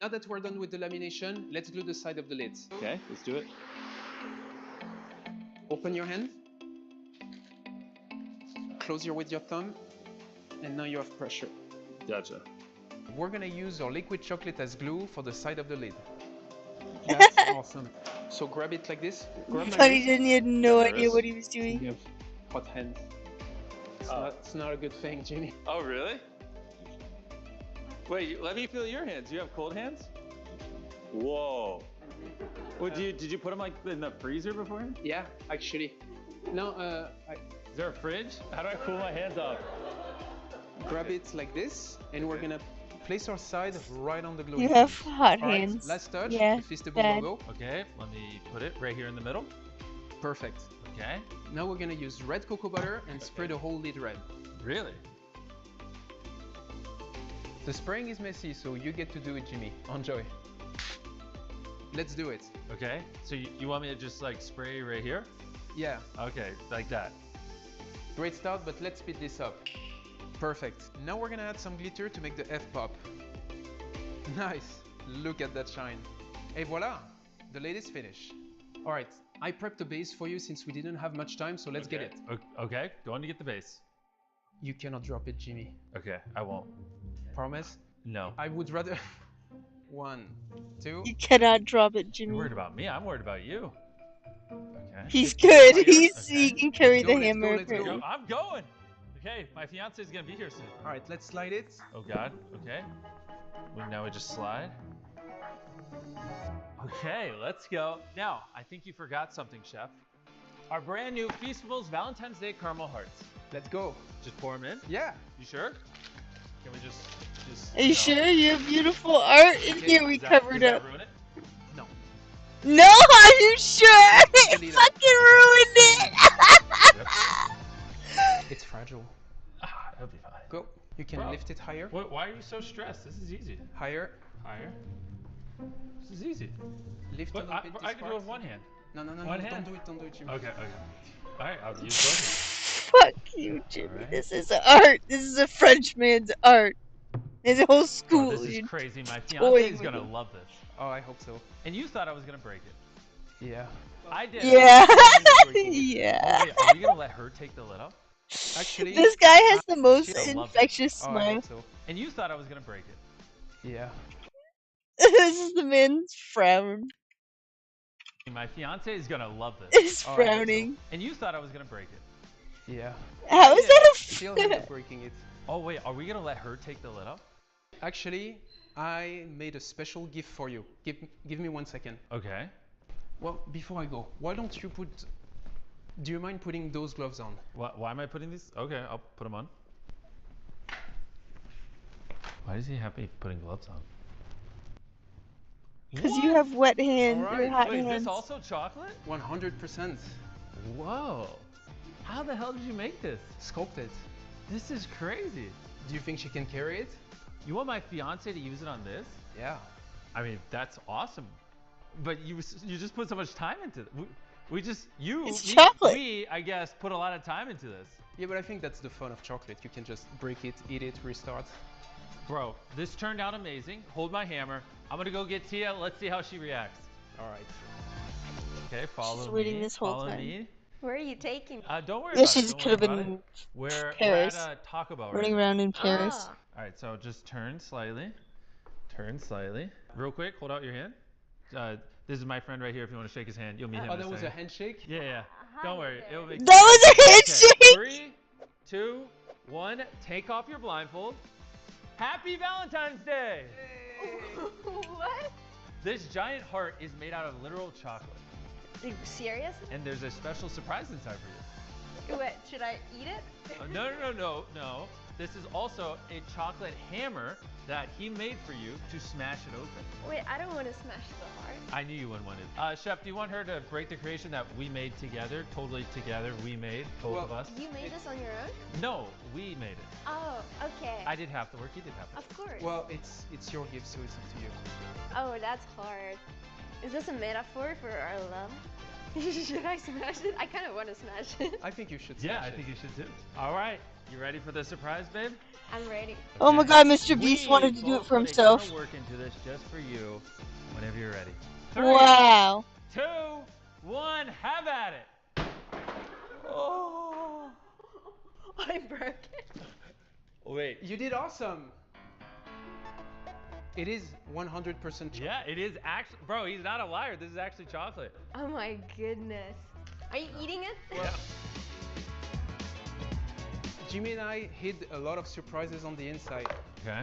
Now that we're done with the lamination, let's glue the side of the lid.
Okay, let's do it.
Open your hand, close your with your thumb, and now you have pressure.
Gotcha.
We're gonna use our liquid chocolate as glue for the side of the lid. That's awesome. So grab it like this. Grab my
But he
wrist.
didn't, he had no
My
idea
wrist.
what he was doing.
You have hot hands. It's not a good thing, Jimmy.
Oh, really? Wait, let me feel your hands. You have cold hands? Whoa. What, did you put them like in the freezer beforehand?
Yeah, actually. No,
Is there a fridge? How do I cool my hands off?
grab it like this, and we're gonna place our side right on the glue.
You have hot
All right,
hands.
last touch,
Yeah,
the Fistable
Dad.
logo.
Okay, let me put it right here in the middle.
Perfect.
Okay.
Now we're gonna use red cocoa butter and spray the whole lid red.
Really?
The spraying is messy, so you get to do it, Jimmy. Enjoy. Let's do it.
Okay. So you want me to just like spray right here?
Yeah,
Okay, like that.
great start, but let's speed this up. Perfect. Now we're gonna add some glitter to make the F pop. Nice. Look at that shine. Et voila, the lid is finished. All right, I prepped the base for you since we didn't have much time, so let's get it.
Okay, go on to get the base.
You cannot drop it, Jimmy.
Okay, I won't.
Promise?
No.
I would rather... 1, 2...
You cannot drop it, Jimmy.
You're worried about me, I'm worried about you. Okay.
He's good. He can carry the hammer.
Let's go.
I'm going! Okay, my fiance is gonna be here soon.
Alright, let's slide it.
Oh god, okay. Now we just slide. Okay, let's go. Now, I think you forgot something, Chef. Our brand new Feastables Valentine's Day Caramel Hearts.
Let's go.
Just pour them in?
Yeah.
You sure? Can we just
Are you sure? You have beautiful art in here we covered up.
Ruin it?
No.
No, are you sure? It fucking ruined it.
It's fragile.
It'll be fine.
Go. You can lift it higher.
Why are you so stressed? This is easy.
Higher.
Higher. This is easy.
Lift a little bit.
I can do it with one hand.
No,
One hand?
Don't do it, Jimmy.
Okay. Alright, I'll use both hands.
Fuck you, Jimmy. Right. This is art. This is a Frenchman's art. There's a whole school.
This is crazy. My fiance is gonna love this.
Oh, I hope so.
And you thought I was gonna break it.
Yeah.
I did.
Yeah.
Yeah. Oh, wait, are we gonna let her take the lid off?
Actually,
this guy has the most infectious smile.
So.
And you thought I was gonna break it.
Yeah.
This is the man's frown.
My fiance is gonna love this.
He's frowning.
And you thought I was gonna break it.
Yeah.
How is that a
Still end up breaking it.
Oh wait, are we gonna let her take the lid off?
Actually, I made a special gift for you. Give me 1 second.
Okay.
Well, before I go, why don't you put... Do you mind putting those gloves on?
Why am I putting these? Okay, I'll put them on. Why does he have me putting gloves on?
Because you have wet hands or hot
Wait,
hands.
is this also chocolate?
100%.
Whoa. How the hell did you make this?
Sculpted.
This is crazy.
Do you think she can carry it?
You want my fiance to use it on this?
Yeah.
I mean, that's awesome. But you just put so much time into it. We, I guess, put a lot of time into this.
Yeah, but I think that's the fun of chocolate. You can just break it, eat it, restart.
Bro, this turned out amazing. Hold my hammer. I'm gonna go get Tia. Let's see how she reacts.
All right.
Okay, follow
She's waiting
me.
this whole
Follow
time.
me.
Where are you taking me?
Don't worry
No,
about
she
it.
just
Don't
could have
worry
been
about it. We're
Paris.
at Taco Bell
Running around in Paris.
All right, so just turn slightly. Turn slightly. Real quick, hold out your hand. This is my friend right here. If you want to shake his hand, you'll meet him.
Oh, that was a handshake?
Yeah. Don't worry. It'll make
That was a handshake!
Okay. 3, 2, 1. Take off your blindfold. Happy Valentine's Day!
What?
This giant heart is made out of literal chocolate.
Are you serious?
And there's a special surprise inside for you.
Wait, should I eat it?
No. This is also a chocolate hammer that he made for you to smash it open.
Wait, I don't want to smash the heart.
I knew you wouldn't want it. Chef, do you want her to break the creation that we made together? Totally together, we made, both of us?
You made this on your own?
No, we made it.
Oh, okay.
I did half the work, you did half the work.
Of course.
Well, it's your gift, so it's up to you.
Oh, that's hard. Is this a metaphor for our love? Should I smash it? I kind of want to smash it.
I think you should smash
Yeah, I think you should too. All right, you ready for the surprise, babe?
I'm ready.
Oh my god, Mr. Beast wanted to do it for himself.
We're work into this just for you whenever you're ready. 3,
Wow.
2, 1, have at it.
Oh, I broke it.
Wait.
You did awesome. It is 100% chocolate.
Yeah, it is actually, bro, he's not a liar. This is actually chocolate.
Oh my goodness. Are you eating it?
Yeah. Jimmy and I hid a lot of surprises on the inside.
Okay.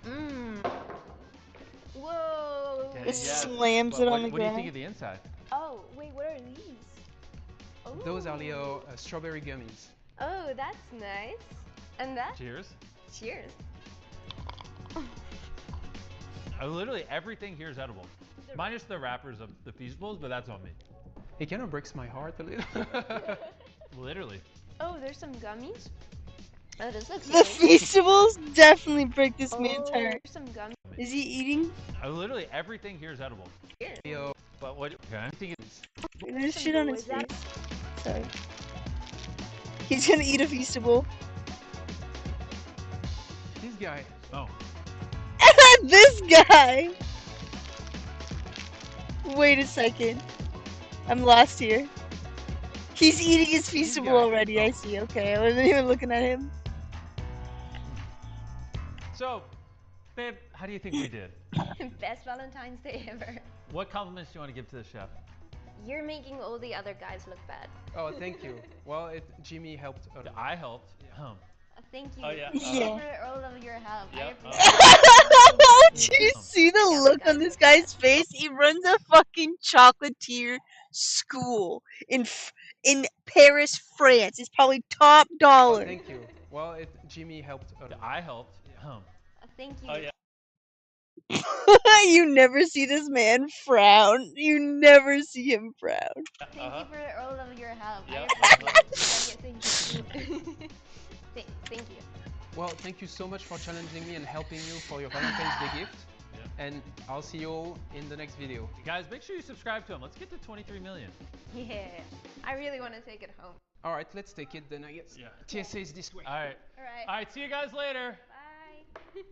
Mmm. Whoa.
It slams it on the ground.
What do you think of the inside?
Oh, wait, what are these? Oh.
Those are Leo strawberry gummies.
Oh, that's nice. And that?
Cheers.
Cheers.
Literally everything here is edible. Minus the wrappers of the Feastables, but that's on me.
It kind of breaks my heart a little.
Literally.
Oh, there's some gummies. Oh, this looks
The
nice.
Feastables definitely break this man's heart.
There's some gummies.
Is he eating?
Literally everything here is edible.
Cheers.
Leo.
But what? Okay. I think it's
There's shit on his
Is that-
face. Sorry. He's gonna eat a Feastable.
This guy.
Oh.
This guy! Wait a second. I'm lost here. He's eating his Feastable already, I see. Okay, I wasn't even looking at him.
So, babe, how do you think we did?
Best Valentine's Day ever.
What compliments do you want to give to the chef?
You're making all the other guys look bad.
Oh, thank you. Well, Jimmy helped.
I helped.
Thank you.
Oh, yeah.
Thank
Yeah.
you for all of your help.
Yep.
Do you see the look on this guy's face? He runs a fucking chocolatier school in Paris, France. It's probably top
Oh,
dollar.
thank you. Well, Jimmy helped.
I helped.
Thank you.
Oh, yeah.
You never see this man frown. You never see him frown.
Thank you for all of your help.
Yep.
Thank you. Thank you.
Well, thank you so much for challenging me and helping you for your Valentine's Day gift.
Yeah.
And I'll see you all in the next video.
Guys, make sure you subscribe to him. Let's get to 23 million.
Yeah. I really want to take it home.
All right, let's take it then, I guess.
Yeah.
TSA is this way.
All right.
All right.
All right, see you guys later.
Bye.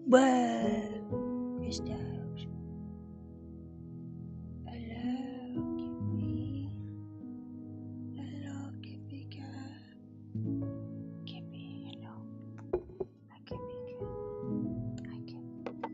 Whoa, crystals. Hello, Gibby. Hello, Gibby girl. Gibby, hello. Hi, Gibby girl. Hi, Gibby.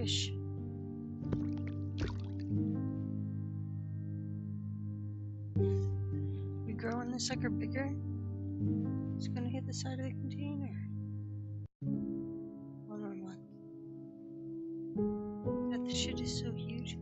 wish. We growing this sucker bigger? It's gonna hit the side of the container. 1 more month. That this shit is so huge.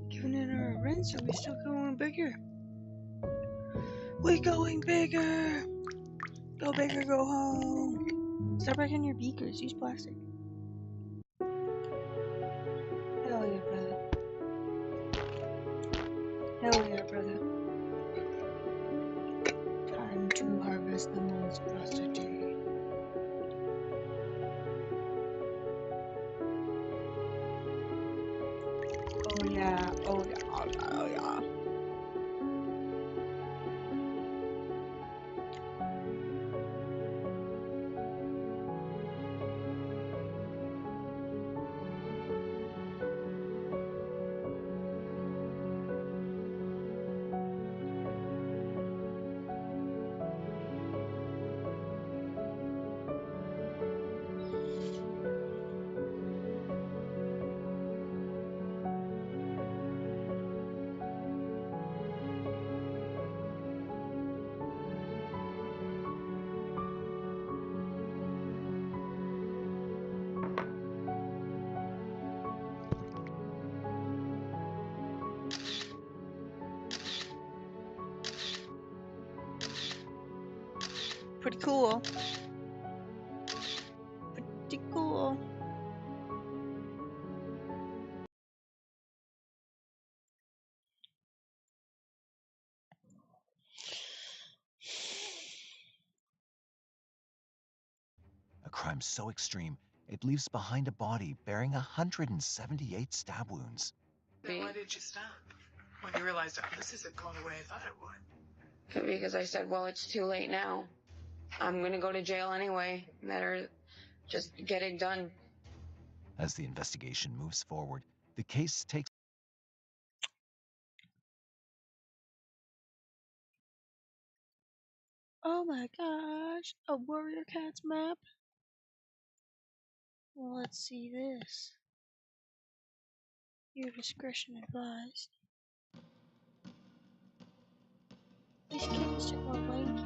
Giving it our rents, are we still going bigger? We going bigger! Go bigger, go home! Stop breaking your beakers, use plastic. Hell yeah, brother. Hell yeah, brother. Time to harvest the monstrosity. Oh yeah, oh yeah, oh yeah, oh yeah. Pretty cool. Pretty cool.
A crime so extreme, it leaves behind a body bearing 178 stab wounds.
Then why did you stop? When you realized, oh, this isn't going the way I thought it would.
Because I said, well, it's too late now. I'm gonna go to jail anyway. Better just get it done.
As the investigation moves forward, the case takes
Oh my gosh, a warrior cat's map. Well, let's see this. Your discretion advised. These kittens took my blanket.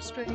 Straight.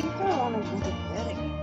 think I want to go to bed again.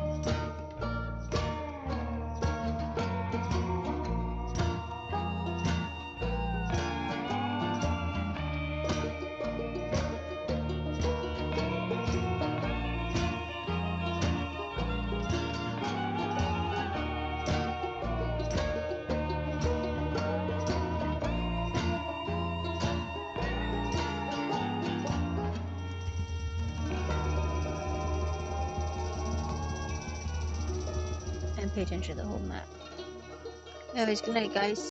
And pay attention to the whole map. Anyways, good night, guys.